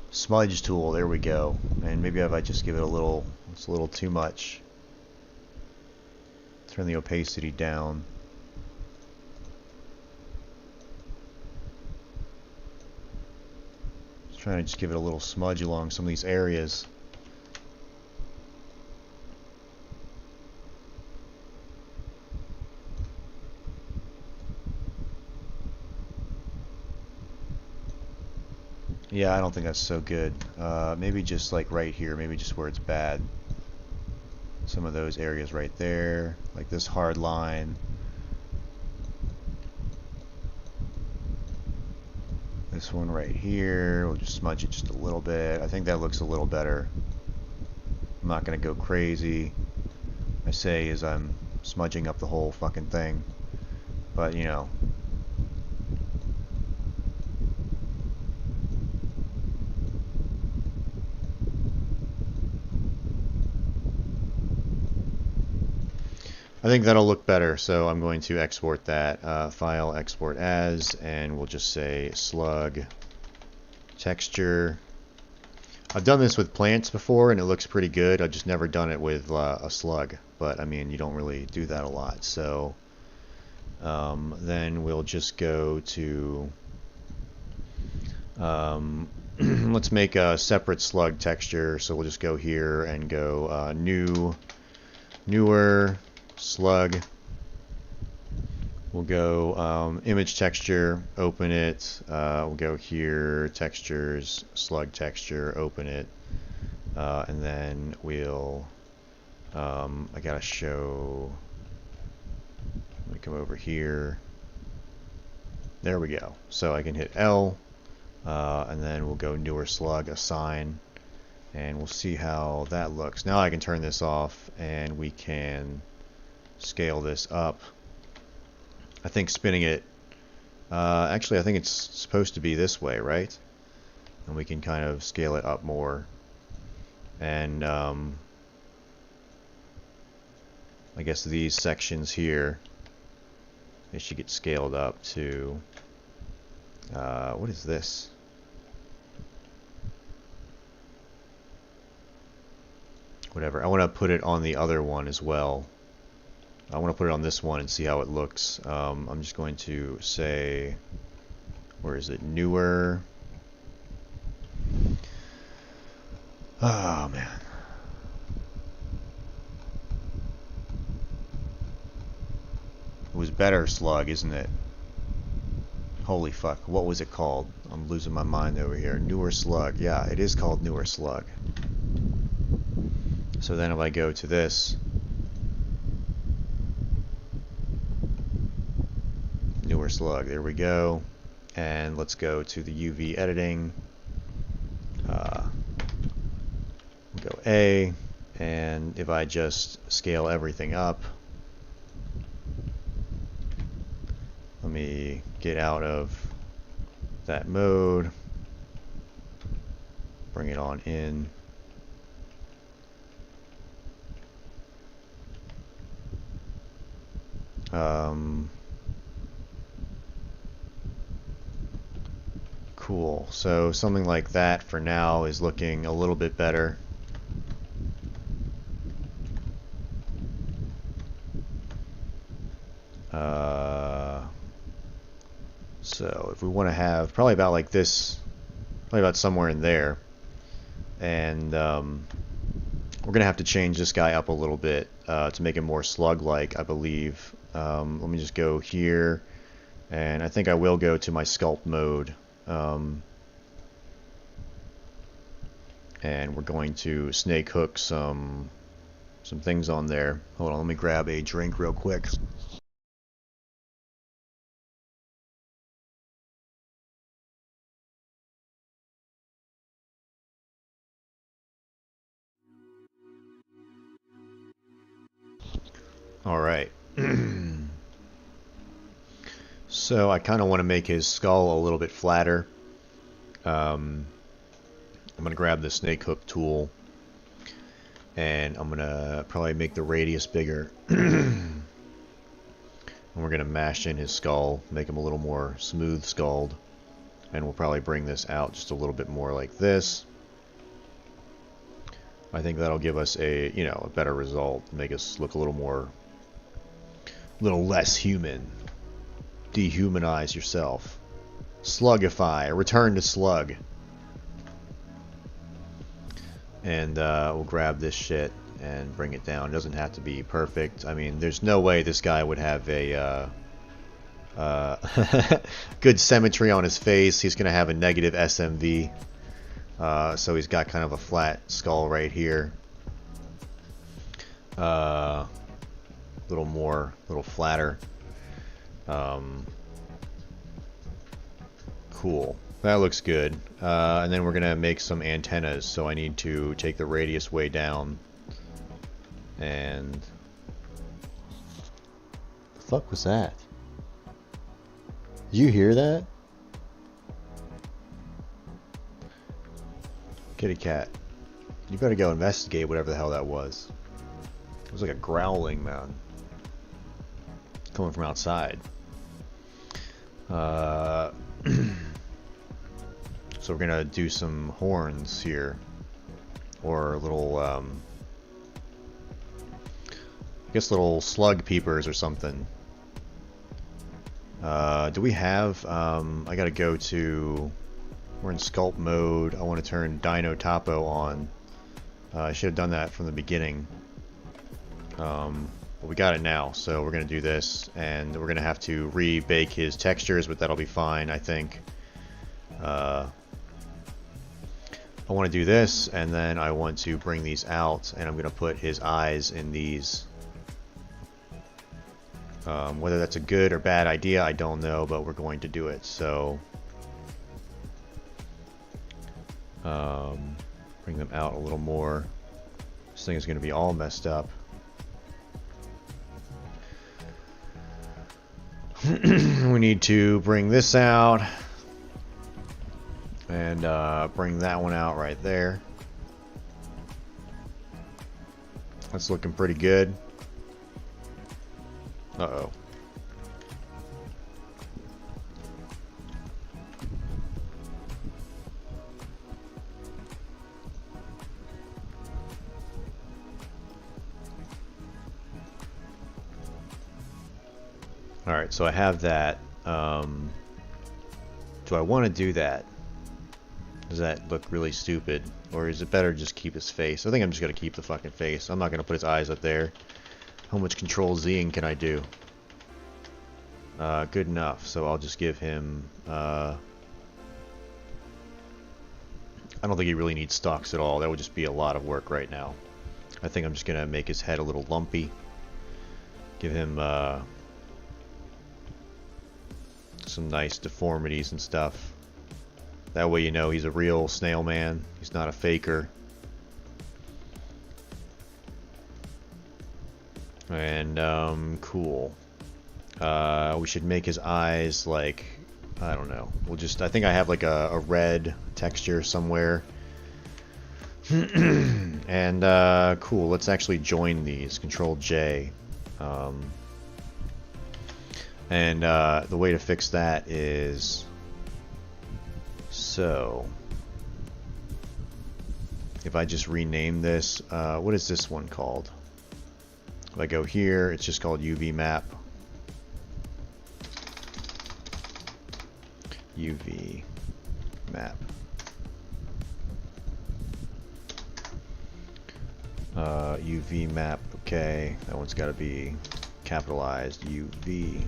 Smudge tool. There we go. And maybe if I just give it a little... It's a little too much. Turn the opacity down. Trying to just give it a little smudge along some of these areas. Yeah, I don't think that's so good. Maybe just like right here, maybe just where it's bad. Some of those areas right there, like this hard line. This one right here, we'll just smudge it just a little bit. I think that looks a little better. I'm not going to go crazy. I say as I'm smudging up the whole fucking thing. But, you know. I think that'll look better, so I'm going to export that. File, export as, and we'll just say slug texture. I've done this with plants before, and it looks pretty good. I've just never done it with a slug, but I mean, you don't really do that a lot. So then we'll just go to, let's make a separate slug texture. So we'll just go here and go newer, slug. We'll go image texture, open it. We'll go here, textures, slug texture, open it. And then we'll, I gotta show, let me come over here. There we go. So I can hit L, and then we'll go newer slug, assign, and we'll see how that looks. Now I can turn this off and we can scale this up. I think spinning it, actually I think it's supposed to be this way, right? And we can kind of scale it up more. And I guess these sections here, they should get scaled up to, what is this? Whatever, I want to put it on the other one as well. I want to put it on this one and see how it looks. I'm just going to say, where is it? Newer. Oh, man. It was better slug, isn't it? Holy fuck. What was it called? I'm losing my mind over here. Newer slug. Yeah, it is called newer slug. So then if I go to this, newer slug, there we go. And let's go to the UV editing. Go A, and if I just scale everything up, let me get out of that mode, bring it on in. Cool. So something like that for now is looking a little bit better. So if we want to have probably about like this, probably about somewhere in there, and we're gonna have to change this guy up a little bit to make it more slug-like, I believe. Let me just go here, and I think I will go to my sculpt mode, and we're going to snake hook some things on there. Hold on, let me grab a drink real quick. Alright. So I kind of want to make his skull a little bit flatter. I'm going to grab the snake hook tool, and I'm going to probably make the radius bigger. And we're going to mash in his skull, make him a little more smooth skulled. And we'll probably bring this out just a little bit more like this. I think that'll give us a better result, make us look a little less human. Dehumanize yourself. Slugify. Return to slug. And we'll grab this shit and bring it down. It doesn't have to be perfect. I mean, there's no way this guy would have a good symmetry on his face. He's going to have a negative SMV. So he's got kind of a flat skull right here. Little flatter. Cool. That looks good. And then we're going to make some antennas. So I need to take the radius way down. And... the fuck was that? Did you hear that? Kitty cat. You better go investigate whatever the hell that was. It was like a growling, man. Coming from outside. So we're gonna do some horns here. Or little, I guess little slug peepers or something. Do we have, I gotta go to... we're in sculpt mode. I want to turn Dino Topo on. I should have done that from the beginning. But we got it now, so we're going to do this. And we're going to have to re-bake his textures, but that'll be fine, I think. I want to do this, and then I want to bring these out, and I'm going to put his eyes in these. Whether that's a good or bad idea, I don't know, but we're going to do it. So... bring them out a little more. This thing is going to be all messed up. We need to bring this out. And bring that one out right there. That's looking pretty good. Uh-oh. Alright, so I have that. Do I want to do that? Does that look really stupid? Or is it better to just keep his face? I think I'm just going to keep the fucking face. I'm not going to put his eyes up there. How much Control Zing can I do? Good enough. So I'll just give him... I don't think he really needs stalks at all. That would just be a lot of work right now. I think I'm just going to make his head a little lumpy. Give him some nice deformities and stuff. That way you know he's a real snail man. He's not a faker. And, cool. We should make his eyes like, I don't know. We'll just, I think I have like a red texture somewhere. And, cool. Let's actually join these. Control J. And, the way to fix that is... So, if I just rename this, what is this one called? If I go here, it's just called UV map. UV map. UV map, okay. That one's got to be capitalized. UV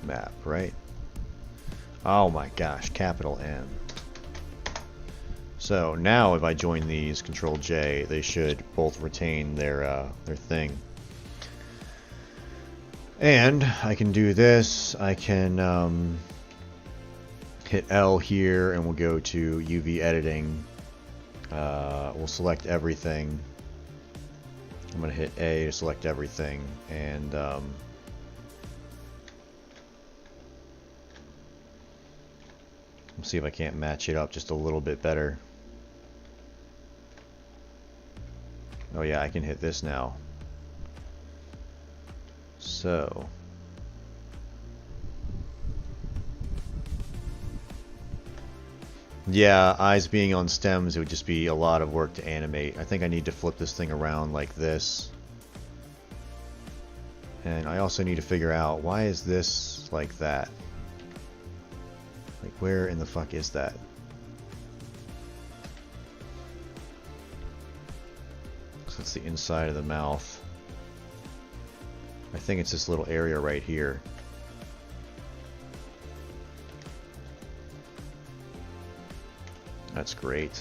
map, right? Oh my gosh, capital N. So now if I join these, Control J, they should both retain their thing. And I can do this. I can hit L here, and we'll go to UV editing. We'll select everything. I'm gonna hit A to select everything, and let's see if I can't match it up just a little bit better. Oh yeah, I can hit this now. So. Yeah, eyes being on stems, it would just be a lot of work to animate. I think I need to flip this thing around like this. And I also need to figure out, why is this like that? Like, where in the fuck is that? So that's the inside of the mouth. I think it's this little area right here. That's great.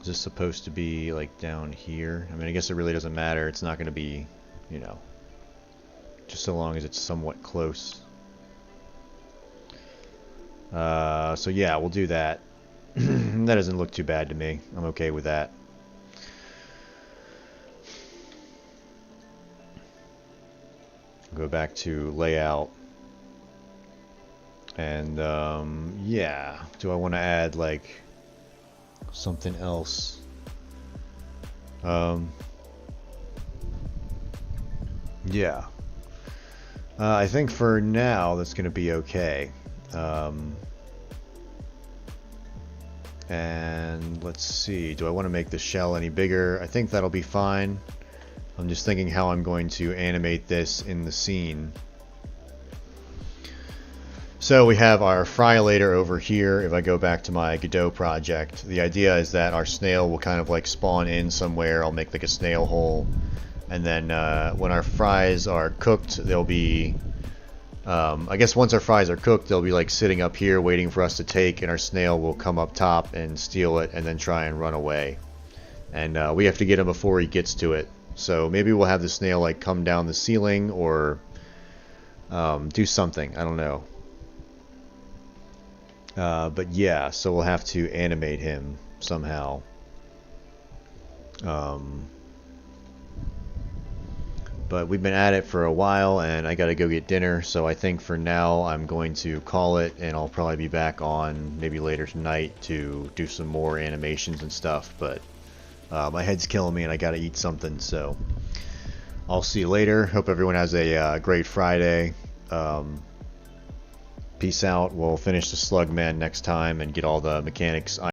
Is this supposed to be like down here? I mean, I guess it really doesn't matter. It's not going to be, you know, just so long as it's somewhat close. So yeah, we'll do that. That doesn't look too bad to me. I'm okay with that. Go back to layout. And yeah, do I want to add like something else? Yeah. I think for now that's going to be okay. And let's see, do I want to make the shell any bigger? I think that'll be fine. I'm just thinking how I'm going to animate this in the scene. So we have our Fryolator over here. If I go back to my Godot project, the idea is that our snail will kind of like spawn in somewhere. I'll make like a snail hole, and then when our fries are cooked, they'll be I guess once our fries are cooked, they'll be like sitting up here waiting for us to take, and our snail will come up top and steal it and then try and run away. And we have to get him before he gets to it. So maybe we'll have the snail like come down the ceiling or do something. I don't know. But yeah, so we'll have to animate him somehow. But we've been at it for a while, and I gotta go get dinner, so I think for now I'm going to call it, and I'll probably be back on maybe later tonight to do some more animations and stuff. But my head's killing me and I gotta eat something, so I'll see you later. Hope everyone has a great Friday. Peace out. We'll finish the Slugman next time and get all the mechanics